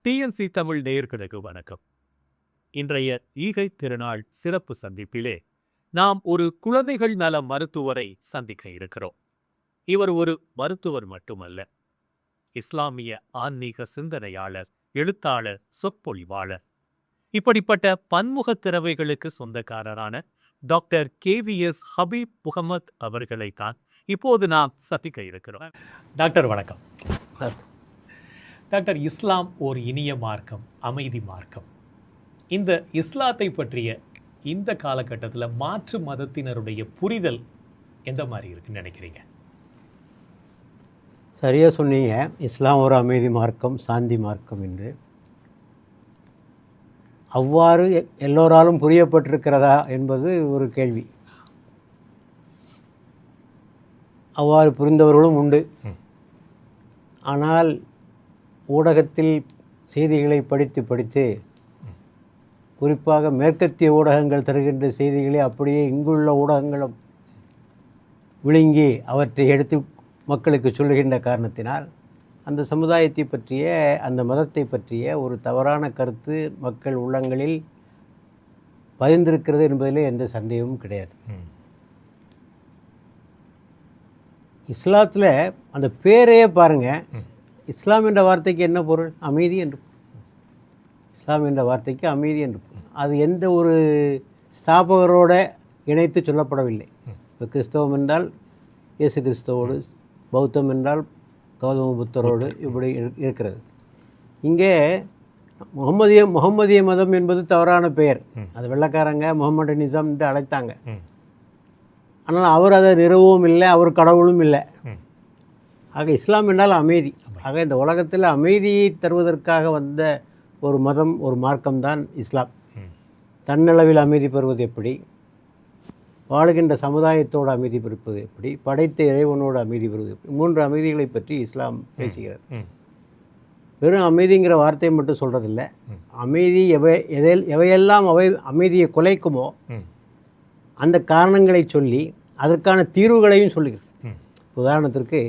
DNC Tamil நேயர்களுக்கு வணக்கம். இன்றைய ஈகை திருநாள் சிறப்பு சந்திப்பிலே நாம் ஒரு குழந்தைகள் நல மருத்துவரை சந்திக்க இருக்கிறோம். இவர் ஒரு மருத்துவர் மட்டுமல்ல, இஸ்லாமிய ஆன்மீக சிந்தனையாளர், எழுத்தாளர், சொற்பொழிவாளர். இப்படிப்பட்ட பன்முக திறமைகளுக்கு சொந்தக்காரரான டாக்டர் KVS ஹபீப் முகமது அவர்களை தான் இப்போது நாம் சந்திக்க இருக்கிறோம். டாக்டர் வணக்கம். டாக்டர், இஸ்லாம் ஓர் இனிய மார்க்கம், அமைதி மார்க்கம். இந்த இஸ்லாத்தை பற்றிய இந்த காலகட்டத்தில் மாற்று மதத்தினருடைய புரிதல் எந்த மாதிரி இருக்குன்னு நினைக்கிறீங்க? சரியாக சொன்னீங்க. இஸ்லாம் ஒரு அமைதி மார்க்கம், சாந்தி மார்க்கம் என்று. அவ்வாறு எல்லோராலும் புரியப்பட்டிருக்கிறதா என்பது ஒரு கேள்வி. அவ்வாறு புரிந்தவர்களும் உண்டு. ஆனால் ஊடகத்தில் செய்திகளை படித்து குறிப்பாக மேற்கத்திய ஊடகங்கள் தருகின்ற செய்திகளை அப்படியே இங்குள்ள ஊடகங்களும் விழுங்கி அவற்றை எடுத்து மக்களுக்கு சொல்லுகின்ற காரணத்தினால் அந்த சமுதாயத்தை பற்றிய, அந்த மதத்தை பற்றிய ஒரு தவறான கருத்து மக்கள் உள்ளங்களில் பதிந்திருக்கிறது என்பதிலே எந்த சந்தேகமும் கிடையாது. இஸ்லாத்தில் அந்த பேரையே பாருங்கள். இஸ்லாம் என்ற வார்த்தைக்கு என்ன பொருள்? அமைதி என்று. இஸ்லாம் என்ற வார்த்தைக்கு அமைதி என்று. அது எந்த ஒரு ஸ்தாபகரோட இணைத்து சொல்லப்படவில்லை. இப்போ கிறிஸ்தவம் என்றால் இயேசு கிறிஸ்தவோடு, பௌத்தம் என்றால் கௌதம புத்தரோடு இப்படி இருக்கிறது. இங்கே முகம்மதிய மதம் என்பது தவறான பெயர். அது வெள்ளைக்காரங்க முகமது நிசாம் என்று அழைத்தாங்க. ஆனால் அவர் அதை நிறுவவும் இல்லை, அவர் கடவுளும் இல்லை. ஆக இஸ்லாம் என்றால் அமைதி. ஆக இந்த உலகத்தில் அமைதியை தருவதற்காக வந்த ஒரு மதம், ஒரு மார்க்கம்தான் இஸ்லாம். தன்னளவில் அமைதி பெறுவது எப்படி, வாழுகின்ற சமுதாயத்தோடு அமைதி பெறுவது எப்படி, படைத்த இறைவனோடு அமைதி பெறுவது எப்படி, 3 அமைதிகளை பற்றி இஸ்லாம் பேசுகிறது. வெறும் அமைதிங்கிற வார்த்தையை மட்டும் சொல்கிறதில்ல. அமைதி எவையெல்லாம் அமைதியை குலைக்குமோ அந்த காரணங்களை சொல்லி அதற்கான தீர்வுகளையும் சொல்லுகிறது. உதாரணத்திற்கு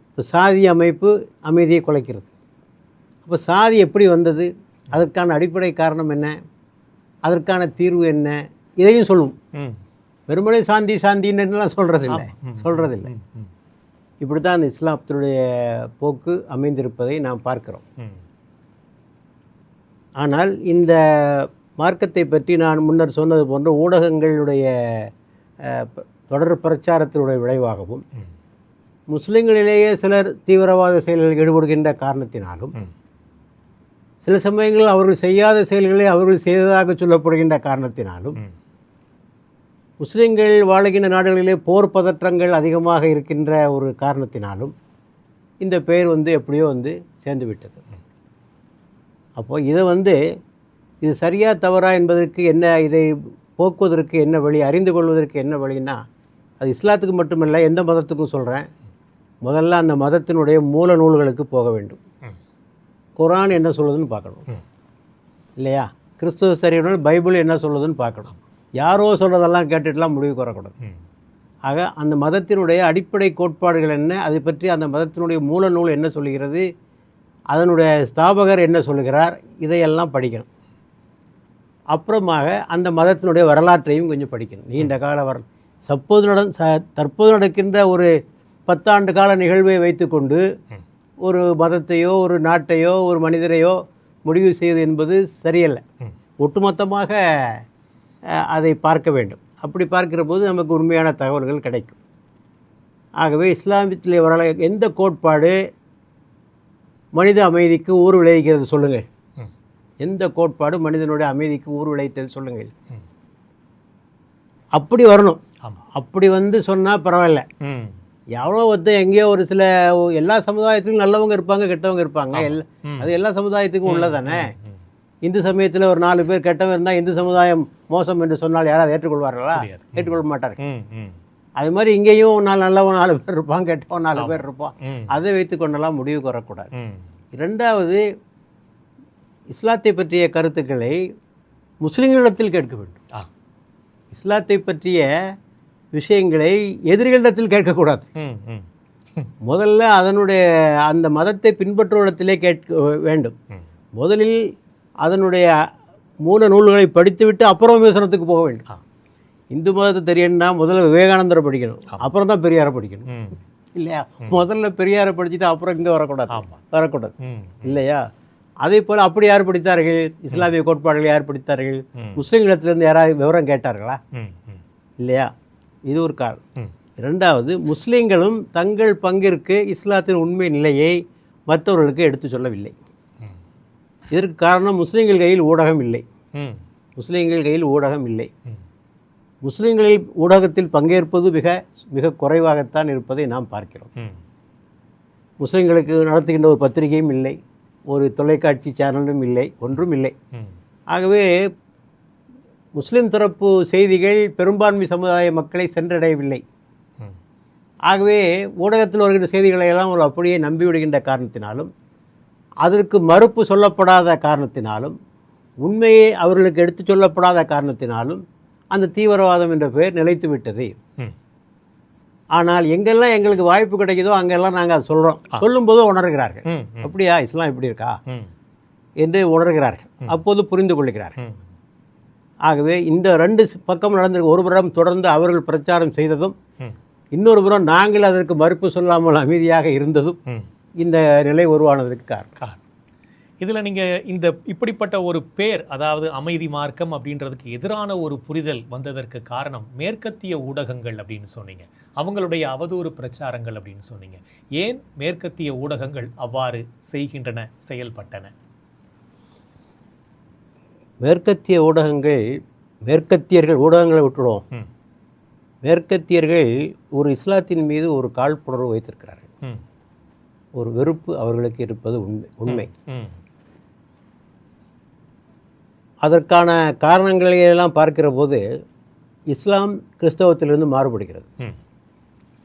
இப்போ சாதி அமைப்பு அமைதியை குலைக்கிறது. அப்போ சாதி எப்படி வந்தது, அதற்கான அடிப்படை காரணம் என்ன, அதற்கான தீர்வு என்ன, இதையும் சொல்லுவோம். வெறுமனே சாந்தின்னுலாம் சொல்கிறதில்லை. இப்படி தான் அந்த இஸ்லாத்தினுடைய போக்கு அமைந்திருப்பதை நாம் பார்க்கிறோம். ஆனால் இந்த மார்க்கத்தை பற்றி நான் முன்னர் சொன்னது போன்ற ஊடகங்களுடைய தொடர் பிரச்சாரத்தினுடைய விளைவாகவும், முஸ்லிம்களிலேயே சிலர் தீவிரவாத செயல்களில் ஈடுபடுகின்ற காரணத்தினாலும், சில சமயங்களில் அவர்கள் செய்யாத செயல்களை அவர்கள் செய்ததாக சொல்லப்படுகின்ற காரணத்தினாலும், முஸ்லிம்கள் வாழுகின்ற நாடுகளிலே போர் பதற்றங்கள் அதிகமாக இருக்கின்ற ஒரு காரணத்தினாலும் இந்த பெயர் எப்படியோ சேர்ந்து விட்டது. அப்போது இதை இது சரியா தவறா என்பதற்கு என்ன, இதை போக்குவதற்கு என்ன வழி, அறிந்து கொள்வதற்கு என்ன வழின்னா, அது இஸ்லாத்துக்கு மட்டுமல்ல, எந்த மதத்துக்கும் சொல்கிறேன். முதல்ல அந்த மதத்தினுடைய மூல நூல்களுக்கு போக வேண்டும். குரான் என்ன சொல்லுதுன்னு பார்க்கணும், இல்லையா? கிறிஸ்துவ சரியுடன் பைபிள் என்ன சொல்லுதுன்னு பார்க்கணும். யாரோ சொல்கிறதெல்லாம் கேட்டுட்டுலாம் முடிவு கூறக்கூடாது. ஆக அந்த மதத்தினுடைய அடிப்படை கோட்பாடுகள் என்ன, அதை பற்றி அந்த மதத்தினுடைய மூல நூல் என்ன சொல்லுகிறது, அதனுடைய ஸ்தாபகர் என்ன சொல்லுகிறார், இதையெல்லாம் படிக்கணும். அப்புறமாக அந்த மதத்தினுடைய வரலாற்றையும் கொஞ்சம் படிக்கணும். நீண்ட கால தற்போது நடக்கின்ற ஒரு 10 ஆண்டு கால நிகழ்வை வைத்துக்கொண்டு ஒரு மதத்தையோ ஒரு நாட்டையோ ஒரு மனிதரையோ முடிவு செய்வது என்பது சரியல்ல. ஒட்டுமொத்தமாக அதை பார்க்க வேண்டும். அப்படி பார்க்கிற போது நமக்கு உண்மையான தகவல்கள் கிடைக்கும். ஆகவே இஸ்லாமியத்திலே வர எந்த கோட்பாடு மனித அமைதிக்கு ஊறு விளைவிக்கிறது சொல்லுங்கள். எந்த கோட்பாடு மனிதனுடைய அமைதிக்கு ஊறு விளைவித்தது சொல்லுங்கள். அப்படி வரணும். அப்படி சொன்னால் பரவாயில்ல. எவ்வளோ எங்கேயோ ஒரு சில, எல்லா சமுதாயத்துக்கும் நல்லவங்க இருப்பாங்க, கெட்டவங்க இருப்பாங்க. அது எல்லா சமுதாயத்துக்கும் உள்ளதானே. இந்து சமயத்தில் ஒரு 4 பேர் கெட்டவங்க இருந்தால் இந்து சமுதாயம் மோசம் என்று சொன்னால் யாராவது ஏற்றுக்கொள்வார்களா? ஏற்றுக்கொள்ள மாட்டார்கள். அது மாதிரி இங்கேயும் நல்லவன் 4 பேர் இருப்பான், கெட்டவன் 4 பேர் இருப்பான். அதை வைத்து கொண்டெல்லாம் முடிவு கூறக்கூடாது. இரண்டாவது, இஸ்லாத்தை பற்றிய கருத்துக்களை முஸ்லிம்களிடத்தில் கேட்க வேண்டும். இஸ்லாத்தை பற்றிய விஷயங்களை எதிரிகளிடத்தில் கேட்கக்கூடாது. முதல்ல அதனுடைய அந்த மதத்தை பின்பற்றுவதிலே கேட்க வேண்டும். முதலில் அதனுடைய மூல நூல்களை படித்துவிட்டு அப்புறம் விமர்சனத்துக்கு போக வேண்டும். இந்து மதத்தை தெரியணும்னா முதல்ல விவேகானந்தரை படிக்கணும், அப்புறம் தான் பெரியாரை படிக்கணும் இல்லையா? முதல்ல பெரியாரை படிச்சுட்டு அப்புறம் இங்கே வரக்கூடாது இல்லையா? அதே போல் அப்படி யார் படித்தார்கள்? இஸ்லாமிய கோட்பாடுகளை யார் படித்தார்கள்? முஸ்லீம்களிடத்திலிருந்து யாராவது விவரம் கேட்டார்களா? இல்லையா? இது ஒரு காரணம். இரண்டாவது, முஸ்லீம்களும் தங்கள் பங்கிற்கு இஸ்லாத்தின் உண்மை நிலையை மற்றவர்களுக்கு எடுத்து சொல்லவில்லை. இதற்கு காரணம் முஸ்லீம்கள் கையில் ஊடகம் இல்லை. முஸ்லீம்களில் ஊடகத்தில் பங்கேற்பது மிக மிக குறைவாகத்தான் இருப்பதை நாம் பார்க்கிறோம். முஸ்லீம்களுக்கு நடத்துகின்ற ஒரு பத்திரிகையும் இல்லை, ஒரு தொலைக்காட்சி சேனலும் இல்லை, ஒன்றும் இல்லை. ஆகவே முஸ்லீம் தரப்பு செய்திகள் பெரும்பான்மை சமுதாய மக்களை சென்றடையவில்லை. ஆகவே ஊடகத்தில் வருகின்ற செய்திகளை எல்லாம் ஒரு அப்படியே நம்பிவிடுகின்ற காரணத்தினாலும், அதற்கு மறுப்பு சொல்லப்படாத காரணத்தினாலும், உண்மையை அவர்களுக்கு எடுத்து சொல்லப்படாத காரணத்தினாலும் அந்த தீவிரவாதம் என்ற பெயர் நிலைத்து விட்டது. ஆனால் எங்கெல்லாம் எங்களுக்கு வாய்ப்பு கிடைக்குதோ அங்கெல்லாம் நாங்கள் அதை சொல்கிறோம். சொல்லும்போது உணர்கிறார்கள், அப்படியா இஸ்லாம் இப்படி இருக்கா என்று உணர்கிறார்கள். அப்போது புரிந்து கொள்கிறார்கள். ஆகவே இந்த ரெண்டு பக்கம் நடந்திருக்கு. ஒரு புறம் தொடர்ந்து அவர்கள் பிரச்சாரம் செய்ததும், இன்னொரு புறம் நாங்கள் அதற்கு மறுப்பு சொல்லாமல் அமைதியாக இருந்ததும் இந்த நிலை உருவானதற்கு காரணம். இதில் நீங்கள் இந்த இப்படிப்பட்ட ஒரு பேர், அதாவது அமைதி மார்க்கம் அப்படின்றதுக்கு எதிரான ஒரு புரிதல் வந்ததற்கு காரணம் மேற்கத்திய ஊடகங்கள் அப்படின்னு சொன்னீங்க, அவங்களுடைய அவதூறு பிரச்சாரங்கள் அப்படின்னு சொன்னீங்க. ஏன் மேற்கத்திய ஊடகங்கள் அவ்வாறு செய்கின்றன, செயல்பட்டன? மேற்கத்திய ஊடகங்கள், மேற்கத்தியர்கள், ஊடகங்களை விட்டுடுவோம், மேற்கத்தியர்கள் ஒரு இஸ்லாத்தின் மீது ஒரு காழ்ப்புணர்வு வைத்திருக்கிறார்கள். ஒரு வெறுப்பு அவர்களுக்கு இருப்பது உண்மை. அதற்கான காரணங்களையெல்லாம் பார்க்கிற போது இஸ்லாம் கிறிஸ்தவத்திலிருந்து மாறுபடுகிறது.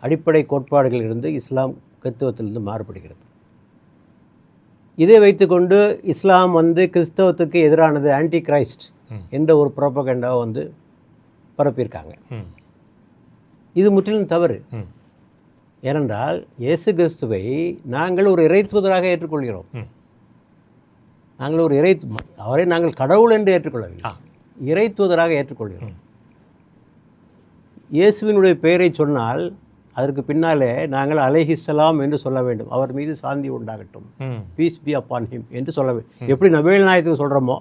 அடிப்படை கோட்பாடுகளிலிருந்து இஸ்லாம் கிறிஸ்தவத்திலிருந்து மாறுபடுகிறது. இதை வைத்துக்கொண்டு இஸ்லாம் கிறிஸ்தவத்துக்கு எதிரானது, ஆன்டி கிரைஸ்ட் என்ற ஒரு புரோபகண்டாவை பரப்பியிருக்காங்க. இது முற்றிலும் தவறு. ஏனென்றால் இயேசு கிறிஸ்துவை நாங்கள் ஒரு இறைத்துவதராக ஏற்றுக்கொள்கிறோம். நாங்கள் ஒரு அவரை நாங்கள் கடவுள் என்று ஏற்றுக்கொள்ளவில்லை, இறைத்துவதராக ஏற்றுக்கொள்கிறோம். இயேசுவினுடைய பெயரை சொன்னால் அதற்கு பின்னாலே நாங்கள் அலைஹிஸ்ஸலாம் என்று சொல்ல வேண்டும். அவர் மீது சாந்தி உண்டாகட்டும், பீஸ் பி அப்பான் ஹிம் என்று சொல்ல வேண்டும். எப்படி நபிகள் நாயகத்துக்கு சொல்கிறோமோ,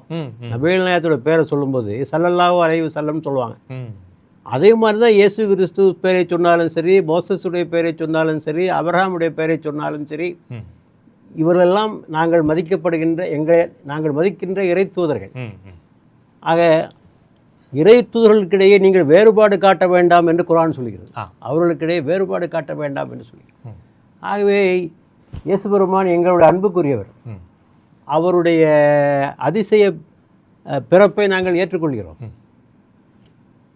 நபிகள் நாயகத்தோட பேரை சொல்லும்போது ஸல்லல்லாஹு அலைஹி வஸல்லம் சொல்லுவாங்க. அதே மாதிரி தான் இயேசு கிறிஸ்து பெயரை சொன்னாலும் சரி, மோசஸுடைய பெயரை சொன்னாலும் சரி, அபிரஹாமுடைய பெயரை சொன்னாலும் சரி, இவரெல்லாம் நாங்கள் நாங்கள் மதிக்கின்ற இறை தூதர்கள். ஆக இறை தூதர்களுக்கிடையே நீங்கள் வேறுபாடு காட்ட வேண்டாம் என்று குர்ஆன் சொல்கிறது. அவர்களுக்கிடையே வேறுபாடு காட்ட வேண்டாம் என்று சொல்கிறது. ஆகவே இயேசு பெருமான் எங்களுடைய அன்புக்குரியவர். அவருடைய அதிசய பிறப்பை நாங்கள் ஏற்றுக்கொள்கிறோம்.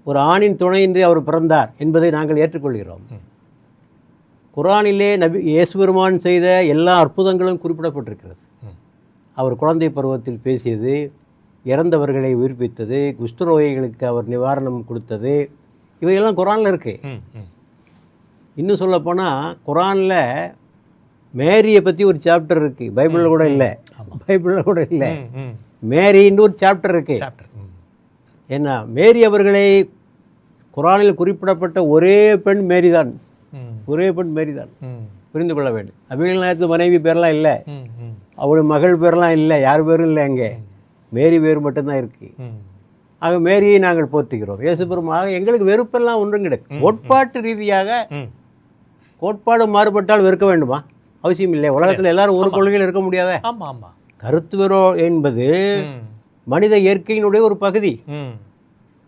ஒரு ஆணின் துணையின்றி அவர் பிறந்தார் என்பதை நாங்கள் ஏற்றுக்கொள்கிறோம். குர்ஆனிலே இயேசு பெருமான் செய்த எல்லா அற்புதங்களும் குறிப்பிடப்பட்டிருக்கிறது. அவர் குழந்தை பருவத்தில் பேசியது, இறந்தவர்களை உயிர்ப்பித்தது, குஷ்டரோகிகளுக்கு அவர் நிவாரணம் கொடுத்தது, இவையெல்லாம் குர்ஆனில் இருக்கு. இன்னும் சொல்லப்போனால் குர்ஆனில் மேரியை பற்றி ஒரு சாப்டர் இருக்குது, பைபிளில் கூட இல்லை. மேரின்னு ஒரு சாப்டர் இருக்கு. ஏன்னா மேரி அவர்களை குர்ஆனில் குறிப்பிடப்பட்ட ஒரே பெண் மேரி தான். புரிந்து கொள்ள வேண்டும். நபிகள் நாயகத்து மனைவி பேரெலாம் இல்லை, அவருடைய மகள் பேரெலாம் இல்லை, யார் பேரும் இல்லை. அங்கே மேரி பேர் மட்டும்தான் இருக்கு. ஆக மேரியை நாங்கள் போற்றுகிறோம். இயேசு பெருமான் எங்களுக்கு வெறுப்பெல்லாம் ஒன்றும் கிடையாது. கோட்பாட்டு ரீதியாக கோட்பாடு மாறுபட்டால் வெறுக்க வேண்டுமா? அவசியம் இல்லை. உலகத்தில் எல்லாரும் ஒரு கொள்கையில் இருக்க முடியாத. கருத்து வேறுபாடு என்பது மனித இயற்கையினுடைய ஒரு பகுதி.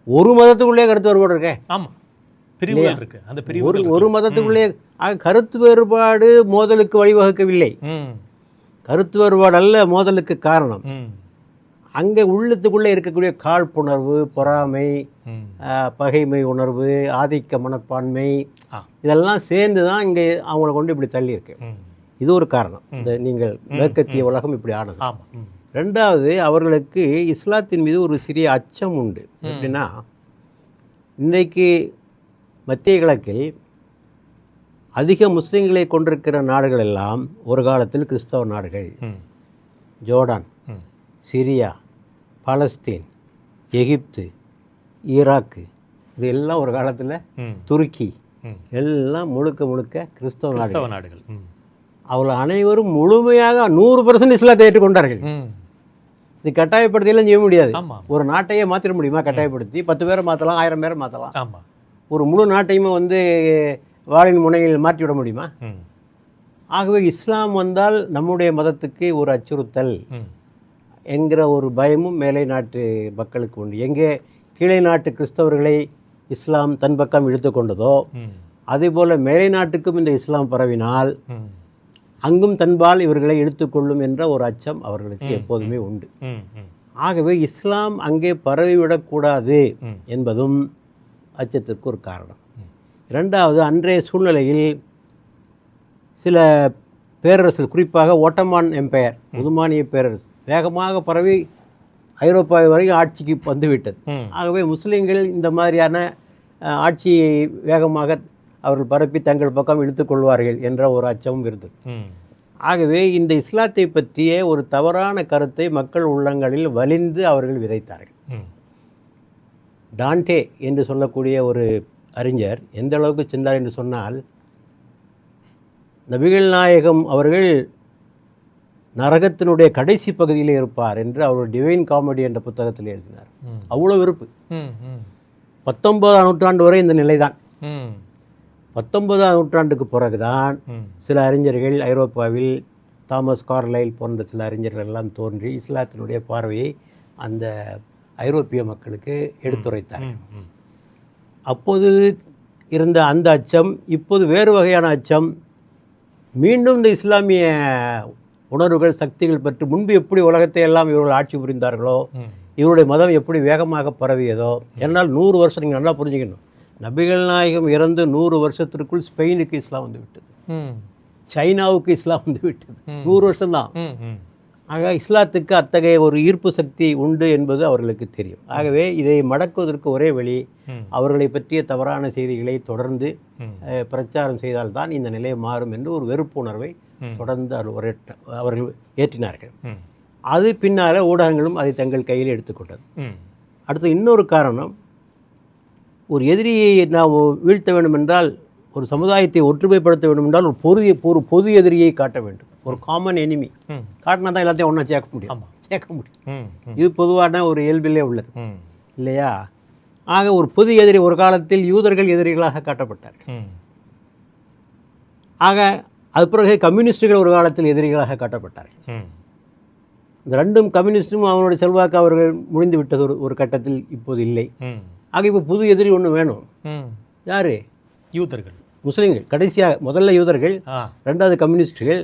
ஒரு மதத்துக்குள்ளே கருத்து வேறுபாடு இருக்கேன். ஒரு மதத்துக்குள்ளே கருத்து வேறுபாடு மோதலுக்கு வழிவகுக்கவில்லை. கருத்து வேறுபாடு அல்ல மோதலுக்கு காரணம். அங்கே உள்ளத்துக்குள்ளே இருக்கக்கூடிய காழ்ப்புணர்வு, பொறாமை, பகைமை உணர்வு, ஆதிக்க மனப்பான்மை, இதெல்லாம் சேர்ந்து தான் இங்கே அவங்கள கொண்டு இப்படி தள்ளி இருக்கு. இது ஒரு காரணம். இந்த நீங்கள் மேற்கத்திய உலகம் இப்படி ஆனது. ரெண்டாவது, அவர்களுக்கு இஸ்லாத்தின் மீது ஒரு சிறிய அச்சம் உண்டு. எப்படின்னா, இன்றைக்கு மத்திய கிழக்கில் அதிக முஸ்லீம்களை கொண்டிருக்கிற நாடுகள் எல்லாம் ஒரு காலத்தில் கிறிஸ்தவ நாடுகள். ஜோர்டான், சிரியா, பாலஸ்தீன், எகிப்து, ஈராக்கு, இது எல்லாம் ஒரு காலத்தில் துருக்கி, எல்லாம் முழுக்க முழுக்க கிறிஸ்தவ நாடுகள். அவர்கள் அனைவரும் முழுமையாக 100% இஸ்லாத்தை ஏற்றுக்கொண்டார்கள். இது கட்டாயப்படுத்தியெல்லாம் செய்ய முடியாது. ஒரு நாட்டையே மாற்றிட முடியுமா? கட்டாயப்படுத்தி 10 பேரை மாற்றலாம், 1000 பேரை மாற்றலாம். ஒரு முழு நாட்டையுமே வந்து வாளின் முனையில் மாற்றிவிட முடியுமா? ஆகவே இஸ்லாம் வந்தால் நம்முடைய மதத்துக்கு ஒரு அச்சுறுத்தல் என்கிற ஒரு பயமும் மேலை நாட்டு மக்களுக்கு உண்டு. எங்கே கீழே நாட்டு கிறிஸ்தவர்களை இஸ்லாம் தன் பக்கம் இழுத்து கொண்டதோ அதேபோல் மேலை நாட்டுக்கும் இந்த இஸ்லாம் பரவினால் அங்கும் தன்பால் இவர்களை இழுத்துக்கொள்ளும் என்ற ஒரு அச்சம் அவர்களுக்கு எப்போதுமே உண்டு. ஆகவே இஸ்லாம் அங்கே பரவிவிடக்கூடாது என்பதும் அச்சத்திற்கு ஒரு காரணம். இரண்டாவது, அன்றைய சூழ்நிலையில் சில பேரரசுகள், குறிப்பாக ஓட்டமான் எம்பையர், உதுமானிய பேரரசு வேகமாக பரவி ஐரோப்பா வரைக்கும் ஆட்சிக்கு வந்துவிட்டது. ஆகவே முஸ்லீம்கள் இந்த மாதிரியான ஆட்சியை வேகமாக அவர்கள் பரப்பி தங்கள் பக்கம் இழுத்துக்கொள்வார்கள் என்ற ஒரு அச்சமும் இருந்தது. ஆகவே இந்த இஸ்லாத்தை பற்றிய ஒரு தவறான கருத்தை மக்கள் உள்ளங்களில் வலிந்து அவர்கள் விதைத்தார்கள். டான்டே என்று சொல்லக்கூடிய ஒரு அறிஞர் எந்த அளவுக்கு சென்றார் என்று சொன்னால், நபிகள் நாயகம் அவர்கள் நரகத்தினுடைய கடைசி பகுதியிலே இருப்பார் என்று அவர் டிவைன் காமெடி என்ற புத்தகத்தில் எழுதினார். அவ்வளோ வெறுப்பு. 19ஆம் நூற்றாண்டு வரை இந்த நிலைதான். 19ஆம் நூற்றாண்டுக்கு பிறகுதான் சில அறிஞர்கள் ஐரோப்பாவில், தாமஸ் கார்லைல் போன்ற சில அறிஞர்கள் எல்லாம் தோன்றி இஸ்லாத்தினுடைய பார்வையை அந்த ஐரோப்பிய மக்களுக்கு எடுத்துரைத்தார்கள். அப்போது இருந்த அந்த அச்சம் இப்போது வேறு வகையான அச்சம். மீண்டும் இந்த இஸ்லாமிய உணர்வுகள், சக்திகள் பற்றி முன்பு எப்படி உலகத்தை எல்லாம் இவர்கள் ஆட்சி புரிந்தார்களோ, இவருடைய மதம் எப்படி வேகமாக பரவியதோ. என்னால் 100 வருஷம், நீங்கள் நல்லா புரிஞ்சுக்கணும், நபிகள் நாயகம் இறந்து 100 வருஷத்திற்குள் ஸ்பெயினுக்கு இஸ்லாம் வந்து விட்டது, சைனாவுக்கு இஸ்லாம் வந்து விட்டது. 100 வருஷம்தான். ஆக இஸ்லாத்துக்கு அத்தகைய ஒரு ஈர்ப்பு சக்தி உண்டு என்பது அவர்களுக்கு தெரியும். ஆகவே இதை மடக்குவதற்கு ஒரே வழி, அவர்களை பற்றிய தவறான செய்திகளை தொடர்ந்து பிரச்சாரம் செய்தால்தான் இந்த நிலை மாறும் என்று ஒரு வெறுப்புணர்வை தொடர்ந்து அவர்கள் ஏற்றினார்கள். அது பின்னால் ஊடகங்களும் அதை தங்கள் கையில் எடுத்துக்கொண்டது. அடுத்து இன்னொரு காரணம், ஒரு எதிரியை நாம் வீழ்த்த வேண்டும் என்றால், ஒரு சமுதாயத்தை ஒற்றுமைப்படுத்த வேண்டும் என்றால் ஒரு பொது எதிரியை காட்ட வேண்டும். ஒரு காமன் எனிமி காட்டினா தான் எல்லாத்தையும் ஒன்றா சேர்க்க முடியும். இது பொதுவான ஒரு இயல்பிலே உள்ளது இல்லையா? ஆக ஒரு பொது எதிரி, ஒரு காலத்தில் யூதர்கள் எதிரிகளாக காட்டப்பட்டார்கள். ஆக அது பிறகு கம்யூனிஸ்டுகள் ஒரு காலத்தில் எதிரிகளாக காட்டப்பட்டார்கள். இந்த ரெண்டும், கம்யூனிஸ்டும் அவனுடைய செல்வாக்கு அவர்கள் முடிந்து விட்டது ஒரு கட்டத்தில், இப்போது இல்லை. ஆக இப்போ புது எதிரி ஒன்று வேணும். யாரு? யூதர்கள், முஸ்லீம்கள். கடைசியாக முதல்ல யூதர்கள், ரெண்டாவது கம்யூனிஸ்டுகள்.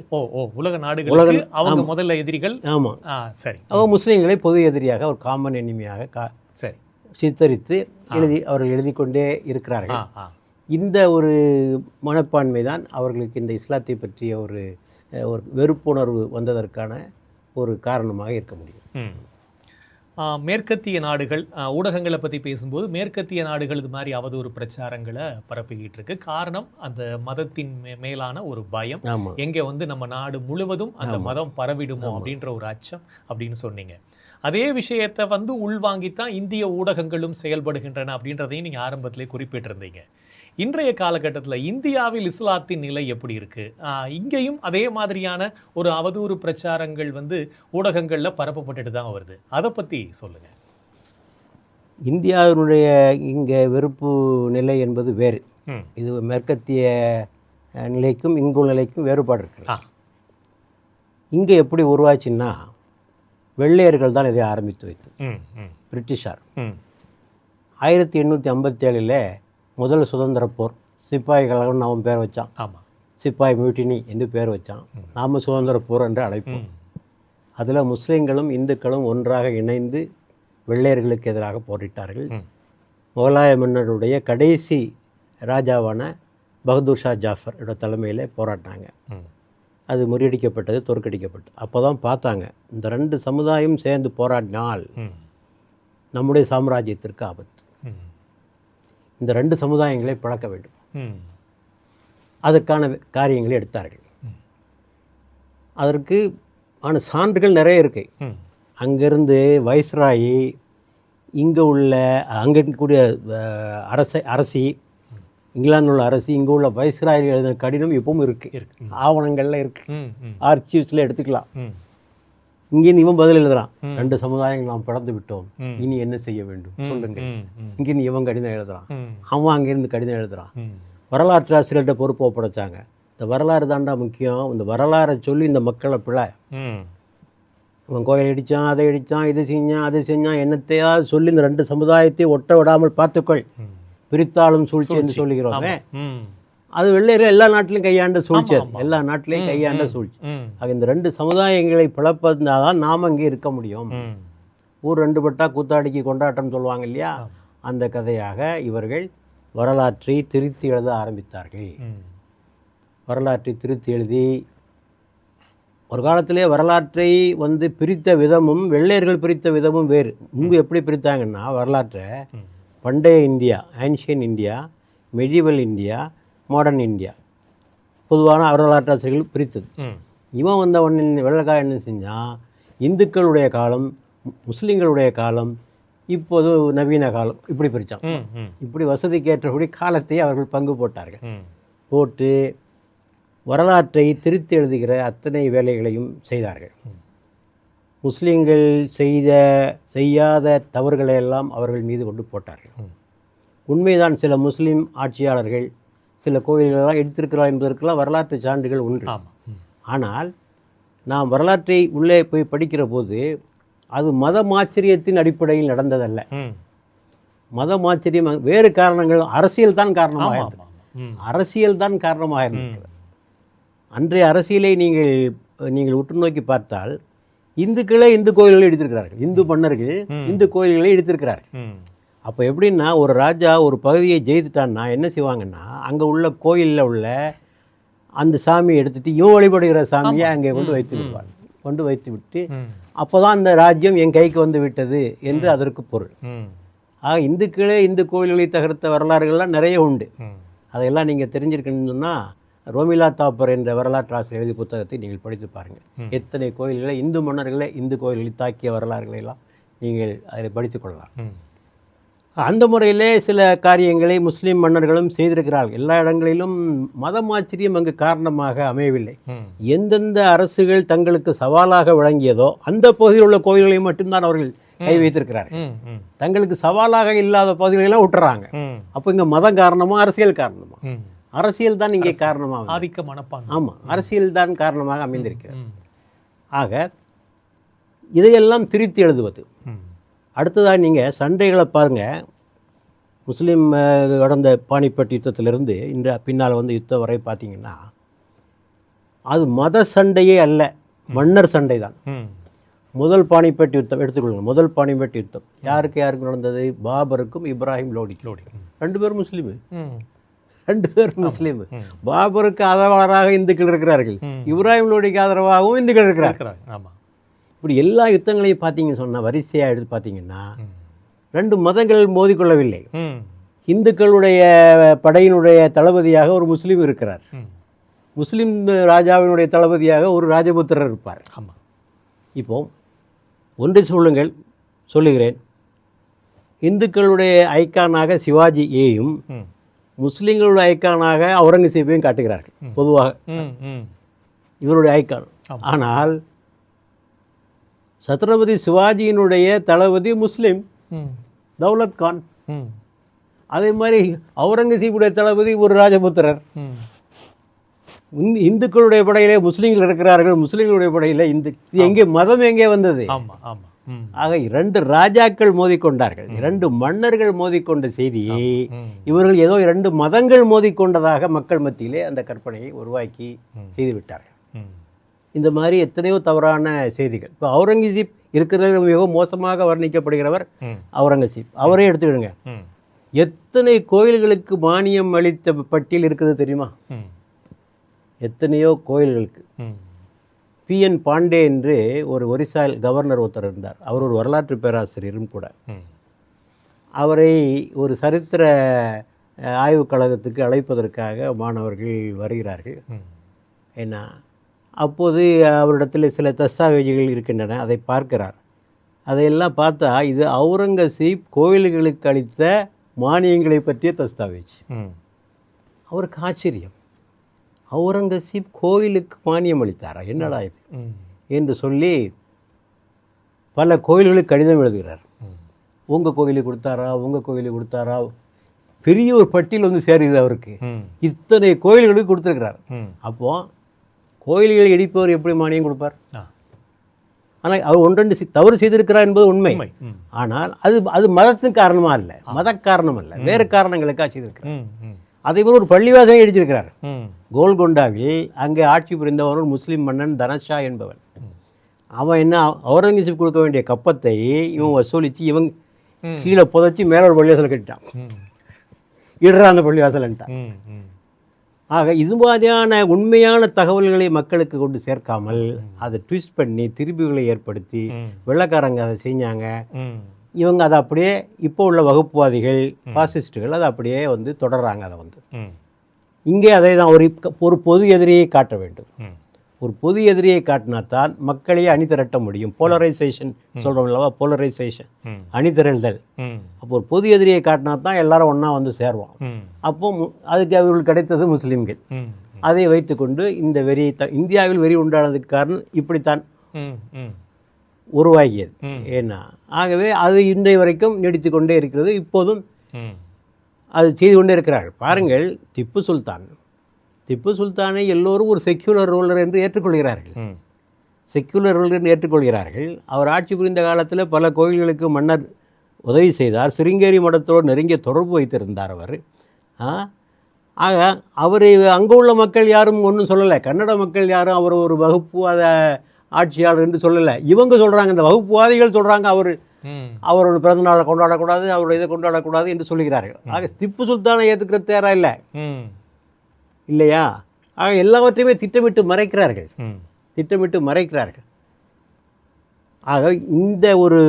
உலக நாடுகள் அவங்க முதல்ல எதிரிகள். ஆமாம், சரி. அவங்க முஸ்லீம்களை பொது எதிரியாக, ஒரு காமன் எனிமியாக சித்தரித்து அவர்கள் எழுதி கொண்டே இருக்கிறார்கள். இந்த ஒரு மனப்பான்மை தான் அவர்களுக்கு இந்த இஸ்லாத்தை பற்றிய ஒரு வெறுப்புணர்வு வந்ததற்கான ஒரு காரணமாக இருக்க முடியும். மேற்கத்திய நாடுகள் ஊடகங்களை பற்றி பேசும்போது மேற்கத்திய நாடுகள் இது மாதிரி அவதூறு பிரச்சாரங்களை பரப்பிக்கிட்டு இருக்கு. காரணம், அந்த மதத்தின் மேலான ஒரு பயம். எங்கே வந்து நம்ம நாடு முழுவதும் அந்த மதம் பரவிடுமோ அப்படின்ற ஒரு அச்சம் அப்படின்னு சொன்னீங்க. அதே விஷயத்தை வந்து உள்வாங்கித்தான் இந்திய ஊடகங்களும் செயல்படுகின்றன அப்படின்றதையும் நீங்கள் ஆரம்பத்திலே குறிப்பிட்டிருந்தீங்க. இன்றைய காலகட்டத்தில் இந்தியாவில் இஸ்லாத்தின் நிலை எப்படி இருக்கு? இங்கேயும் அதே மாதிரியான ஒரு அவதூறு பிரச்சாரங்கள் வந்து ஊடகங்களில் பரப்பப்பட்டுட்டு தான் வருது. அதை பற்றி சொல்லுங்க. இந்தியாவினுடைய இங்கே வெறுப்பு நிலை என்பது வேறு. இது மேற்கத்திய நிலைக்கும் இங்குள்ள நிலைக்கும் வேறுபாடு இருக்கு. இங்கே எப்படி உருவாச்சுன்னா, வெள்ளையர்கள் தான் இதை ஆரம்பித்து வைத்தது. பிரிட்டிஷார் 1857 முதல் சுதந்திர போர், சிப்பாய் கழகம் அவன் பேர் வச்சான். சிப்பாய் மியூட்டினி என்று பேர் வச்சான். நாம் சுதந்திர போர் என்று அழைப்போம். அதில் முஸ்லீம்களும் இந்துக்களும் ஒன்றாக இணைந்து வெள்ளையர்களுக்கு எதிராக போரிட்டார்கள். முகலாய மன்னருடைய கடைசி ராஜாவான பகதூர் ஷா ஜாஃபர் தலைமையில் போராடினாங்க. அது முறியடிக்கப்பட்டது, தோற்கடிக்கப்பட்டது. அப்போ தான் பார்த்தாங்க, இந்த ரெண்டு சமுதாயம் சேர்ந்து போராடினால் நம்முடைய சாம்ராஜ்யத்திற்கு ஆபத்து. இந்த ரெண்டு சமுதாயங்களை பழக்க வேண்டும். அதற்கான காரியங்களை எடுத்தார்கள். அதற்கு சான்றுகள் நிறைய இருக்கு. அங்கேருந்து வைஸ்ராயி, இங்கே உள்ள அங்கே இருக்கக்கூடிய அரசி, இங்கிலாந்தில் உள்ள அரசி, இங்கே உள்ள வைஸ்ராயி எழுதின கடிதம் இப்பவும் இருக்குது, ஆவணங்கள்லாம் இருக்குது, ஆர்ச்சிவ்ஸில் எடுத்துக்கலாம். இங்கேருந்து இவன் பதில் எழுதுறான், 2 சமுதாயங்கள் நாம் பிறந்து விட்டோம், இனி என்ன செய்ய வேண்டும் சொல்லுங்கள். இங்கேருந்து இவன் கடிதம் எழுதுறான், அவன் அங்கேருந்து கடிதம் எழுதுறான். வரலாற்று ஆசிரியர்கிட்ட பொறுப்பு ஒப்படைச்சாங்க. இந்த வரலாறு தாண்டா முக்கியம், இந்த வரலாறை சொல்லி இந்த மக்களை பிழை, இவன் கோயில் இடித்தான், அதை இடித்தான், இது செஞ்சான், அது செஞ்சான், என்னத்தையாவது சொல்லி இந்த 2 சமுதாயத்தை ஒட்ட விடாமல் பார்த்துக்கொள், பிரித்தாளும் சூழ்ச்சி என்று சொல்லுகிறோமே, அது வெள்ளையர்கள் எல்லா நாட்டிலையும் கையாண்ட சூழ்ச்சி, எல்லா நாட்டிலையும் கையாண்ட சூழ்ச்சி. ஆக இந்த 2 சமுதாயங்களை பிளப்பதாதான் நாம் அங்கே இருக்க முடியும். ஊர் 2 பட்டா கூத்தாடிக்கு கொண்டாட்டம் சொல்லுவாங்க இல்லையா, அந்த கதையாக இவர்கள் வரலாற்றை திருத்தி எழுத ஆரம்பித்தார்கள். வரலாற்றை திருத்தி எழுதி ஒரு காலத்திலே வரலாற்றை பிரித்த விதமும் வெள்ளையர்கள் பிரித்த விதமும் வேறு. முன்பு எப்படி பிரித்தாங்கன்னா வரலாற்றை பண்டைய India, ancient India, medieval India, modern India, பொதுவான வரலாற்றாசிரியர்கள் பிரித்தது. இவன் வந்த ஒன்று வெள்ளைக்காய் என்ன செஞ்சான், இந்துக்களுடைய காலம், முஸ்லீம்களுடைய காலம், இப்போது நவீன காலம், இப்படி பிரித்தான். இப்படி வசதிக்கேற்றபடி காலத்தை அவர்கள் பங்கு போட்டார்கள். போட்டு வரலாற்றை திருத்தி எழுதுகிற அத்தனை வேலைகளையும் செய்தார்கள். முஸ்லீம்கள் செய்யாத தவறுகளை எல்லாம் அவர்கள் மீது கொண்டு போட்டார்கள். உண்மைதான், சில முஸ்லீம் ஆட்சியாளர்கள் சில கோயில்களெல்லாம் எடுத்திருக்கிறார் என்பதற்கெல்லாம் வரலாற்று சான்றுகள் உண்டு. ஆனால் நாம் வரலாற்றை உள்ளே போய் படிக்கிற போது அது மதமாச்சரியத்தின் அடிப்படையில் நடந்ததல்ல. மதமாச்சரியம் வேறு காரணங்கள், அரசியல் தான் காரணமாக இருந்தது. அரசியல் தான் காரணமாக இருந்தது. அன்றைய அரசியலை நீங்கள் உற்று நோக்கி பார்த்தால் இந்துக்களே இந்து கோயில்களை எடுத்திருக்கிறார்கள், இந்து மன்னர்கள் இந்து கோயில்களை எடுத்திருக்கிறார்கள். அப்போ எப்படின்னா, ஒரு ராஜா ஒரு பகுதியை ஜெயித்துட்டான்னா என்ன செய்வாங்கன்னா, அங்கே உள்ள கோயிலில் உள்ள அந்த சாமியை எடுத்துட்டு இவன் வழிபடுகிற சாமியை அங்கே கொண்டு வைத்து விடுவார். கொண்டு வைத்து விட்டு அப்போ தான் அந்த ராஜ்யம் என் கைக்கு வந்து விட்டது என்று அதற்கு பொருள். ஆக இந்துக்களே இந்து கோயில்களை தகர்த்த வரலாறுகள்லாம் நிறைய உண்டு. அதையெல்லாம் நீங்கள் தெரிஞ்சிருக்கணும்னு சொன்னால் ரோமிலா தாப்பர் என்ற வரலாற்று ஆசிரியர் எழுதிய புத்தகத்தை நீங்கள் படித்து பாருங்கள். எத்தனை கோயில்களை, இந்து மன்னர்களை இந்து கோயில்களை தாக்கிய வரலாறுகளை எல்லாம் நீங்கள் அதில் படித்து கொள்ளலாம். அந்த முறையிலே சில காரியங்களை முஸ்லீம் மன்னர்களும் செய்திருக்கிறார்கள். எல்லா இடங்களிலும் மதமாச்சரியம் அங்கு காரணமாக அமையவில்லை. எந்தெந்த அரசுகள் தங்களுக்கு சவாலாக விளங்கியதோ அந்த பகுதியில் உள்ள கோயில்களை மட்டும்தான் அவர்கள் கை வைத்திருக்கிறார்கள். தங்களுக்கு சவாலாக இல்லாத பகுதிகளெல்லாம் விட்டுறாங்க. அப்போ இங்கே மதம் காரணமா, அரசியல் காரணமா? அரசியல் தான் இங்கே காரணமாக, ஆதிக்க மனப்பான்மை. ஆமாம், அரசியல் தான் காரணமாக அமைந்திருக்கிறது. ஆக இதையெல்லாம் திருத்தி எழுதுவது. அடுத்ததாக நீங்கள் சண்டைகளை பாருங்கள். முஸ்லீம் கடந்த பானிபட் யுத்தத்திலிருந்து இந்த பின்னால் யுத்தம் வரை பார்த்தீங்கன்னா அது மத சண்டையே அல்ல, மன்னர் சண்டை தான். முதல் பானிபட் யுத்தம் எடுத்துக்கொள்ளுங்க. முதல் பானிபட் யுத்தம் யாருக்கு நடந்தது? பாபருக்கும் இப்ராஹிம் லோடிக்கும். 2 பேரும் முஸ்லீமு, 2 பேரும் முஸ்லீம். பாபருக்கு ஆதரவாளராக இந்துக்கள் இருக்கிறார்கள், இப்ராஹிம் லோடிக்கு ஆதரவாகவும் இந்துக்கள் இருக்கிறார்கள். இப்படி எல்லா யுத்தங்களையும் பார்த்தீங்கன்னு சொன்னால், வரிசையாக எடுத்து பார்த்தீங்கன்னா 2 மதங்கள் மோதிக்கொள்ளவில்லை. இந்துக்களுடைய படையினுடைய தளபதியாக ஒரு முஸ்லீம் இருக்கிறார், முஸ்லீம் ராஜாவினுடைய தளபதியாக ஒரு ராஜபுத்திரர் இருப்பார். இப்போ ஒன்றை சொல்லுகிறேன், இந்துக்களுடைய ஐக்கானாக சிவாஜியையும் முஸ்லீம்களுடைய ஐக்கானாக அவுரங்கசீப்பையும் காட்டுகிறார்கள் பொதுவாக, இவருடைய ஐக்கான். ஆனால் சத்ரபதி சிவாஜியினுடைய தளபதி முஸ்லீம், தௌலத் கான். அதே மாதிரி அவுரங்கசீப்புடைய தளபதி ஒரு ராஜபுத்திரர். இந்துக்களுடைய படையிலே முஸ்லீம்கள் இருக்கிறார்கள், முஸ்லீம்களுடைய படையில எங்கே மதம் எங்கே வந்தது? ஆக 2 ராஜாக்கள் மோதிக்கொண்டார்கள், 2 மன்னர்கள் மோதிக்கொண்ட செய்தியை இவர்கள் ஏதோ 2 மதங்கள் மோதிக்கொண்டதாக மக்கள் மத்தியிலே அந்த கற்பனையை உருவாக்கி செய்துவிட்டார்கள். இந்த மாதிரி எத்தனையோ தவறான செய்திகள். இப்போ அவுரங்கசீப் இருக்கிறது மிகவும் மோசமாக வர்ணிக்கப்படுகிறவர் அவுரங்கசீப். அவரே எடுத்துக்கிடுங்க, எத்தனை கோயில்களுக்கு மானியம் அளித்த பட்டியல் இருக்குது தெரியுமா? எத்தனையோ கோயில்களுக்கு. PN பாண்டே என்று ஒரு ஒரிசால் கவர்னர் ஒருத்தர் இருந்தார். அவர் ஒரு வரலாற்று பேராசிரியரும் கூட. அவரை ஒரு சரித்திர ஆய்வுக் கழகத்துக்கு அழைப்பதற்காக மாணவர்கள் வருகிறார்கள். ஏன்னா அப்போது அவரிடத்தில் சில தஸ்தாவேஜுகள் இருக்கின்றன, அதை பார்க்கிறார். அதையெல்லாம் பார்த்தா இது அவுரங்கசீப் கோயில்களுக்கு அளித்த மானியங்களை பற்றிய தஸ்தாவேஜ். அவருக்கு ஆச்சரியம், அவுரங்கசீப் கோயிலுக்கு மானியம் அளித்தாரா, என்னடா இது என்று சொல்லி பல கோயில்களுக்கு கடிதம் எழுதுகிறார். உங்கள் கோயிலுக்கு கொடுத்தாரா, உங்கள் கோயிலுக்கு கொடுத்தாரா, பெரிய ஒரு பட்டியல் வந்து சேருது அவருக்கு. இத்தனை கோயில்களுக்கு கொடுத்துருக்கிறார். அப்போது கோயில்களை இடிப்பவர் எப்படி மானியம் கொடுப்பார்? ஆனால் அவர் ஒன்றெண்டு தவறு செய்திருக்கிறார் என்பது உண்மை. ஆனால் அது அது மதத்தின் காரணமாக இல்லை, மத காரணம் அல்ல, வேறு காரணங்களுக்காக செய்திருக்கிறார். அதே போல் ஒரு பள்ளிவாசலை இடிச்சிருக்கிறார் கோல்கொண்டாவில். அங்கே ஆட்சி புரிந்தவர் ஒரு முஸ்லீம் மன்னன் தனஷா என்பவன். அவன் என்ன, அவுரங்கசீப் கொடுக்க வேண்டிய கப்பத்தை இவன் வசூலித்து இவன் கீழே புதைச்சி மேலே ஒரு பள்ளிவாசல் கட்டிட்டான். இடுறா அந்த பள்ளிவாசல்ன்ட்டான். ஆக இது மாதிரியான உண்மையான தகவல்களை மக்களுக்கு கொண்டு சேர்க்காமல் அதை ட்விஸ்ட் பண்ணி திருப்பிகளை ஏற்படுத்தி வெள்ளைக்காரங்க அதை செஞ்சாங்க. இவங்க அதை அப்படியே இப்போ உள்ள வகுப்புவாதிகள் பாசிஸ்டுகள் அதை அப்படியே வந்து தொடர்றாங்க. அதை வந்து இங்கே அதை தான் ஒரு பொது எதிரியை காட்ட வேண்டும். ஒரு பொது எதிரியை காட்டினாத்தான் மக்களையே அணிதிரட்ட முடியும். போலரைசேஷன் சொல்கிறோம் இல்லவா, போலரைசேஷன், அணிதிரள்தல். அப்போ ஒரு பொது எதிரியை காட்டினா தான் எல்லாரும் ஒன்றா வந்து சேருவோம். அப்போ அதுக்கு அவர்களுக்கு கிடைத்தது முஸ்லீம்கள். அதை வைத்துக்கொண்டு இந்த வெறியை இந்தியாவில் வெறி உண்டானதுக்கு காரணம் இப்படித்தான் உருவாகியது. ஏன்னா ஆகவே அது இன்றைய வரைக்கும் நீடித்து கொண்டே இருக்கிறது. இப்போதும் அது செய்து கொண்டே இருக்கிறார்கள். பாருங்கள், திப்பு சுல்தானை எல்லோரும் ஒரு செக்யூலர் ரூலர் என்று ஏற்றுக்கொள்கிறார்கள். செக்யூலர் ரூலர் என்று ஏற்றுக்கொள்கிறார்கள். அவர் ஆட்சி புரிந்த காலத்தில் பல கோயில்களுக்கு மன்னர் உதவி செய்தார். சிருங்கேரி மடத்தோடு நெருங்கிய தொடர்பு வைத்திருந்தார் அவர். ஆக அவர் அங்கே உள்ள மக்கள் யாரும் ஒன்றும் சொல்லலை. கன்னட மக்கள் யாரும் அவர் ஒரு வகுப்புவாத ஆட்சியாளர் என்று சொல்லலை. இவங்க சொல்கிறாங்க, இந்த வகுப்புவாதிகள் சொல்கிறாங்க அவரோட பிறந்த நாளை கொண்டாடக்கூடாது, அவரோட இதை கொண்டாடக்கூடாது என்று சொல்லுகிறார்கள். ஆக திப்பு சுல்தானை ஏற்றுக்கிறது தேரா இல்லை இல்லையா? ஆக எல்லாவற்றையுமே திட்டமிட்டு மறைக்கிறார்கள். ஆக இந்த ஒரு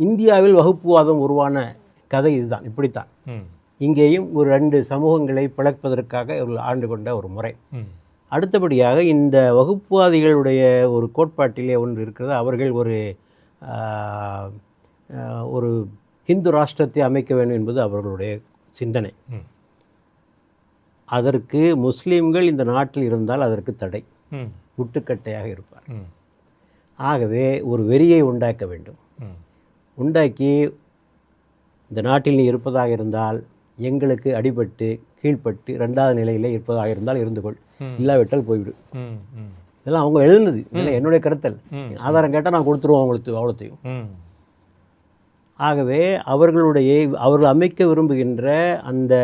இந்தியாவில் வகுப்புவாதம் உருவான கதை இதுதான், இப்படித்தான். இங்கேயும் ஒரு 2 சமூகங்களை பிளப்பதற்காக இவர்கள் ஆண்டு கொண்ட ஒரு முறை. அடுத்தபடியாக இந்த வகுப்புவாதிகளுடைய ஒரு கோட்பாட்டிலே ஒன்று இருக்கிறது. அவர்கள் ஒரு ஹிந்து ராஷ்டிரத்தை அமைக்க வேண்டும் என்பது அவர்களுடைய சிந்தனை. அதற்கு முஸ்லீம்கள் இந்த நாட்டில் இருந்தால் அதற்கு தடை, முட்டுக்கட்டையாக இருப்பார். ஆகவே ஒரு வெறியை உண்டாக்க வேண்டும். உண்டாக்கி இந்த நாட்டில் நீ இருப்பதாக இருந்தால் எங்களுக்கு அடிபட்டு கீழ்பட்டு 2வது நிலையிலே இருப்பதாக இருந்தால் இருந்துகொள், இல்லாவிட்டால் போய்விடு. இதெல்லாம் அவங்க எழுதுனது, இல்லை என்னுடைய கருத்தல். ஆதாரம் கேட்டால் நான் கொடுத்துருவோம் அவங்களுக்கு அவ்வளோத்தையும். ஆகவே அவர்கள் அமைக்க விரும்புகின்ற அந்த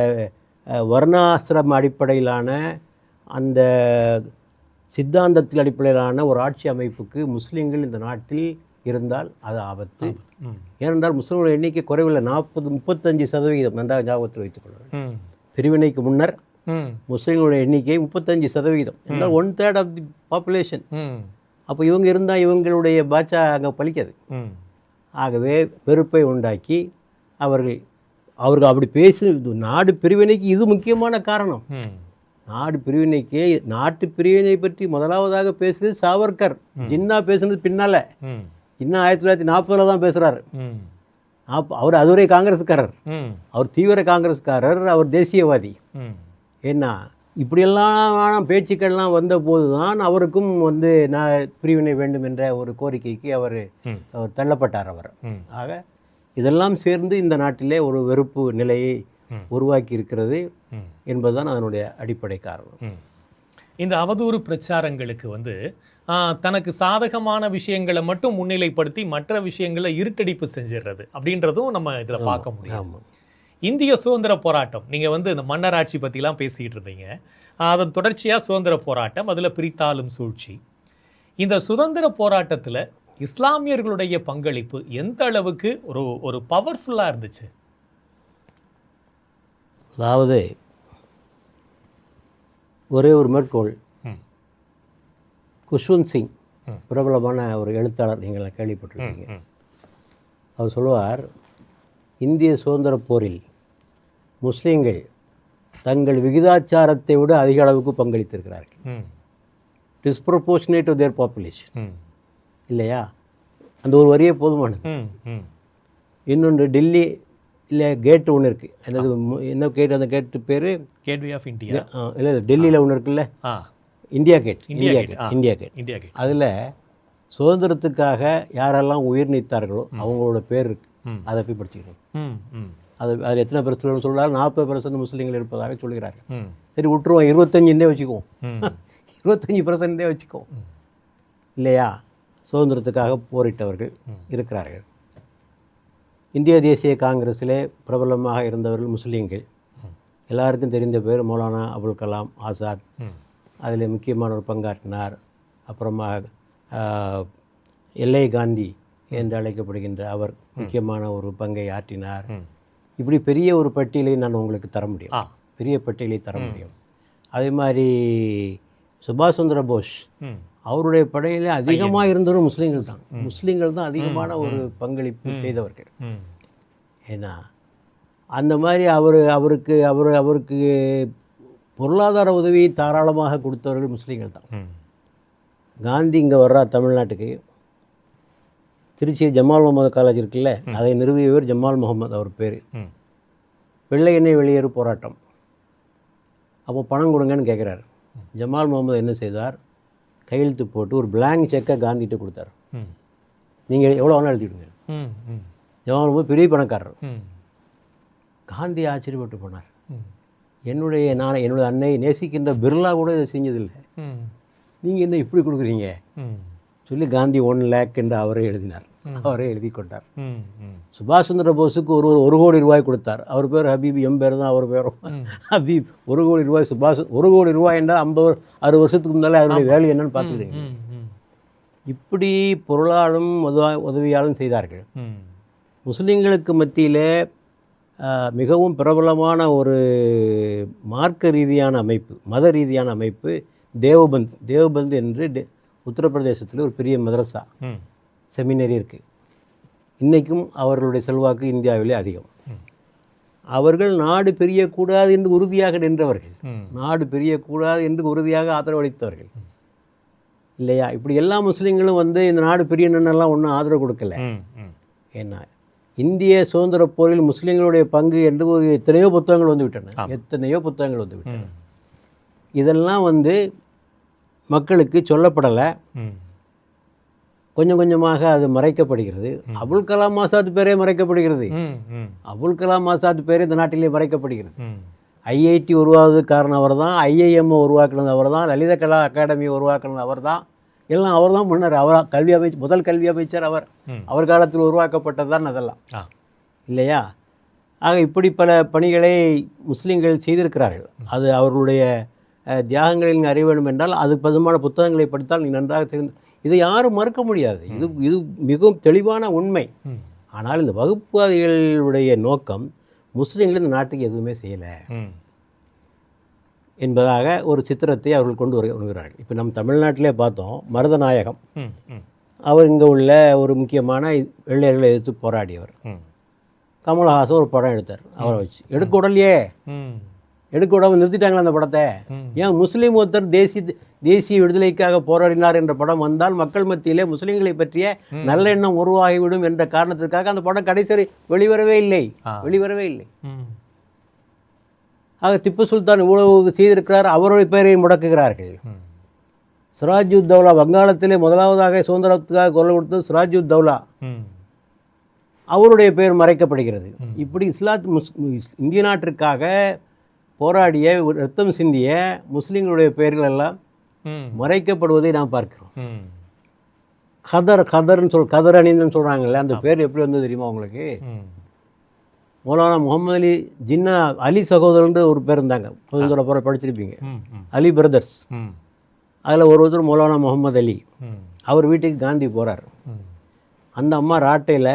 வர்ணாசிரம அடிப்படையிலான அந்த சித்தாந்தத்தில் அடிப்படையிலான ஒரு ஆட்சி அமைப்புக்கு முஸ்லீம்கள் இந்த நாட்டில் இருந்தால் அது ஆபத்து. ஏனென்றால் முஸ்லீம்களோட எண்ணிக்கை குறைவில்லை, 35%. நன்றாக ஞாபகத்தில் வைத்துக் கொள்ளுங்கள். பிரிவினைக்கு முன்னர் முஸ்லீம்களுடைய எண்ணிக்கை 35%, என்றால் 1/3 ஆஃப் தி பாப்புலேஷன். அப்போ இவங்க இருந்தால் இவங்களுடைய பாட்சா அங்கே பலிக்காது. ஆகவே வெறுப்பை உண்டாக்கி அவர்கள் அப்படி பேசி நாடு பிரிவினைக்கு இது முக்கியமான காரணம். நாட்டு பிரிவினை பற்றி முதலாவதாக பேசுறது சாவர்கர். ஜின்னா பேசுனது பின்னால. ஜின்னா 1940 தான் பேசுறாரு. அவர் அதுவரை காங்கிரஸ்காரர், அவர் தீவிர காங்கிரஸ்காரர், அவர் தேசியவாதி. ஏன்னா இப்படியெல்லாம் பேச்சுக்கள்லாம் வந்த போது தான் அவருக்கும் பிரிவினை வேண்டும் என்ற ஒரு கோரிக்கைக்கு அவர் தள்ளப்பட்டார். ஆக இதெல்லாம் சேர்ந்து இந்த நாட்டிலே ஒரு வெறுப்பு நிலையை உருவாக்கி இருக்கிறது என்பதுதான் அதனுடைய அடிப்படை காரணம். இந்த அவதூறு பிரச்சாரங்களுக்கு தனக்கு சாதகமான விஷயங்களை மட்டும் முன்னிலைப்படுத்தி மற்ற விஷயங்களை இருட்டடிப்பு செஞ்சிடுறது அப்படின்றதும் நம்ம இதில் பார்க்க முடியும். இந்திய சுதந்திர போராட்டம், நீங்கள் இந்த மன்னராட்சி பற்றிலாம் பேசிக்கிட்டு இருந்தீங்க. அதன் தொடர்ச்சியாக சுதந்திர போராட்டம், அதில் பிரித்தாளும் சூழ்ச்சி. இந்த சுதந்திர போராட்டத்தில் இஸ்லாமியர்களுடைய பங்களிப்பு எந்த அளவுக்கு ஒரு பவர்ஃபுல்லாக இருந்துச்சு? அதாவது ஒரே ஒரு மேற்கோள், குஷ்வந்த் சிங் பிரபலமான ஒரு எழுத்தாளர், நீங்கள் கேள்விப்பட்டிருக்கீங்க. அவர் சொல்லுவார், இந்திய சுதந்திர போரில் முஸ்லீம்கள் தங்கள் விகிதாச்சாரத்தை விட அதிக அளவுக்கு பங்களித்திருக்கிறார்கள். டிஸ்ப்ரொபோர்ஷனேட் டு தேர் பாப்புலேஷன், இல்லையா? அந்த ஒரு வரியே போதுமானது. ம் ம் இன்னொன்று டெல்லி இல்லை கேட்டு ஒன்று இருக்குது. அந்த என்ன கேட், அந்த கேட்டு பேர் கேட்வே ஆஃப் இந்தியா. இல்லை டெல்லியில் ஒன்று இருக்குல்ல, ஆ India gate. India India gate. Gate ஆ. India gate. India gate. அதில் சுதந்திரத்துக்காக யாரெல்லாம் உயிர் நீத்தார்களோ அவங்களோட பேர் இருக்கு. ம். அதை போய் படிச்சுக்கணும். ம் ம் அதில் எத்தனை பெர்சன்ட் சொல்லால் 40% முஸ்லீம்கள் இருப்பதாக சொல்கிறார்கள். ம் சரி விட்டுருவோம், 25 வச்சுக்குவோம். ம் 25% வச்சுக்குவோம் இல்லையா? சுதந்திரத்துக்காக போரிட்டவர்கள் இருக்கிறார்கள். இந்திய தேசிய காங்கிரஸிலே பிரபலமாக இருந்தவர்கள் முஸ்லீம்கள். எல்லாருக்கும் தெரிந்த பேர் மௌலானா அபுல் கலாம் ஆசாத். ம் அதில் முக்கியமான ஒரு பங்காற்றினார். அப்புறமா எல்ஐ காந்தி என்று அழைக்கப்படுகின்ற அவர் முக்கியமான ஒரு பங்கை ஆற்றினார். ம் இப்படி பெரிய ஒரு பட்டியலை நான் உங்களுக்கு தர முடியும். ஆ பெரிய பட்டியலை தர முடியும். அதே மாதிரி சுபாஷ் சந்திர போஸ், ம் அவருடைய படையில் அதிகமாக இருந்தவரும் முஸ்லீம்கள் தான். முஸ்லீம்கள் தான் அதிகமான ஒரு பங்களிப்பு செய்தவர்கள். ம் ஏன்னா அந்த மாதிரி அவருக்கு பொருளாதார உதவி தாராளமாக கொடுத்தவர்கள் முஸ்லீம்கள் தான். ம் காந்தி இங்கே வர்றார் தமிழ்நாட்டுக்கு. திருச்சி ஜமால் முகமது காலேஜ் இருக்குல்ல, அதை நிறுவியவர் ஜமால் முகமது அவர் பேர். ம் வெள்ளை எண்ணெய் வெளியேறு போராட்டம். அப்போ பணம் கொடுங்கன்னு கேட்குறாரு. ஜமால் முகமது என்ன செய்தார்? கையெழுத்து போட்டு ஒரு பிளாங்க் செக்கை காந்திகிட்ட கொடுத்தார். ம் நீங்கள் எவ்வளோ வேணாலும் எழுதிவிடுங்க. ம் ம் ஜமால் முகமது பெரிய பணக்காரர். ம் காந்தி ஆச்சரியப்பட்டு போனார். ம் என்னுடைய அன்னை நேசிக்கின்ற பிர்லா கூட இதை செஞ்சதில்லை, ம் நீங்கள் என்ன இப்படி கொடுக்குறீங்க ம் சொல்லி காந்தி 1 lakh என்று அவரே எழுதினார். அவரே எழுதி கொண்டார். ம் ம் சுபாஷ் சந்திர போஸுக்கு ஒரு கோடி ரூபாய் கொடுத்தார். அவர் பேர் ஹபீப், எம் பேர் தான் அவர் பேரும் ஹபீப். 1 கோடி ரூபாய் சுபாஷ். 1 கோடி ரூபாய் என்றால் 50-60 வருஷத்துக்கு முன்னாலே அவருடைய வேலை என்னன்னு பார்த்துக்கிறீங்க. ம் ம் இப்படி பொருளாலும் உதவியாலும் செய்தார்கள். ம் முஸ்லீம்களுக்கு மத்தியிலே மிகவும் பிரபலமான ஒரு மார்க்க ரீதியான அமைப்பு, மத ரீதியான அமைப்பு தேவபந்த் என்று உத்தரப்பிரதேசத்தில் ஒரு பெரிய மதரசா ம் செமினரி இருக்குது. இன்றைக்கும் அவர்களுடைய செல்வாக்கு இந்தியாவிலே அதிகம். அவர்கள் நாடு பிரியக்கூடாது என்று உறுதியாக நின்றவர்கள். ம் நாடு பிரியக்கூடாது என்று உறுதியாக ஆதரவளித்தவர்கள் இல்லையா? இப்படி எல்லா முஸ்லீம்களும் வந்து இந்த நாடு பிரியணுன்னெல்லாம் ஒன்றும் ஆதரவு கொடுக்கல. ம் ம் ஏன்னா இந்திய சுதந்திர போரில் முஸ்லீம்களுடைய பங்கு என்று ஒரு எத்தனையோ புத்தகங்கள் வந்து விட்டன. ம் இதெல்லாம் வந்து மக்களுக்கு சொல்லப்படலை. ம் கொஞ்சம் கொஞ்சமாக அது மறைக்கப்படுகிறது. அபுல் கலாம் ஆசாத் பேரே மறைக்கப்படுகிறது. ம் ம் அபுல் கலாம் ஆசாத் பேரே இந்த நாட்டிலே மறைக்கப்படுகிறது. ம் ஐஐடி உருவாவதுக்கு காரணம் அவர் தான். ஐஐஎம் உருவாக்குனது அவர் தான். லலித கலா அகாடமி உருவாக்குனது அவர் தான். எல்லாம் அவர் தான் பண்ணார். அவர் முதல் கல்வி அமைச்சர் அவர். அவர் காலத்தில் உருவாக்கப்பட்டது தான் அதெல்லாம் ஆ இல்லையா? ஆக இப்படி பல பணிகளை முஸ்லீம்கள் செய்திருக்கிறார்கள். அது அவர்களுடைய தியாகங்களில் அறிய வேண்டும் என்றால் அது பதுமான புத்தகங்களை படித்தால் நீ நன்றாக தெரிந்து. இதை யாரும் மறுக்க முடியாது. இது மிகவும் தெளிவான உண்மை. ம் ஆனால் இந்த வகுப்புவாதிகளுடைய நோக்கம் முஸ்லீம்கள் இந்த நாட்டுக்கு எதுவுமே செய்யலை ம் என்பதாக ஒரு சித்திரத்தை அவர்கள் கொண்டு வருகிறார்கள். இப்போ நம்ம தமிழ்நாட்டிலே பார்த்தோம், மருதநாயகம். ம் ம் அவர் இங்கே உள்ள ஒரு முக்கியமான வெள்ளையர்களை எதிர்த்து போராடியவர். ம் கமலஹாசன் ஒரு படம் எடுத்தார். அவரை வச்சு எடுக்க உடலையே, ம் எடுக்க விடாமல் நிறுத்திட்டாங்களா அந்த படத்தை? ஏன் முஸ்லீம் ஒருத்தர் தேசிய விடுதலைக்காக போராடினார் என்ற படம் வந்தால் மக்கள் மத்தியிலே முஸ்லீம்களை பற்றிய நல்ல எண்ணம் உருவாகிவிடும் என்ற காரணத்திற்காக அந்த படம் கடைசி வெளிவரவே இல்லை. ம் ஆக திப்பு சுல்தான் இவ்வளவு செய்திருக்கிறார். அவருடைய பெயரை முடக்குகிறார்கள். ம் சிராஜுத் தௌலா வங்காளத்திலே முதலாவதாக சுதந்திரத்துக்காக குரல் கொடுத்தது சிராஜுத் தௌலா. ம் அவருடைய பெயர் மறைக்கப்படுகிறது. இப்படி இந்திய நாட்டிற்காக போராடிய ரத்தம் சிந்திய முஸ்லீம்களுடைய பெயர்கள் எல்லாம் ம் மறைக்கப்படுவதை நாம் பார்க்கிறோம். ம் கதர் அணிந்தன்னு சொல்கிறாங்கல்ல, அந்த பேர் எப்படி வந்தது தெரியுமா உங்களுக்கு? ம் மௌலானா முகமது அலி ஜின்னா அலி சகோதரர்ன்ற ஒரு பேர் இருந்தாங்க. சுதந்திர போராட்டம் படிச்சிருப்பீங்க, ம் ம் அலி பிரதர்ஸ். ம் அதில் ஒருத்தர் மௌலானா முகமது அலி. ம் அவர் வீட்டுக்கு காந்தி போகிறார். ம் அந்த அம்மா ராட்டையில்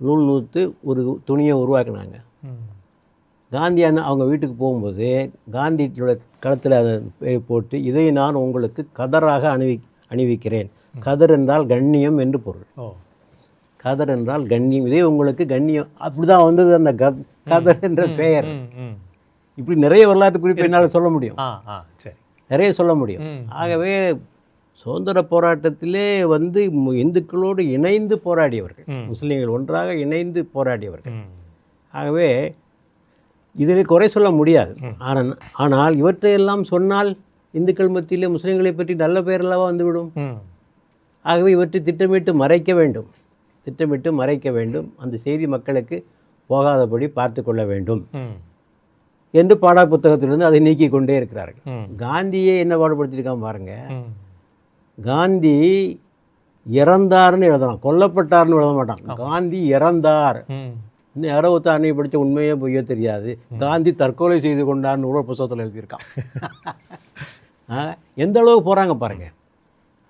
நூல் நூற்று ஒரு துணியை உருவாக்குனாங்க. ம் காந்தி அவங்க வீட்டுக்கு போகும்போது காந்தியோட கழுத்தில் அதை போட்டு, இதை நான் உங்களுக்கு கதராக அணிவிக்கிறேன். கதர் என்றால் கண்ணியம் என்று பொருள். ஓ கதர் என்றால் கண்ணியம், இதே உங்களுக்கு கண்ணியம். அப்படி தான் வந்தது அந்த கதர் என்ற பெயர். ம் ம் இப்படி நிறைய வரலாற்று குறிப்பு என்னால் சொல்ல முடியும், ஆ ஆ சரி நிறைய சொல்ல முடியும். ம் ஆகவே சுதந்திர போராட்டத்திலே வந்து இந்துக்களோடு இணைந்து போராடியவர்கள், முஸ்லீம்கள் ஒன்றாக இணைந்து போராடியவர்கள். ஆகவே இதில் குறை சொல்ல முடியாது. ஆனால் இவற்றையெல்லாம் சொன்னால் இந்துக்கள் மத்தியிலே முஸ்லீம்களை பற்றி நல்ல பெயரல்லவா வந்துவிடும். ஆகவே இவற்றை திட்டமிட்டு மறைக்க வேண்டும், அந்த செய்தி மக்களுக்கு போகாதபடி பார்த்து கொள்ள வேண்டும் என்று பாடா புத்தகத்திலிருந்து அதை நீக்கி கொண்டே இருக்கிறார்கள். காந்தியே என்ன பாடுபடுத்தியிருக்கான் பாருங்க. காந்தி இறந்தார்னு எழுதலாம், கொல்லப்பட்டார்னு எழுத மாட்டான். காந்தி இறந்தார். இன்னும் யாரோ ஒருத்தர் அன்னை படித்த உண்மையே பொய்யோ தெரியாது, காந்தி தற்கொலை செய்து கொண்டார்னு கூட புத்தகத்தில் எழுதியிருக்கான். எந்த அளவுக்கு போகிறாங்க பாருங்கள்.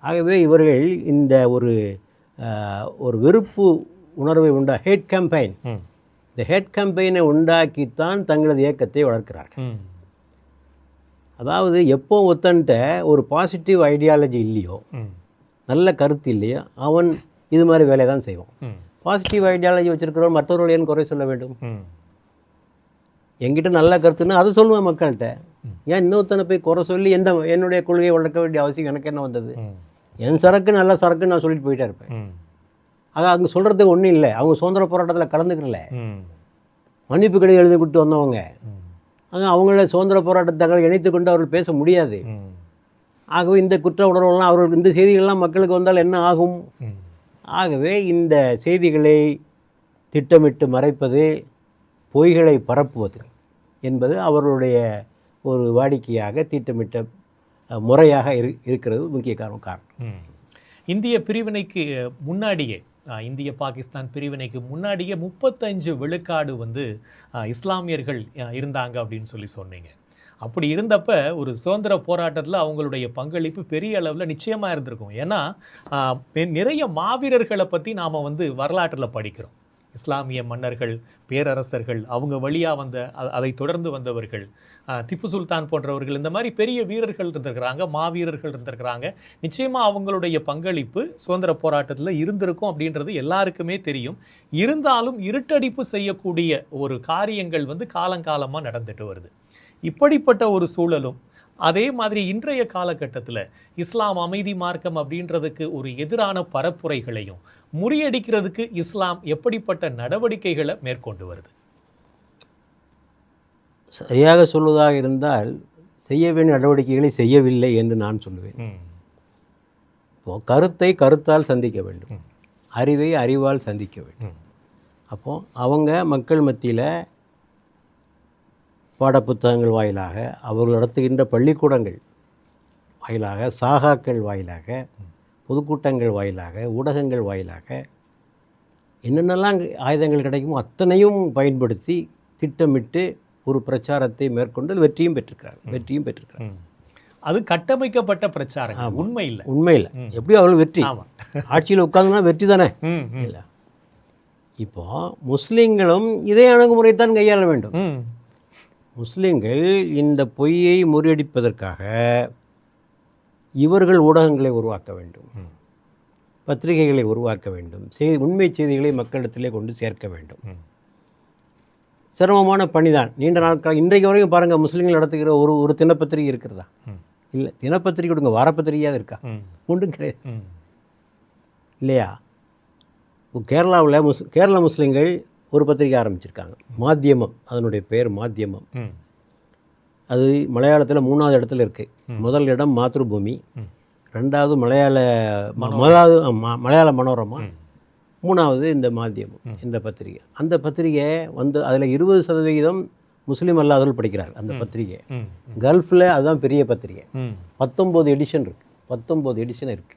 ஆகவே இவர்கள் இந்த ஒரு வெறுப்பு உணர்வை ஹேட் கேம்பெயின், இந்த ஹேட் கேம்பெயினை உண்டாக்கித்தான் தங்களது இயக்கத்தை வளர்க்கிறார்கள். அதாவது எப்போ ஒருத்தன்ட்ட ஒரு பாசிட்டிவ் ஐடியாலஜி இல்லையோ, நல்ல கருத்து இல்லையோ, அவன் இது மாதிரி வேலையை தான் செய்வான். பாசிட்டிவ் ஐடியாலஜி வச்சுருக்கிறவன் மற்றவர்கள் ஏன் குறை சொல்ல வேண்டும்? என்கிட்ட நல்ல கருத்துன்னா அதை சொல்லுவேன் மக்கள்கிட்ட. ஏன் இன்னொருத்தனை போய் குறை சொல்லி என்னுடைய கொள்கையை வளர்க்க வேண்டிய அவசியம் எனக்கு என்ன வந்தது? என் சரக்கு நல்ல சரக்குன்னு நான் சொல்லிட்டு போயிட்டே இருப்பேன். ஆக அங்கே சொல்கிறதுக்கு ஒன்றும் இல்லை. அவங்க சுதந்திர போராட்டத்தில் கலந்துக்கல, மன்னிப்பு கடிதம் எழுதி கொடுத்து வந்தவங்க. அவங்கள சுதந்திர போராட்டத்தை இணைத்து கொண்டு அவர்கள் பேச முடியாது. ஆகவே இந்த குற்ற உணர்வுலாம் அவர்கள் இந்த செய்திகள்லாம் மக்களுக்கு வந்தால் என்ன ஆகும்? ஆகவே இந்த செய்திகளை திட்டமிட்டு மறைப்பது, பொய்களை பரப்புவது என்பது அவர்களுடைய ஒரு வாடிக்கையாக திட்டமிட்ட முறையாக இருக்கிறது முக்கிய காரணம். இந்திய பிரிவினைக்கு முன்னாடியே, இந்திய பாகிஸ்தான் பிரிவினைக்கு முன்னாடியே 35 விழுக்காடு வந்து இஸ்லாமியர்கள் இருந்தாங்க அப்படின்னு சொன்னீங்க. அப்படி இருந்தப்ப ஒரு சுதந்திர போராட்டத்தில் அவங்களுடைய பங்களிப்பு பெரிய அளவில் நிச்சயமாக இருந்திருக்கும். ஏன்னா நிறைய மாவீரர்களை பற்றி நாம் வந்து வரலாற்றில் படிக்கிறோம். இஸ்லாமிய மன்னர்கள், பேரரசர்கள், அவங்க வழியாக வந்த அதை தொடர்ந்து வந்தவர்கள், திப்பு சுல்தான் போன்றவர்கள், இந்த மாதிரி பெரிய வீரர்கள் இருந்திருக்கிறாங்க, மாவீரர்கள் இருந்திருக்கிறாங்க. நிச்சயமாக அவங்களுடைய பங்களிப்பு சுதந்திர போராட்டத்தில் இருந்திருக்கும் அப்படின்றது எல்லாருக்குமே தெரியும். இருந்தாலும் இருட்டடிப்பு செய்யக்கூடிய ஒரு காரியங்கள் வந்து காலங்காலமாக நடந்துட்டு வருது. இப்படிப்பட்ட ஒரு சூழலும் அதே மாதிரி இன்றைய காலகட்டத்தில் இஸ்லாம் அமைதி மார்க்கம் அப்படின்றதுக்கு ஒரு எதிரான பரப்புரைகளையும் முறியடிக்கிறதுக்கு இஸ்லாம் எப்படிப்பட்ட நடவடிக்கைகளை மேற்கொண்டு வருது? சரியாக சொல்வதாக இருந்தால் செய்ய வேண்டிய நடவடிக்கைகளை செய்யவில்லை என்று நான் சொல்லுவேன். இப்போது கருத்தை கருத்தால் சந்திக்க வேண்டும், அறிவை அறிவால் சந்திக்க வேண்டும். அப்போது அவங்க மக்கள் மத்தியில் பாடப்புத்தகங்கள் வாயிலாக, அவர்கள் நடத்துகின்ற பள்ளிக்கூடங்கள் வாயிலாக, சாகாக்கள் வாயிலாக, பொதுக்கூட்டங்கள் வாயிலாக, ஊடகங்கள் வாயிலாக என்னென்னலாம் ஆயுதங்கள் கிடைக்குமோ அத்தனையும் பயன்படுத்தி திட்டமிட்டு ஒரு பிரச்சாரத்தை மேற்கொண்டு வெற்றியும் பெற்றிருக்கிறார். அது கட்டமைக்கப்பட்ட பிரச்சாரம், உண்மை இல்லை. எப்படியும் அவர்கள் வெற்றி, ஆட்சியில் உட்கார்ந்துனா வெற்றி தானே. இல்லை, இப்போ முஸ்லீம்களும் இதே அணுகுமுறைத்தான் கையாள வேண்டும். முஸ்லீம்கள் இந்த பொய்யை முறியடிப்பதற்காக இவர்கள் ஊடகங்களை உருவாக்க வேண்டும், பத்திரிகைகளை உருவாக்க வேண்டும், உண்மை செய்திகளை மக்களிடத்திலே கொண்டு சேர்க்க வேண்டும். சிரமமான பணிதான், நீண்ட நாட்கள். இன்றைக்கு வரைக்கும் பாருங்கள், முஸ்லீம்கள் நடத்துகிற ஒரு தினப்பத்திரிகை இருக்கிறதா? இல்லை. தினப்பத்திரிகை கொடுங்க, வாரப்பத்திரிகையாக இருக்கா? ஒன்றும் கிடையாது, இல்லையா? கேரளாவில் கேரள முஸ்லீம்கள் ஒரு பத்திரிகை ஆரம்பிச்சிருக்காங்க, மாத்தியமம். அதனுடைய பேர் மாத்தியமம். அது மலையாளத்தில் 3வது இடத்துல இருக்குது. முதல் இடம் மாத்ருபூமி, 2வது மலையாள மனோரமா, 3வது இந்த மாத்தியமம் என்ற பத்திரிகை. அந்த பத்திரிகை வந்து அதில் 20% முஸ்லீம் அல்லாதவர்கள் படிக்கிறார் அந்த பத்திரிகை. கல்ஃபில் அதுதான் பெரிய பத்திரிகை. 19 எடிஷன் இருக்குது. 19 எடிஷன் இருக்குது.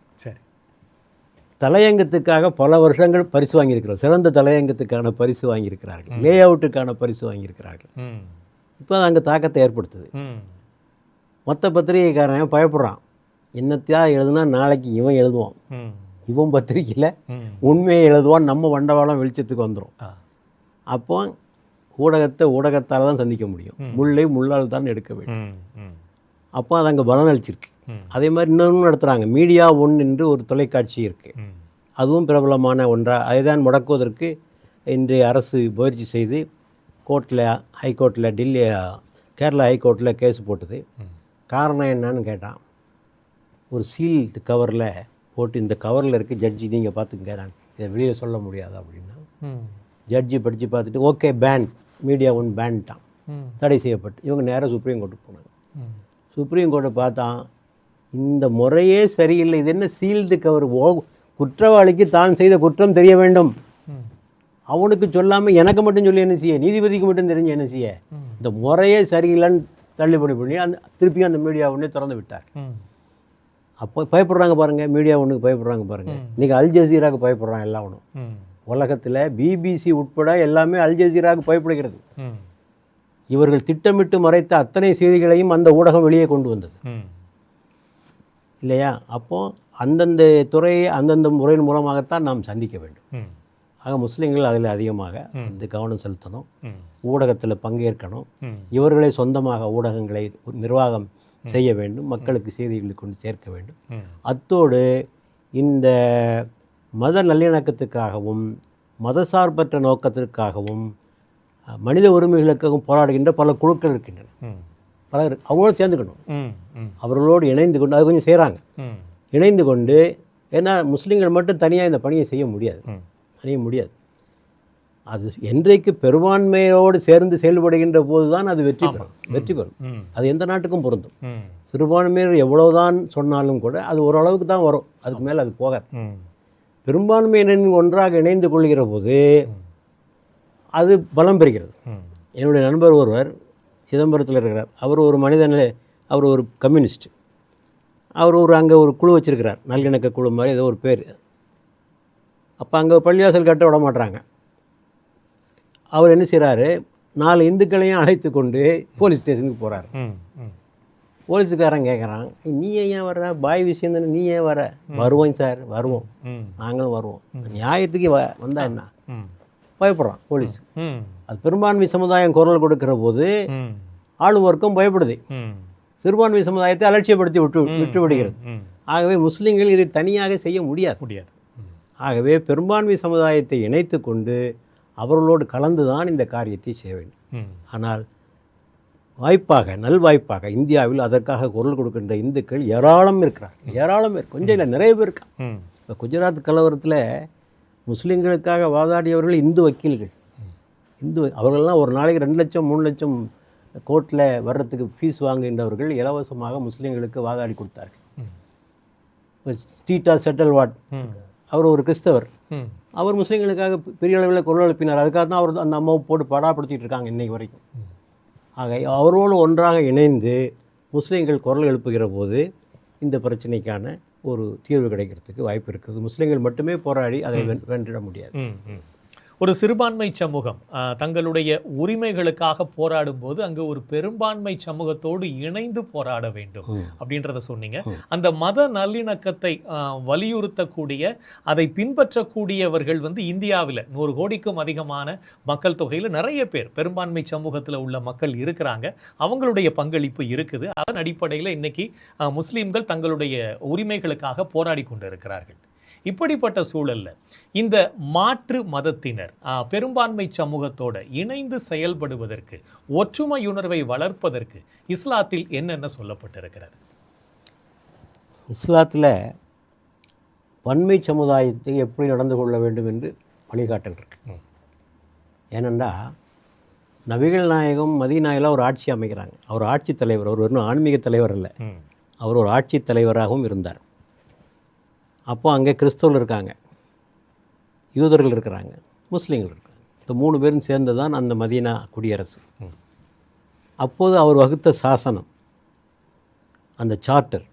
தலையங்கத்துக்காக பல வருஷங்கள் பரிசு வாங்கியிருக்கிறார். சிறந்த தலையங்கத்துக்கான பரிசு வாங்கியிருக்கிறார்கள், லே அவுட்டுக்கான பரிசு வாங்கியிருக்கிறார்கள். இப்போ அது அங்கே தாக்கத்தை ஏற்படுத்துது. மொத்த பத்திரிகைக்காரன் பயப்படுறான், என்னத்தையா எழுதுனா நாளைக்கு இவன் எழுதுவான், இவன் பத்திரிகையில் உண்மையை எழுதுவான், நம்ம வண்டவாளம் வெளிச்சத்துக்கு வந்துடும். அப்போ ஊடகத்தால் தான் சந்திக்க முடியும், முள்ளை முள்ளால் தான் எடுக்க வேண்டும். அப்போ அது அங்கே பலன் அளிச்சிருக்கு. அதே மாதிரி இன்னொன்று நடத்துகிறாங்க, மீடியா ஒன் என்று ஒரு தொலைக்காட்சி இருக்குது. அதுவும் பிரபலமான ஒன்றாக. அதை தான் முடக்குவதற்கு இன்றைய அரசு முயற்சி செய்து கோர்ட்டில், ஹைகோர்ட்டில், கேரளா ஹைகோர்ட்டில் கேஸ் போட்டது. காரணம் என்னன்னு கேட்டான், ஒரு சீல்டு கவரில் போட்டு, இந்த கவரில் இருக்குது ஜட்ஜி, நீங்கள் பார்த்துங்க, நான் இதை வெளியில் சொல்ல முடியாது அப்படின்னா ஜட்ஜி படித்து பார்த்துட்டு ஓகே பேன், மீடியா ஒன் பேன்ட்டான், தடை செய்யப்பட்டு. இவங்க நேராக சுப்ரீம் கோர்ட்டுக்கு போனாங்க. சுப்ரீம் கோர்ட்டை பார்த்தா இந்த முறையே சரியில்லை, இது என்ன சீல்டு கவர், குற்றவாளிக்கு தான் செய்த குற்றம் தெரிய வேண்டும், அவனுக்கு சொல்லாமல் எனக்கு மட்டும் சொல்லி என்ன செய்ய, நீதிபதிக்கு மட்டும் தெரிஞ்சு என்ன செய்ய, இந்த முறையே சரியில்லைன்னு தள்ளுபடி பண்ணி திருப்பியும் அந்த மீடியா ஒன்றே திறந்து விட்டார். அப்போ பயப்படுறாங்க பாருங்கள், மீடியா ஒன்றுக்கு பயப்படுறாங்க பாருங்கள். இன்றைக்கி அல் ஜசீராவுக்கு பயப்படுறான் எல்லாம் ஒன்றும். உலகத்தில் பிபிசி உட்பட எல்லாமே அல் ஜசீராவுக்கு பயப்படுகிறது. இவர்கள் திட்டமிட்டு மறைத்த அத்தனை செய்திகளையும் அந்த ஊடகம் வெளியே கொண்டு வந்தது இல்லையா? அப்போது அந்தந்த துறையை அந்தந்த முறையின் மூலமாகத்தான் நாம் சந்திக்க வேண்டும். ஆக முஸ்லீம்கள் அதில் அதிகமாக வந்து கவனம் செலுத்தணும், ஊடகத்தில் பங்கேற்கணும், இவர்களே சொந்தமாக ஊடகங்களை நிர்வாகம் செய்ய வேண்டும், மக்களுக்கு செய்திகளை கொண்டு சேர்க்க வேண்டும். அத்தோடு இந்த மத நல்லிணக்கத்துக்காகவும் மதசார்பற்ற நோக்கத்திற்காகவும் மனித உரிமைகளுக்காகவும் போராடுகின்ற பல குழுக்கள் இருக்கின்றன. பலர் அவங்களோட சேர்ந்துக்கணும், அவர்களோடு இணைந்து கொண்டு அது கொஞ்சம் செய்கிறாங்க. இணைந்து கொண்டு, ஏன்னா முஸ்லீம்கள் மட்டும் தனியாக இந்த பணியை செய்ய முடியாது, அது என்றைக்கு பெரும்பான்மையோடு சேர்ந்து செயல்படுகின்ற போது தான் அது வெற்றி பெறும். அது எந்த நாட்டுக்கும் பொருந்தும். சிறுபான்மையினர் எவ்வளவுதான் சொன்னாலும் கூட அது ஓரளவுக்கு தான் வரும், அதுக்கு மேலே அது போகாது. பெரும்பான்மையினரின் ஒன்றாக இணைந்து கொள்கிற போது அது பலம் பெறுகிறது. என்னுடைய நண்பர் ஒருவர் சிதம்பரத்தில் இருக்கிறார். அவர் ஒரு மனிதனில், அவர் ஒரு கம்யூனிஸ்ட். அவர் அங்கே ஒரு குழு வச்சுருக்கிறார், நல்லிணக்க குழு மாதிரி ஏதோ ஒரு பேர். அப்போ அங்கே பள்ளிவாசல் கட்ட விட மாட்டாங்க. அவர் என்ன செய்கிறாரு, 4 இந்துக்களையும் அழைத்து கொண்டு போலீஸ் ஸ்டேஷனுக்கு போகிறார். போலீஸுக்காரன் கேட்குறான், நீ ஏன் வர்ற, பாய் விஷயம் தானே, நீ ஏன் வர? வருவோம் சார், வருவோம், நாங்களும் வருவோம். நியாயத்துக்கு வந்தா என்ன? பயப்படுறான் போலீஸ். அது பெரும்பான்மை சமுதாயம் குரல் கொடுக்கிற போது ஆளும் வர்க்கம் பயப்படுது, சிறுபான்மை சமுதாயத்தை அலட்சியப்படுத்தி விட்டு விடுகிறது. ஆகவே முஸ்லீம்கள் இதை தனியாக செய்ய முடியாது. ஆகவே பெரும்பான்மை சமுதாயத்தை இணைத்து கொண்டு அவர்களோடு கலந்து தான் இந்த காரியத்தை செய்ய வேண்டும். ஆனால் நல்வாய்ப்பாக இந்தியாவில் அதற்காக குரல் கொடுக்கின்ற இந்துக்கள் ஏராளம் இருக்கிறார், கொஞ்சம் இல்லை, நிறைய பேர் இருக்கா. இப்போ குஜராத் கலவரத்தில் முஸ்லீம்களுக்காக வாதாடியவர்கள் இந்து வக்கீல்கள், அவர்கள்லாம் ஒரு நாளைக்கு 2 லட்சம் 3 லட்சம் கோர்ட்டில் வர்றதுக்கு ஃபீஸ் வாங்குகின்றவர்கள் இலவசமாக முஸ்லீம்களுக்கு வாதாடி கொடுத்தார்கள். ஸ்டீட்டா செட்டல்வாட், அவர் ஒரு கிறிஸ்தவர், அவர் முஸ்லீம்களுக்காக பெரிய அளவில் குரல் எழுப்பினார். அதுக்காக தான் அவர் அந்த அம்மாவை போட்டு படாப்படுத்திட்டு இருக்காங்க இன்னைக்கு வரைக்கும். ஆக அவரோடு ஒன்றாக இணைந்து முஸ்லீம்கள் குரல் எழுப்புகிற போது இந்த பிரச்சனைக்கான ஒரு தீர்வு கிடைக்கிறதுக்கு வாய்ப்பு இருக்குது. முஸ்லீம்கள் மட்டுமே போராடி அதை வென்றிட முடியாது. ஒரு சிறுபான்மை சமூகம் தங்களுடைய உரிமைகளுக்காக போராடும் போது அங்கு ஒரு பெரும்பான்மை சமூகத்தோடு இணைந்து போராட வேண்டும் அப்படின்றத சொன்னீங்க. அந்த மத நல்லிணக்கத்தை வலியுறுத்தக்கூடிய, அதை பின்பற்றக்கூடியவர்கள் இந்தியாவில் 100 கோடிக்கும் அதிகமான மக்கள் தொகையில் நிறைய பேர் பெரும்பான்மை சமூகத்தில் உள்ள மக்கள் இருக்கிறாங்க. அவங்களுடைய பங்களிப்பு இருக்குது. அதன் அடிப்படையில் இன்னைக்கு முஸ்லீம்கள் தங்களுடைய உரிமைகளுக்காக போராடி கொண்டு இருக்கிறார்கள். இப்படிப்பட்ட சூழல்ல இந்த மாற்று மதத்தினர் பெரும்பான்மை சமூகத்தோட இணைந்து செயல்படுவதற்கு, ஒற்றுமையுணர்வை வளர்ப்பதற்கு இஸ்லாத்தில் என்னென்ன சொல்லப்பட்டிருக்கிறது? இஸ்லாத்தில் பன்மை சமுதாயத்தை எப்படி நடந்து கொள்ள வேண்டும் என்று வழிகாட்டல் இருக்கு. ஏனென்றா நபிகள் நாயகம் மதீனாவில் ஒரு ஆட்சி அமைக்கிறாங்க. அவர் ஆட்சி தலைவர், அவர் இன்னும் ஆன்மீக தலைவர் இல்லை, அவர் ஒரு ஆட்சி தலைவராகவும் இருந்தார். அப்போ அங்கே கிறிஸ்தவர்கள் இருக்காங்க, யூதர்கள் இருக்கிறாங்க, முஸ்லீம்கள் இருக்காங்க. இந்த 3 பேரும் சேர்ந்து தான் அந்த மதீனா குடியரசு. அப்போது அவர் வகுத்த சாசனம், அந்த சார்ட்டர்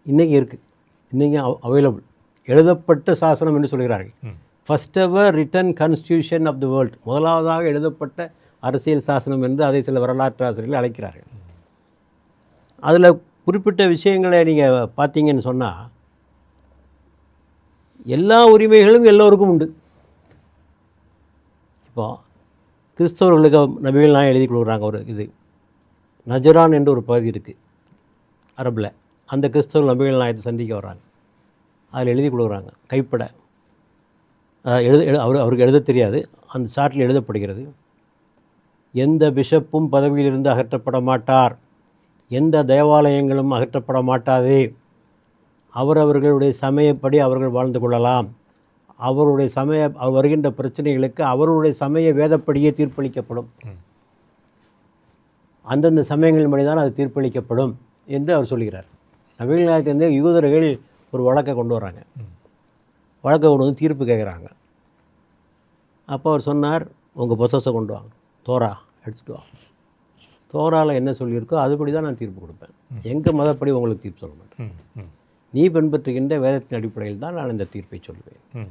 இன்றைக்கி இருக்குது, இன்றைக்கி அவைலபிள், எழுதப்பட்ட சாசனம் என்று சொல்கிறார்கள். First ever written constitution of the world, முதலாவதாக எழுதப்பட்ட அரசியல் சாசனம் என்று அதை சில வரலாற்று ஆசிரியர்கள் அழைக்கிறார்கள். அதில் குறிப்பிட்ட விஷயங்களை நீங்கள் பார்த்தீங்கன்னு சொன்னால் எல்லா உரிமைகளும் எல்லோருக்கும் உண்டு. இப்போ கிறிஸ்தவர்களுக்கு நபிகள் நாயகம் எழுதி கொடுக்குறாங்க. ஒரு இது நஜரான் என்று ஒரு பகுதி இருக்குது அரபில், அந்த கிறிஸ்தவர்கள் நபிகள் நாயகத்தை சந்திக்க வர்றாங்க. அதில் எழுதி கொடுக்குறாங்க கைப்பட, அவருக்கு எழுத தெரியாது, அந்த சாட்டில் எழுதப்படுகிறது, எந்த பிஷப்பும் பதவியிலிருந்து அகற்றப்பட மாட்டார், எந்த தேவாலயங்களும் அகற்றப்பட மாட்டாது, அவரவர்களுடைய சமயப்படி அவர்கள் வாழ்ந்து கொள்ளலாம். அவருடைய வருகின்ற பிரச்சனைகளுக்கு அவருடைய சமய வேதப்படியே தீர்ப்பளிக்கப்படும். அந்தந்த சமயங்களின் படிதான் அது தீர்ப்பளிக்கப்படும் என்று அவர் சொல்கிறார். நபிகள் நாயகத்திலிருந்து யூதர்கள் ஒரு வழக்கை கொண்டு வராங்க. வழக்கை கொண்டு வந்து தீர்ப்பு கேட்குறாங்க. அப்போ அவர் சொன்னார், உங்கள் பொசஸை கொண்டு வாங்க, தோரா எடுத்துகிட்டு வாங்க. தோராவில் என்ன சொல்லியிருக்கோ அதுபடி தான் நான் தீர்ப்பு கொடுப்பேன். எங்கள் மதப்படி உங்களுக்கு தீர்ப்பு சொல்ல மாட்டேன். நீ பின்பற்றுகின்ற வேதத்தின் அடிப்படையில் தான் நான் இந்த தீர்ப்பை சொல்வேன்.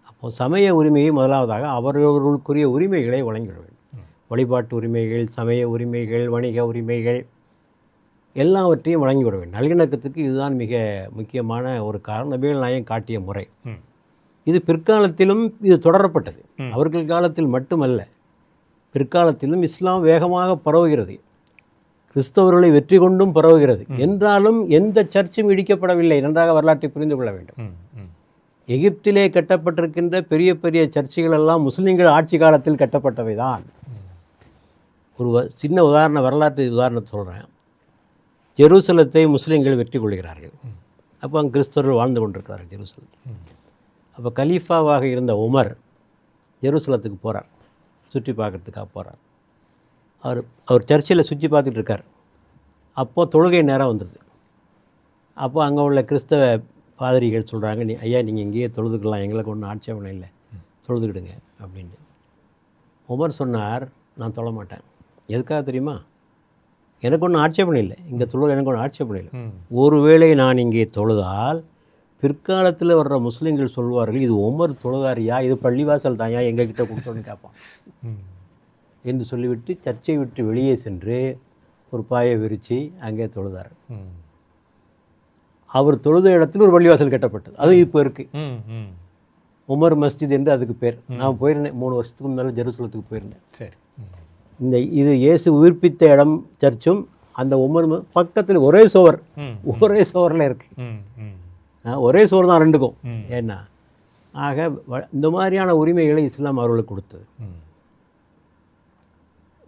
அப்போது சமய உரிமையை முதலாவதாக அவர்களுக்குரிய உரிமைகளை வழங்கிட வேண்டும். வழிபாட்டு உரிமைகள், சமய உரிமைகள், வணிக உரிமைகள் எல்லாவற்றையும் வழங்கிவிட வேண்டும். நல்லிணக்கத்துக்கு இதுதான் மிக முக்கியமான ஒரு காரணம். நபிகள் நாயகம் காட்டிய முறை இது பிற்காலத்திலும் இது தொடரப்பட்டது. அவர்கள் காலத்தில் மட்டுமல்ல, பிற்காலத்திலும் இஸ்லாம் வேகமாக பரவுகிறது, கிறிஸ்தவர்களை வெற்றி கொண்டும் பரவுகிறது. என்றாலும் எந்த சர்ச்சும் இடிக்கப்படவில்லை. நன்றாக வரலாற்றை புரிந்து கொள்ள வேண்டும். எகிப்திலே கட்டப்பட்டிருக்கின்ற பெரிய பெரிய சர்ச்சுகள் எல்லாம் முஸ்லீம்கள் ஆட்சி காலத்தில் கட்டப்பட்டவை தான். ஒரு சின்ன வரலாற்று உதாரணத்தை சொல்கிறேன். ஜெருசலத்தை முஸ்லீம்கள் வெற்றி கொள்கிறார்கள். அப்போ அங்கே கிறிஸ்தவர்கள் வாழ்ந்து கொண்டிருக்கிறார்கள் ஜெருசலத்தில். அப்போ கலீஃபாவாக இருந்த உமர் ஜெருசலத்துக்கு போகிறார், சுற்றி பார்க்குறதுக்காக போகிறார். அவர் சர்ச்சில் சுற்றி பார்த்துட்டு இருக்கார். அப்போது தொழுகை நேரம் வந்துடுது. அப்போ அங்கே உள்ள கிறிஸ்தவ பாதிரிகள் சொல்கிறாங்க, ஐயா நீங்கள் இங்கேயே தொழுதுக்கலாம், எங்களுக்கு ஒன்றும் ஆட்சேபனை இல்லை, தொழுதுக்கிடுங்க அப்படின்னு. உமர் சொன்னார், நான் தொழ மாட்டேன். எதுக்காக தெரியுமா? எனக்கு ஒன்றும் ஆட்சேபனை இல்லை, இங்கே தொழுக எனக்கு ஒன்றும் ஆட்சேபனை இல்லை. ஒருவேளை நான் இங்கே தொழுதால் பிற்காலத்தில் வர்ற முஸ்லீம்கள் சொல்வார்கள், இது உமர் தொழுதாரியா, இது பள்ளிவாசல் தாயா, எங்ககிட்ட கொடுத்தோன்னு கேட்பான் என்று சொல்லிவிட்டு சர்ச்சை விட்டு வெளியே சென்று ஒரு பாயை விரித்து அங்கே தொழுதார். அவர் தொழுத இடத்துல ஒரு பள்ளிவாசல் கட்டப்பட்டது. அது இப்போ இருக்குது, உமர் மஸ்ஜித் என்று அதுக்கு பேர். நான் போயிருந்தேன் 3 வருஷத்துக்கு முன்னால் ஜெருசலத்துக்கு போயிருந்தேன். சரி, இது இயேசு உயிர்ப்பித்த இடம் சர்ச்சும் அந்த உமர் பக்கத்தில் ஒரே சுவரில் இருக்கு. ஒரே சுவர் தான் ரெண்டுக்கும். ஏன்னா ஆக இந்த மாதிரியான உரிமைகளை இஸ்லாம் அவர்களுக்கு கொடுத்தது.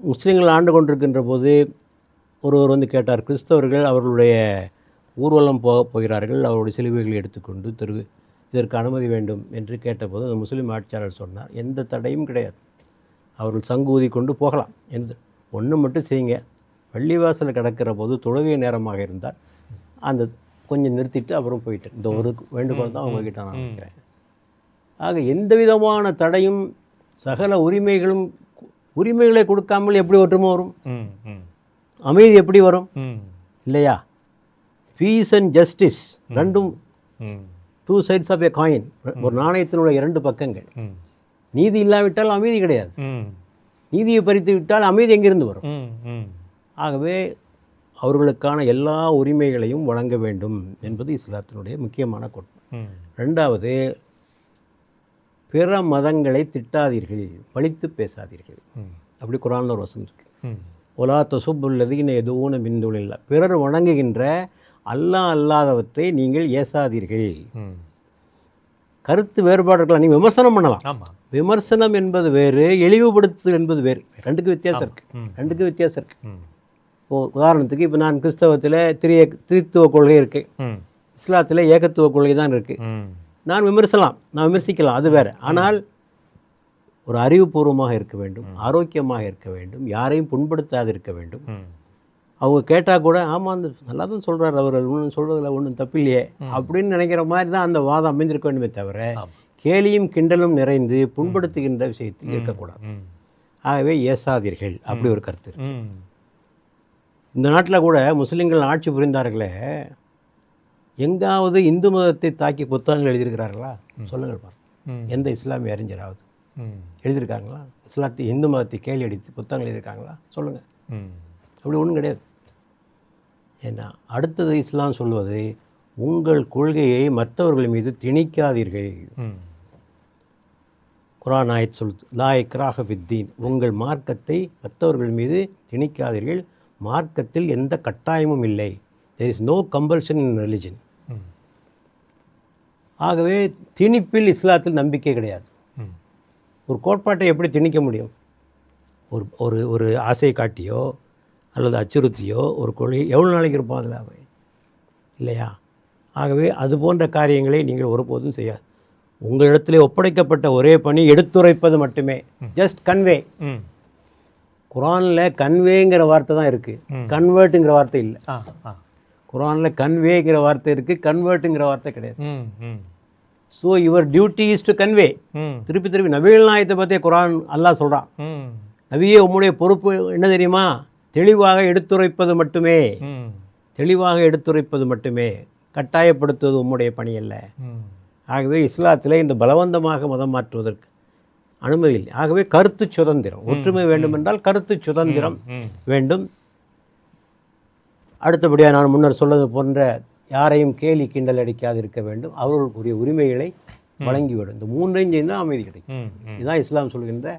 முஸ்லீம்கள் ஆண்டு கொண்டிருக்கின்ற போது ஒருவர் வந்து கேட்டார், கிறிஸ்தவர்கள் அவர்களுடைய ஊர்வலம் போகிறார்கள், அவருடைய சிலுவைகளை எடுத்துக்கொண்டு இதற்கு அனுமதி வேண்டும் என்று கேட்டபோது அந்த முஸ்லீம் ஆட்சியாளர் சொன்னார், எந்த தடையும் கிடையாது, அவர்கள் சங்கு ஊதி கொண்டு போகலாம் என்று. ஒன்று மட்டும் செய்யுங்க, பள்ளிவாசல் கிடக்கிற போது தொழுகை நேரமாக இருந்தால் அந்த கொஞ்சம் நிறுத்திட்டு அப்புறம் போயிட்டு, இந்த ஒரு வேண்டுகோள் தான் அவங்கக்கிட்ட நான் நினைக்கிறேன். ஆக எந்த விதமான தடையும் சகல உரிமைகளை கொடுக்காமல் எப்படி ஒற்றுமை வரும்? அமைதி எப்படி வரும்? இல்லையா? பீஸ் அண்ட் ஜஸ்டிஸ் ரெண்டும் 2 sides ஆஃப் எ காயின். ஒரு நாணயத்தினுடைய 2 பக்கங்கள். நீதி இல்லாவிட்டால் அமைதி கிடையாது. நீதியை பறித்து விட்டால் அமைதி எங்கிருந்து வரும்? ஆகவே அவர்களுக்கான எல்லா உரிமைகளையும் வழங்க வேண்டும் என்பது இஸ்லாத்தினுடைய முக்கியமான கோட்பாடு. 2வது, பிற மதங்களை திட்டாதீர்கள், பழித்து பேசாதீர்கள். அப்படி குர்ஆன்ல ஒரு வசனம் இருக்கு, ஒலா தசுப்புல்லதீன யதுஊன மின் தூனில்லாஹ், பிறர் வணங்குகின்ற அல்லாஹ் அல்லாதவற்றை நீங்கள் ஏசாதீர்கள். கருத்து வேறுபாடு இருக்கலாம், நீங்கள் விமர்சனம் பண்ணலாம். விமர்சனம் என்பது வேறு, இழிவுபடுத்துதல் என்பது வேறு. ரெண்டுக்கு வித்தியாசம் இருக்கு. உதாரணத்துக்கு இப்போ நான் கிறிஸ்தவத்தில் திரித்துவ கொள்கை இருக்கு, இஸ்லாத்தில் ஏகத்துவ கொள்கை தான் இருக்கு. நான் விமர்சிக்கலாம், அது வேறு. ஆனால் ஒரு அறிவுபூர்வமாக இருக்க வேண்டும், ஆரோக்கியமாக இருக்க வேண்டும், யாரையும் புண்படுத்தாது இருக்க வேண்டும். அவங்க கேட்டால் கூட ஆமாம் நல்லா தான் சொல்கிறார் அவர், அது ஒன்றும் சொல்கிறதில்ல, ஒன்றும் தப்பில்லையே அப்படின்னு நினைக்கிற மாதிரி தான் அந்த வாதம் அமைந்திருக்க வேண்டுமே தவிர கேலியும் கிண்டலும் நிறைந்து புண்படுத்துகின்ற விஷயத்தில் இருக்கக்கூடாது. ஆகவே ஏசாதீர்கள், அப்படி ஒரு கருத்து. இந்த நாட்டில் கூட முஸ்லீம்கள் ஆட்சி புரிந்தார்களே, எங்காவது இந்து மதத்தை தாக்கி புத்தகங்கள் எழுதியிருக்கிறார்களா? சொல்லுங்கள் பாருங்க. எந்த இஸ்லாமிய அறிஞராவது எழுதியிருக்காங்களா? இந்து மதத்தை கேலி அடித்து புத்தகங்கள் எழுதியிருக்காங்களா? சொல்லுங்கள். அப்படி ஒன்றும் கிடையாது. ஏன்னா அடுத்தது இஸ்லாம் சொல்வது, உங்கள் கொள்கையை மற்றவர்கள் மீது திணிக்காதீர்கள். குர்ஆன் ஆயத் சொல்லுது, லா இக்ராஹ ஃபித்தீன், உங்கள் மார்க்கத்தை மற்றவர்கள் மீது திணிக்காதீர்கள், மார்க்கத்தில் எந்த கட்டாயமும் இல்லை. there is no compulsion in religion. ஆகவே திணிப்பில் இஸ்லாத்தில் நம்பிக்கை கிடையாது. ஒரு கோட்பாட்டை எப்படி திணிக்க முடியும்? ஒரு ஒரு ஆசை காட்டியோ அல்லது அச்சுறுத்தியோ ஒரு கொள்கை எவ்வளோ நாளைக்கு இருப்போம் அதில் இல்லையா? ஆகவே அது போன்ற காரியங்களை நீங்கள் ஒருபோதும் செய்யாது. உங்களிடத்திலே ஒப்படைக்கப்பட்ட ஒரே பணி எடுத்துரைப்பது மட்டுமே. Just convey. குரானில் கன்வேங்கிற வார்த்தை தான் இருக்குது, கன்வெர்ட்டுங்கிற வார்த்தை இல்லை. குரானில் கன்வேங்கிற வார்த்தை இருக்குது, கன்வெர்ட்டுங்கிற வார்த்தை கிடையாது. So your duty is to convey. திருப்பி திருப்பி நபிகள் நாயகத்தை பற்றி குரான் அல்லாஹ் சொல்கிறான். நபியே, உம்முடைய பொறுப்பு என்ன தெரியுமா? தெளிவாக எடுத்துரைப்பது மட்டுமே. தெளிவாக எடுத்துரைப்பது மட்டுமே, கட்டாயப்படுத்துவது உம்முடைய பணி அல்ல. ஆகவே இஸ்லாத்தில் இந்த பலவந்தமாக மதம் மாற்றுவதற்கு அனுமதி இல்லை. ஆகவே கருத்து சுதந்திரம், ஒற்றுமை வேண்டுமென்றால் கருத்து சுதந்திரம் வேண்டும். அடுத்தபடியாக நான் முன்னர் சொன்னது போன்ற யாரையும் கேலி கிண்டல் அடிக்காது இருக்க வேண்டும். அவர்களுக்குரிய உரிமைகளை வழங்கிவிடும். இந்த மூன்றையும் சேர்ந்தால் அமைதி கிடைக்கும். இதுதான் இஸ்லாம் சொல்கின்ற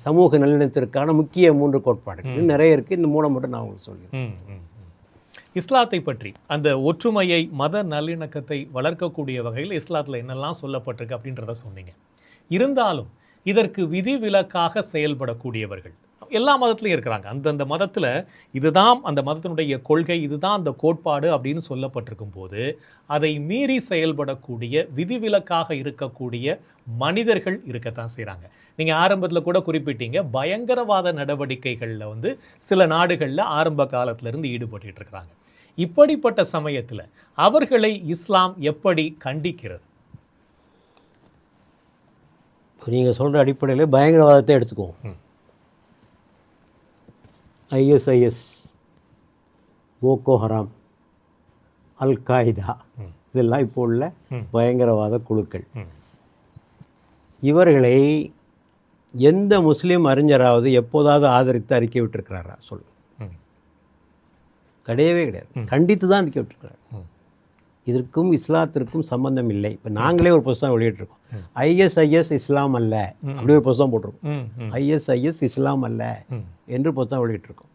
சமூக நல்லிணத்திற்கான முக்கிய 3 கோட்பாடுகள். நிறைய இருக்குது, இந்த 3 மட்டும் நான் உங்களுக்கு சொல்கிறேன். இஸ்லாத்தை பற்றி அந்த ஒற்றுமையை, மத நல்லிணக்கத்தை வளர்க்கக்கூடிய வகையில் இஸ்லாத்தில் என்னெல்லாம் சொல்லப்பட்டிருக்கு அப்படின்றத சொன்னீங்க. இருந்தாலும் இதற்கு விதிவிலக்காக செயல்படக்கூடியவர்கள் எல்லா மதத்திலையும் இருக்கிறாங்க. அந்தந்த மதத்தில் இதுதான் அந்த மதத்தினுடைய கொள்கை, இதுதான் அந்த கோட்பாடு அப்படின்னு சொல்லப்பட்டிருக்கும் போது அதை மீறி செயல்படக்கூடிய, விதிவிலக்காக இருக்கக்கூடிய மனிதர்கள் இருக்கத்தான் செய்கிறாங்க. நீங்கள் ஆரம்பத்தில் கூட குறிப்பிட்டீங்க, பயங்கரவாத நடவடிக்கைகளில் சில நாடுகளில் ஆரம்ப காலத்திலிருந்து ஈடுபட்டு இருக்கிறாங்க. இப்படிப்பட்ட சமயத்தில் அவர்களை இஸ்லாம் எப்படி கண்டிக்கிறது? நீங்கள் சொல்கிற அடிப்படையில் பயங்கரவாதத்தை எடுத்துக்குவோம். ISIS, போகோ ஹராம், அல் காய்தா, இதெல்லாம் இப்போ உள்ள பயங்கரவாத குழுக்கள். இவர்களை எந்த முஸ்லீம் அறிஞராவது எப்போதாவது ஆதரித்து அறிக்கை விட்டிருக்கிறாரா? சொல்லு. கிடையவே கிடையாது. கண்டித்து தான் அறிக்கை விட்டுருக்கிறார். இதற்கும் இஸ்லாத்திற்கும் சம்பந்தம் இல்லை. இப்போ நாங்களே ஒரு புத்தகம் வெளியிட்டிருக்கோம், ISIS இஸ்லாம் அல்ல அப்படி ஒரு புத்தகம் போட்டிருக்கோம். ISIS இஸ்லாம் அல்ல என்று புத்தகம் வெளியிட்டிருக்கோம்.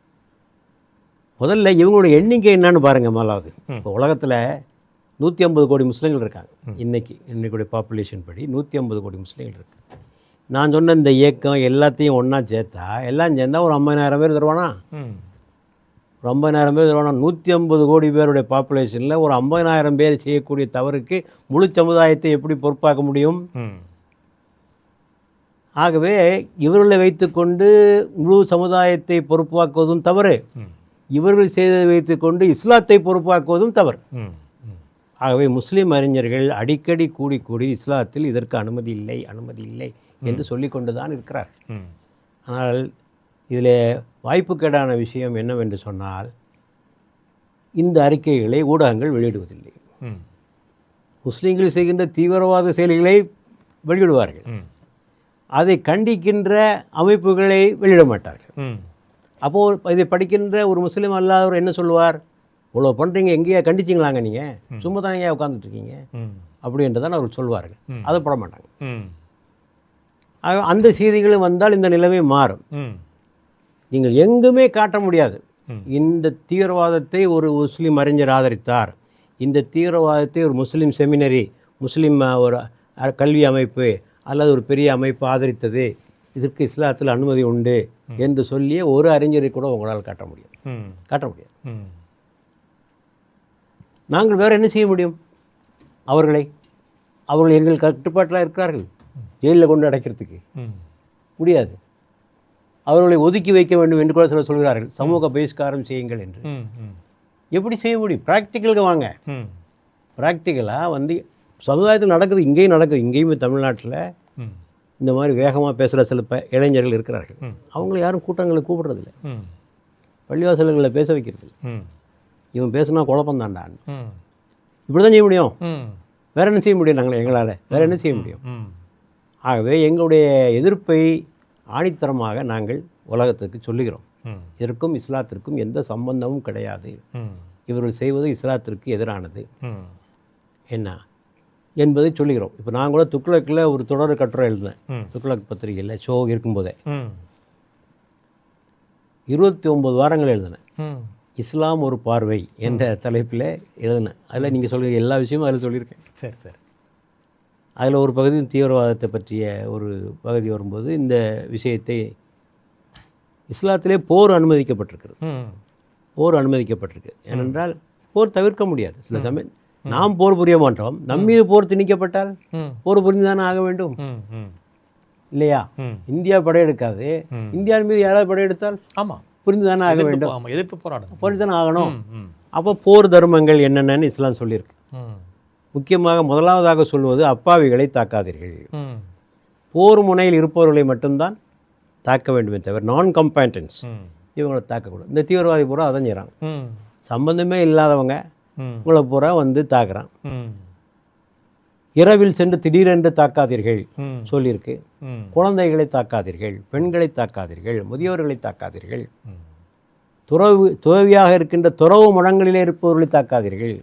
முதல்ல இவங்களுடைய எண்ணிக்கை என்னன்னு பாருங்கள். முதலாவது, இப்போ உலகத்தில் 150 கோடி முஸ்லீம்கள் இருக்காங்க. இன்னைக்குடைய பாப்புலேஷன் படி 150 கோடி முஸ்லீம்கள் இருக்கு. நான் சொன்ன இந்த இயக்கம் எல்லாத்தையும் ஒன்றா சேர்த்தா, எல்லாம் சேர்ந்தா ஒரு 50,000 பேர் தருவானா? ஒரு 50,000 பேர் தருவானா? 150 கோடி பேருடைய பாப்புலேஷனில் ஒரு 50,000 பேர் செய்யக்கூடிய தவறுக்கு முழு சமுதாயத்தை எப்படி பொறுப்பாக்க முடியும்? ஆகவே இவர்களை வைத்துக்கொண்டு முழு சமுதாயத்தை பொறுப்பாக்குவதும் தவறு, இவர்கள் செய்ததை வைத்துக்கொண்டு இஸ்லாத்தை பொறுப்பாக்குவதும் தவறு. ஆகவே முஸ்லீம் அறிஞர்கள் அடிக்கடி கூடி இஸ்லாத்தில் இதற்கு அனுமதி இல்லை என்று சொல்லிக்கொண்டு தான் இருக்கிறார். ஆனால் இதில் வாய்ப்புக்கேடான விஷயம் என்னவென்று சொன்னால், இந்த அறிக்கைகளை ஊடகங்கள் வெளியிடுவதில்லை. முஸ்லீம்கள் செய்கின்ற தீவிரவாத செயல்களை வெளியிடுவார்கள், அதை கண்டிக்கின்ற அமைப்புகளை வெளியிட மாட்டார்கள். அப்போது இதை படிக்கின்ற ஒரு முஸ்லீம் அல்லாதவர் என்ன சொல்லுவார்? இவ்வளோ பண்ணுறீங்க, எங்கேயா கண்டிச்சிங்களாங்க, நீங்கள் சும்மா தான் எங்கேயா உட்காந்துட்ருக்கீங்க அப்படின்றதான் அவர் சொல்வார்கள். அதை போட மாட்டாங்க. அந்த செய்திகளும் வந்தால் இந்த நிலைமை மாறும். நீங்கள் எங்குமே காட்ட முடியாது, இந்த தீவிரவாதத்தை ஒரு முஸ்லீம் அறிஞர் ஆதரித்தார், இந்த தீவிரவாதத்தை ஒரு முஸ்லீம் செமினரி, முஸ்லீம் ஒரு கல்வி அமைப்பு அல்லது ஒரு பெரிய அமைப்பு ஆதரித்தது, இதற்கு இஸ்லாத்தில் அனுமதி உண்டு என்று சொல்லிய ஒரு அறிஞரை கூட உங்களால் காட்ட முடியாது. நாங்கள் வேறு என்ன செய்ய முடியும்? அவர்கள் எங்கள் கட்டுப்பாட்டில் இருக்கிறார்கள். ஜெயிலில் கொண்டு அடைக்கிறதுக்கு முடியாது. அவர்களை ஒதுக்கி வைக்க வேண்டும் என்று கூட சிலர் சொல்கிறார்கள், சமூக பகிஷ்காரம் செய்யுங்கள் என்று. எப்படி செய்ய முடியும்? ப்ராக்டிக்கலுக்கு வாங்க. ப்ராக்டிக்கலாக சமுதாயத்தில் நடக்குது, இங்கேயுமே தமிழ்நாட்டில் இந்த மாதிரி வேகமாக பேசுகிற சில இளைஞர்கள் இருக்கிறார்கள். அவங்கள யாரும் கூட்டங்களை கூப்பிடுறதில்ல, பள்ளிவாசல்களில் பேச வைக்கிறதில்ல. இவன் பேசுனா குழப்பந்தாண்டான். இப்படி தான் செய்ய முடியும். வேற என்ன செய்ய முடியும்? எங்களால் வேற என்ன செய்ய முடியும்? ஆகவே எங்களுடைய எதிர்ப்பை ஆணித்தரமாக நாங்கள் உலகத்துக்கு சொல்லுகிறோம். இதற்கும் இஸ்லாத்திற்கும் எந்த சம்பந்தமும் கிடையாது. இவர்கள் செய்வது இஸ்லாத்திற்கு எதிரானது என்ன என்பதை சொல்லுகிறோம். இப்போ நான் கூட துக்ளக்கில் ஒரு தொடர் கட்டுரை எழுதினேன், துக்ளக் பத்திரிகையில் ஷோ இருக்கும்போதே 29 வாரங்கள் எழுதினேன். இஸ்லாம் ஒரு பார்வை என்ற தலைப்பில் எழுதினேன். அதில் நீங்கள் சொல்கிற எல்லா விஷயமும் அதில் சொல்லியிருக்கேன். சரி. அதில் ஒரு பகுதி தீவிரவாதத்தை பற்றிய ஒரு பகுதி வரும்போது இந்த விஷயத்தை, இஸ்லாத்திலே போர் அனுமதிக்கப்பட்டிருக்கு. ஏனென்றால் போர் தவிர்க்க முடியாது. சில சமயம் நாம் போர் புரிய மாட்டோம், நம் மீது போர் திணிக்கப்பட்டால் ம், போர் புரிந்துதானே ஆக வேண்டும் ம், ம், இல்லையா? ம். இந்தியா படையெடுக்காது, ம். இந்தியா மீது யாராவது படையெடுத்தால் ஆமா, புரிந்துதானே ஆக வேண்டும், ஆமா, எதிர்த்து போராடணும். புரிந்துதானே ஆகணும். ம், ம், அப்போ போர் தர்மங்கள் என்னென்னு இஸ்லாம் சொல்லியிருக்கு. ம், முக்கியமாக முதலாவதாக சொல்வது அப்பாவிகளை தாக்காதீர்கள். ம், போர் முனையில் இருப்பவர்களை மட்டும்தான் தாக்க வேண்டுமே தவிர நான் கம்பேட்டன்ஸ் ம், இவங்களை தாக்கக்கூடாது. இந்த தீவிரவாதி பூரா அதான் செய்கிறாங்க. ம், சம்பந்தமே இல்லாதவங்க ம், உங்களை பூரா வந்து தாக்குறான். ம், இரவில் சென்று திடீரென்று தாக்காதீர்கள் ம், சொல்லியிருக்கு. ம், குழந்தைகளை தாக்காதீர்கள், பெண்களை தாக்காதீர்கள், முதியோர்களை தாக்காதீர்கள், ம், துறவியாக இருக்கின்ற துறவு மடங்களிலே இருப்பவர்களை தாக்காதீர்கள்,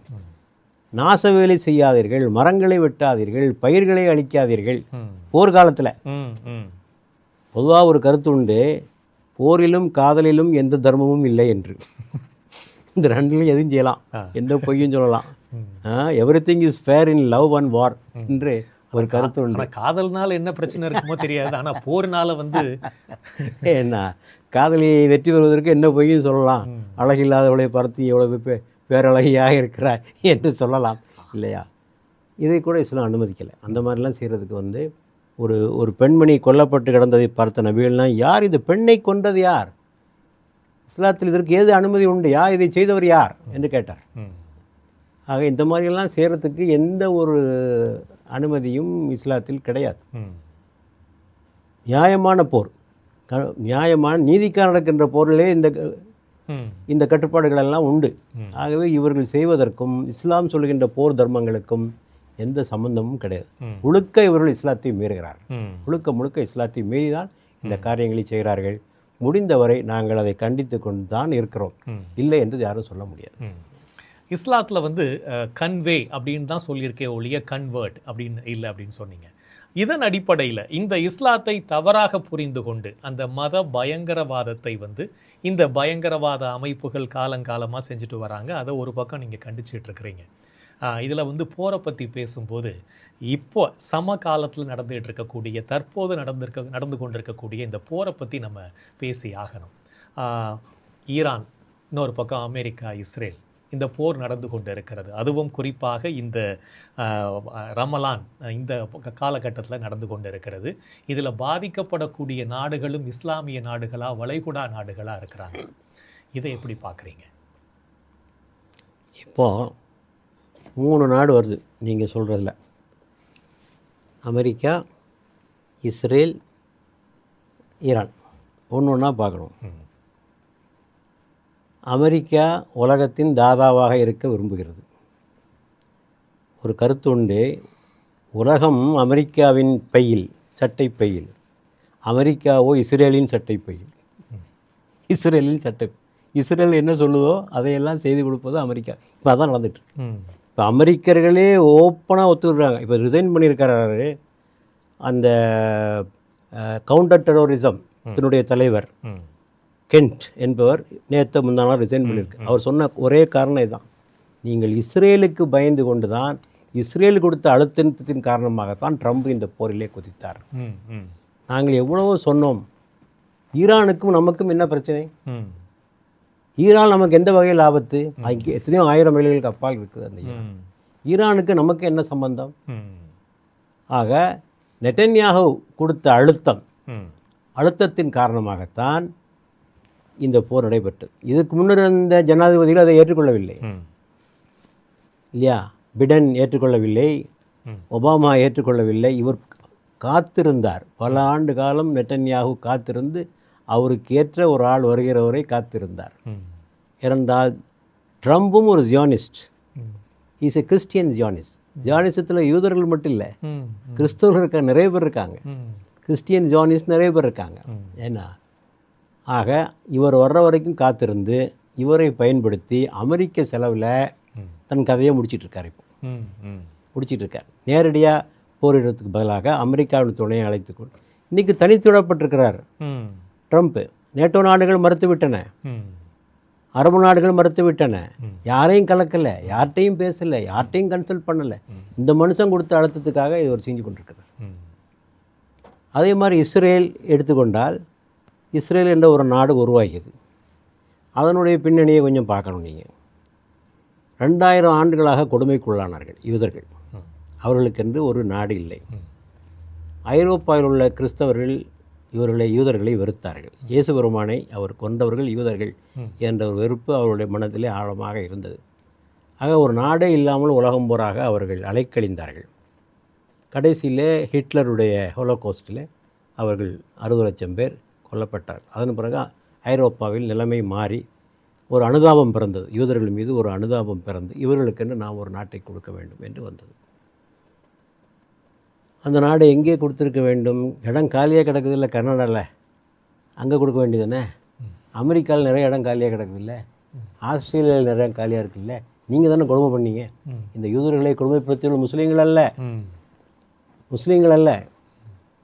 நாச வேலை செய்யாதீர்கள், மரங்களை வெட்டாதீர்கள், பயிர்களை அழிக்காதீர்கள். ம், போர்க்காலத்தில் ம், ம், பொதுவாக ஒரு கருத்து உண்டு, போரிலும் காதலிலும் எந்த தர்மமும் இல்லை என்று. இந்த ரெண்டிலும் எதுவும் செய்யலாம், எந்த பொய்யும் சொல்லலாம். Everything is fair in love and war என்று ஒரு கருத்து உண்டு. ஆனா காதல்னால என்ன பிரச்சனை இருக்குமோ தெரியாது, ஆனா போர்னால வந்து என்ன காதலி வெற்றி பெறுவதற்கு என்ன பொய்யும் சொல்லலாம். அழகில்லாதவளை பார்த்து எவ்வளவு பேரழகியாக இருக்கிறாய் என்று சொல்லலாம் இல்லையா? இதை கூட இஸ்லாம் அனுமதிக்கலை. அந்த மாதிரிலாம் செய்கிறதுக்கு வந்து ஒரு பெண்மணி கொல்லப்பட்டு கிடந்ததை பார்த்த நபிகள்லாம், யார் இந்த பெண்ணை கொன்றது யார்? இஸ்லாத்தில் இதற்கு ஏது அனுமதி உண்டு? யார் இதை செய்தவர் யார் என்று கேட்டார். ஆக இந்த மாதிரியெல்லாம் செய்கிறதுக்கு எந்த ஒரு அனுமதியும் இஸ்லாத்தில் கிடையாது. நியாயமான போர், நியாயமான நீதிக்காக நடக்கின்ற போரிலே இந்த கட்டுப்பாடுகள் எல்லாம் உண்டு. ஆகவே இவர்கள் செய்வதற்கும் இஸ்லாம் சொல்கின்ற போர் தர்மங்களுக்கும் எந்த சம்பந்தமும் கிடையாது. முழுக்க இவர்கள் இஸ்லாத்தை மீறுகிறார்கள். முழுக்க இஸ்லாத்தை மீறிதான் இந்த காரியங்களை செய்கிறார்கள். முடிந்தவரை நாங்கள் அதை கண்டித்து கொண்டு தான் இருக்கிறோம், இல்லை என்று யாரும் சொல்ல முடியாது. இஸ்லாத்தில் வந்து கன்வே அப்படின்னு தான் சொல்லியிருக்கே ஒழிய கன்வெர்ட் அப்படின்னு இல்லை அப்படின்னு சொன்னீங்க. இதன் அடிப்படையில் இந்த இஸ்லாத்தை தவறாக புரிந்து கொண்டு அந்த மத பயங்கரவாதத்தை வந்து இந்த பயங்கரவாத அமைப்புகள் காலங்காலமாக செஞ்சுட்டு வராங்க. அதை ஒரு பக்கம் நீங்கள் கண்டிச்சிட்டு இருக்கிறீங்க. இதில் வந்து போரை பற்றி பேசும்போது இப்போ சமகாலத்தில் நடந்துகிட்டு இருக்கக்கூடிய தற்போது நடந்து கொண்டிருக்கக்கூடிய இந்த போரை பற்றி நம்ம பேசி ஆகணும். ஈரான், இன்னொரு பக்கம் அமெரிக்கா, இஸ்ரேல், இந்த போர் நடந்து கொண்டு இருக்கிறது. அதுவும் குறிப்பாக இந்த ரமலான் இந்த காலகட்டத்தில் நடந்து கொண்டு இருக்கிறது. இதில் பாதிக்கப்படக்கூடிய நாடுகளும் இஸ்லாமிய நாடுகளாக வளைகுடா நாடுகளாக இருக்கிறாங்க. இதை எப்படி பார்க்குறீங்க? இப்போது 3 நாடு வருது நீங்கள் சொல்கிறதில்ல. America, Israel, Iran. ஒன்று ஒன்றா பார்க்கணும். அமெரிக்கா உலகத்தின் தாதாவாக இருக்க விரும்புகிறது. ஒரு கருத்து உண்டு, உலகம் அமெரிக்காவின் பையில், சட்டை பையில், அமெரிக்காவோ இஸ்ரேலின் சட்டை பையில். இஸ்ரேலின் சட்டை, இஸ்ரேல் என்ன சொல்லுதோ அதையெல்லாம் செய்து கொடுப்பது அமெரிக்கா. இப்போ அதான் நடந்துட்டு. இப்போ அமெரிக்கர்களே ஓப்பனாக ஒத்துக்கிறாங்க. இப்போ ரிசைன் பண்ணியிருக்கிறாரு அந்த கவுண்டர் டெரரிசம் இதனுடைய தலைவர் கென்ட் என்பவர். நேற்று முந்தானால் ரிசைன் பண்ணியிருக்கு. அவர் சொன்ன ஒரே காரணம் இதுதான், நீங்கள் இஸ்ரேலுக்கு பயந்து கொண்டு தான், இஸ்ரேல் கொடுத்த அழுத்தத்தின் காரணமாகத்தான் ட்ரம்ப் இந்த போரிலே குதித்தார். நாங்கள் எவ்வளவோ சொன்னோம், ஈரானுக்கும் நமக்கும் என்ன பிரச்சனை? ஈரான் நமக்கு எந்த வகையில் ஆபத்து? அங்கே எத்தனையோ 1000 மைல்களுக்கு அப்பால் இருக்குது அந்த ஈரான். ஈரானுக்கு நமக்கு என்ன சம்பந்தம்? ஆக நெட்டன்யாஹு கொடுத்த அழுத்தத்தின் காரணமாகத்தான் இந்த போர் நடைபெற்றது. இதுக்கு முன்னர் இருந்த ஜனாதிபதிகள் அதை ஏற்றுக்கொள்ளவில்லை இல்லையா? பிடன் ஏற்றுக்கொள்ளவில்லை, ஒபாமா ஏற்றுக்கொள்ளவில்லை. இவர் காத்திருந்தார். பல ஆண்டு காலம் நெட்டன்யாஹு காத்திருந்து அவருக்கு ஏற்ற ஒரு ஆள் வருகிறவரை காத்திருந்தார். ஏனென்றால் ட்ரம்பும் ஒரு ஜியானிஸ்ட், இஸ் எ கிறிஸ்டியன் ஜியானிஸ்ட். ஜியானிசத்தில் யூதர்கள் மட்டும் இல்லை, கிறிஸ்தவர்கள் நிறைய பேர் இருக்காங்க, கிறிஸ்டியன் ஜியானிஸ்ட் நிறைய பேர் இருக்காங்க. ஏன்னா ஆக இவர் வர்ற வரைக்கும் காத்திருந்து இவரை பயன்படுத்தி அமெரிக்க செலவில் தன் கதையை முடிச்சிட்ருக்கார். இப்போ முடிச்சிட்ருக்கார். நேரடியாக போரிடுறதுக்கு பதிலாக அமெரிக்காவின் துணையை அழைத்துக்கொண்டு இன்றைக்கி தனித்து விடப்பட்டிருக்கிறார் ட்ரம்ப். நேட்டோ நாடுகள் மறுத்துவிட்டன, அரபு நாடுகள் மறுத்துவிட்டன, யாரையும் கலக்கலை, யார்கிட்டையும் பேசலை, யார்கிட்டையும் கன்சல்ட் பண்ணலை. இந்த மனுஷன் கொடுத்த அழுத்தத்துக்காக இவர் செஞ்சு கொண்டிருக்கிறார். அதே மாதிரி இஸ்ரேல் எடுத்துக்கொண்டால், இஸ்ரேல் என்ற ஒரு நாடு உருவாகியது. அதனுடைய பின்னணியை கொஞ்சம் பார்க்கணும் நீங்கள். 2000 ஆண்டுகளாக கொடுமைக்குள்ளானார்கள் யூதர்கள். அவர்களுக்கென்று ஒரு நாடு இல்லை. ஐரோப்பாவில் உள்ள கிறிஸ்தவர்கள் யூதர்களை வெறுத்தார்கள். இயேசு பெருமானை அவர் கொண்டவர்கள் யூதர்கள் என்ற ஒரு வெறுப்பு அவருடைய மனதிலே ஆழமாக இருந்தது. ஆக ஒரு நாடே இல்லாமல் உலகம் போராக அவர்கள் அலைக்கழிந்தார்கள். கடைசியிலே ஹிட்லருடைய ஹோலோகாஸ்டில் அவர்கள் 60 லட்சம் பேர் கொல்லப்பட்டார்கள். அதன் பிறகு ஐரோப்பாவில் நிலைமை மாறி ஒரு அனுதாபம் பிறந்தது. யூதர்கள் மீது ஒரு அனுதாபம் பிறந்து இவர்களுக்கென்று நாம் ஒரு நாட்டை கொடுக்க வேண்டும் என்று வந்தது. அந்த நாடு எங்கே கொடுத்துருக்க வேண்டும்? இடம் காலியாக கிடக்குது இல்லை கர்நாடகாவில், அங்கே கொடுக்க வேண்டியதுதானே. அமெரிக்காவில் நிறைய இடம் காலியாக கிடக்குது இல்லை, ஆஸ்திரேலியாவில் நிறைய காலியாக இருக்குல்ல. நீங்கள் தானே கொடுமை பண்ணீங்க. இந்த யூதர்களை கொடுமைப்படுத்தியுள்ள முஸ்லீம்கள் அல்ல.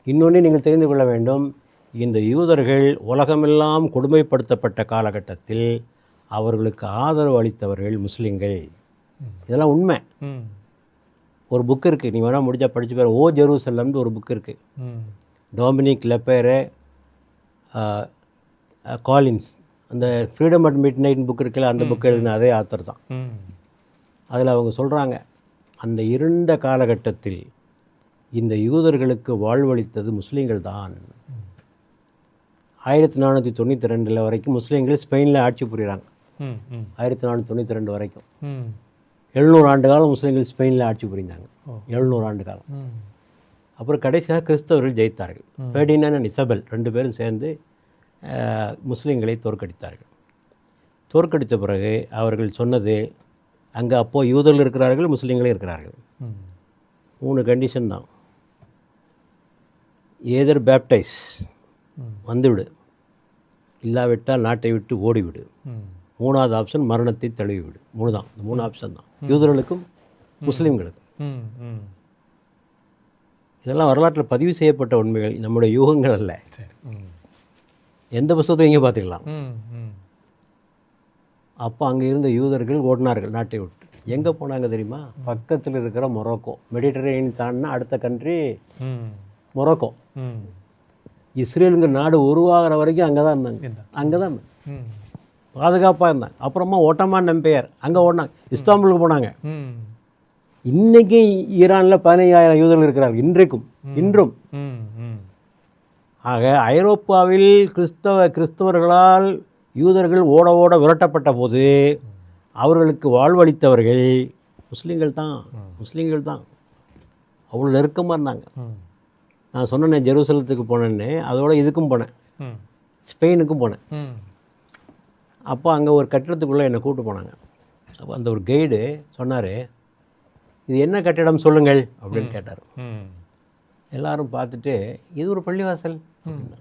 இன்னொன்று நீங்கள் தெரிந்து கொள்ள வேண்டும், இந்த யூதர்கள் உலகமெல்லாம் கொடுமைப்படுத்தப்பட்ட காலகட்டத்தில் அவர்களுக்கு ஆதரவு அளித்தவர்கள் முஸ்லீம்கள். இதெல்லாம் உண்மை. ஒரு புக் இருக்குது, நீ வேணால் முடிஞ்சால் படித்து பாரு. ஓ ஜெருசலம்னு ஒரு புக் இருக்குது. டொமினிக் லெப்பேரு, காலின்ஸ், அந்த freedom at mid night book இருக்குல்ல, அந்த புக் எழுதின அதே ஆத்தர் தான். அதில் அவங்க சொல்கிறாங்க, அந்த இருண்ட காலகட்டத்தில் இந்த யூதர்களுக்கு வாழ்வளித்தது முஸ்லீம்கள் தான். 1492 வரைக்கும் முஸ்லீம்கள் ஸ்பெயினில் ஆட்சி புரிகிறாங்க. 1492 வரைக்கும் 700 ஆண்டு காலம் முஸ்லீம்கள் ஸ்பெயினில் ஆட்சி புரிந்தாங்க. 700 ஆண்டு காலம். அப்புறம் கடைசியாக கிறிஸ்தவர்கள் ஜெயித்தார்கள். ஃபெர்டினாண்ட் அண்ட் இசபெல் 2 பேரும் சேர்ந்து முஸ்லீம்களை தோற்கடித்தார்கள். தோற்கடித்த பிறகு அவர்கள் சொன்னது, அங்கே அப்போது யூதர்கள் இருக்கிறார்கள், முஸ்லீம்களே இருக்கிறார்கள். 3 கண்டிஷன் தான். ஏதர் பேப்டைஸ், வந்துவிடு, இல்லாவிட்டால் நாட்டை விட்டு ஓடிவிடு. 3வது ஆப்ஷன் மரணத்தை தழுவிவிடு. 3 தான், இந்த 3 ஆப்ஷன் தான் யூதர்களுக்கும் முஸ்லீம்களுக்கும். இதெல்லாம் வரலாற்றில் பதிவு செய்யப்பட்ட உண்மைகள், நம்முடைய யூகங்கள் அல்ல. எந்த புத்தகத்தையும் இங்கே பார்த்துக்கலாம். அப்போ அங்கே இருந்த யூதர்கள் ஓடினார்கள் நாட்டை விட்டு. எங்கே போனாங்க தெரியுமா? பக்கத்தில் இருக்கிற மொரோக்கோ. மெடிட்டரேனியன் தாண்டினா அடுத்த கண்ட்ரி மொரோக்கோ. இஸ்ரேலுங்கிற நாடு உருவாகிற வரைக்கும் அங்கே தான் இருந்தாங்க. பாதுகாப்பாக இருந்தாங்க. அப்புறமா ஓட்டமான் எம்பையர் அங்கே ஓடினாங்க, இஸ்தாம்புலுக்கு போனாங்க. இன்னைக்கு ஈரானில் 15,000 யூதர்கள் இருக்கிறார்கள் இன்றும். ஆக ஐரோப்பாவில் கிறிஸ்தவர்களால் யூதர்கள் ஓட ஓட விரட்டப்பட்ட போது அவர்களுக்கு வாழ்வளித்தவர்கள் முஸ்லீம்கள் தான். அவ்வளோ நெருக்கமாக இருந்தாங்க. நான் சொன்னேன் ஜெருசலத்துக்கு போனேன்னு, அதோட இதுக்கும் போனேன், ஸ்பெயினுக்கும் போனேன். அப்போ அங்கே ஒரு கட்டிடத்துக்குள்ளே என்னை கூப்பிட்டு போனாங்க. அப்போ அந்த ஒரு கைடு சொன்னார், இது என்ன கட்டிடம் சொல்லுங்கள் அப்படின்னு கேட்டார். எல்லாரும் பார்த்துட்டு, இது ஒரு பள்ளிவாசல்.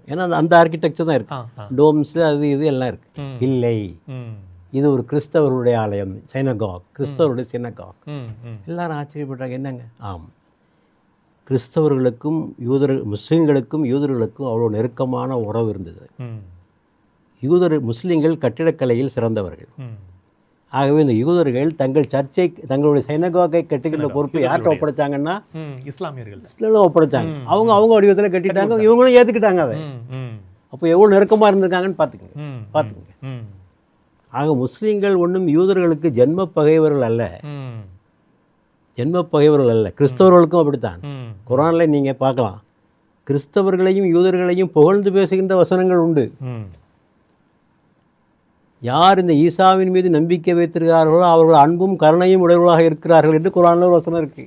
ஏன்னா அந்த ஆர்கிடெக்சர் தான் இருக்குது, டோம்ஸு அது இது எல்லாம் இருக்குது. இல்லை, இது ஒரு கிறிஸ்தவருடைய ஆலயம், சினகாக், கிறிஸ்தவருடைய சினகாக். எல்லாரும் ஆச்சரியப்பட்டாங்க, என்னங்க? ஆம், கிறிஸ்தவர்களுக்கும் முஸ்லீம்களுக்கும் யூதர்களுக்கும் அவ்வளோ நெருக்கமான உறவு இருந்தது. முஸ்லீம்கள் கட்டிடக்கலையில் சிறந்தவர்கள். ஆகவே இந்த யூதர்கள் தங்களுடைய சினகாகை கட்டுகின்ற பொறுப்பை யார்கிட்ட ஒப்படைச்சாங்கன்னா இஸ்லாமியர்கள் ஒப்படைச்சாங்க. அவங்க வடிவத்தில் கட்டிட்டாங்க, இவங்களும் ஏற்றுக்கிட்டாங்க அதை. அப்போ எவ்வளோ நெருக்கமாக இருந்திருக்காங்கன்னு பார்த்துக்கங்க. ஆக முஸ்லீம்கள் ஒன்றும் யூதர்களுக்கு ஜென்ம பகைவர்கள் அல்ல, கிறிஸ்தவர்களுக்கும் அப்படித்தான். குர்ஆனில் நீங்கள் பார்க்கலாம், கிறிஸ்தவர்களையும் யூதர்களையும் புகழ்ந்து பேசுகின்ற வசனங்கள் உண்டு. யார் இந்த ஈசாவின் மீது நம்பிக்கை வைத்திருக்கிறார்களோ அவர்கள் அன்பும் கருணையும் உடையவர்களாக இருக்கிறார்கள் என்று குர்ஆனில் ஒரு வசனம் இருக்கு.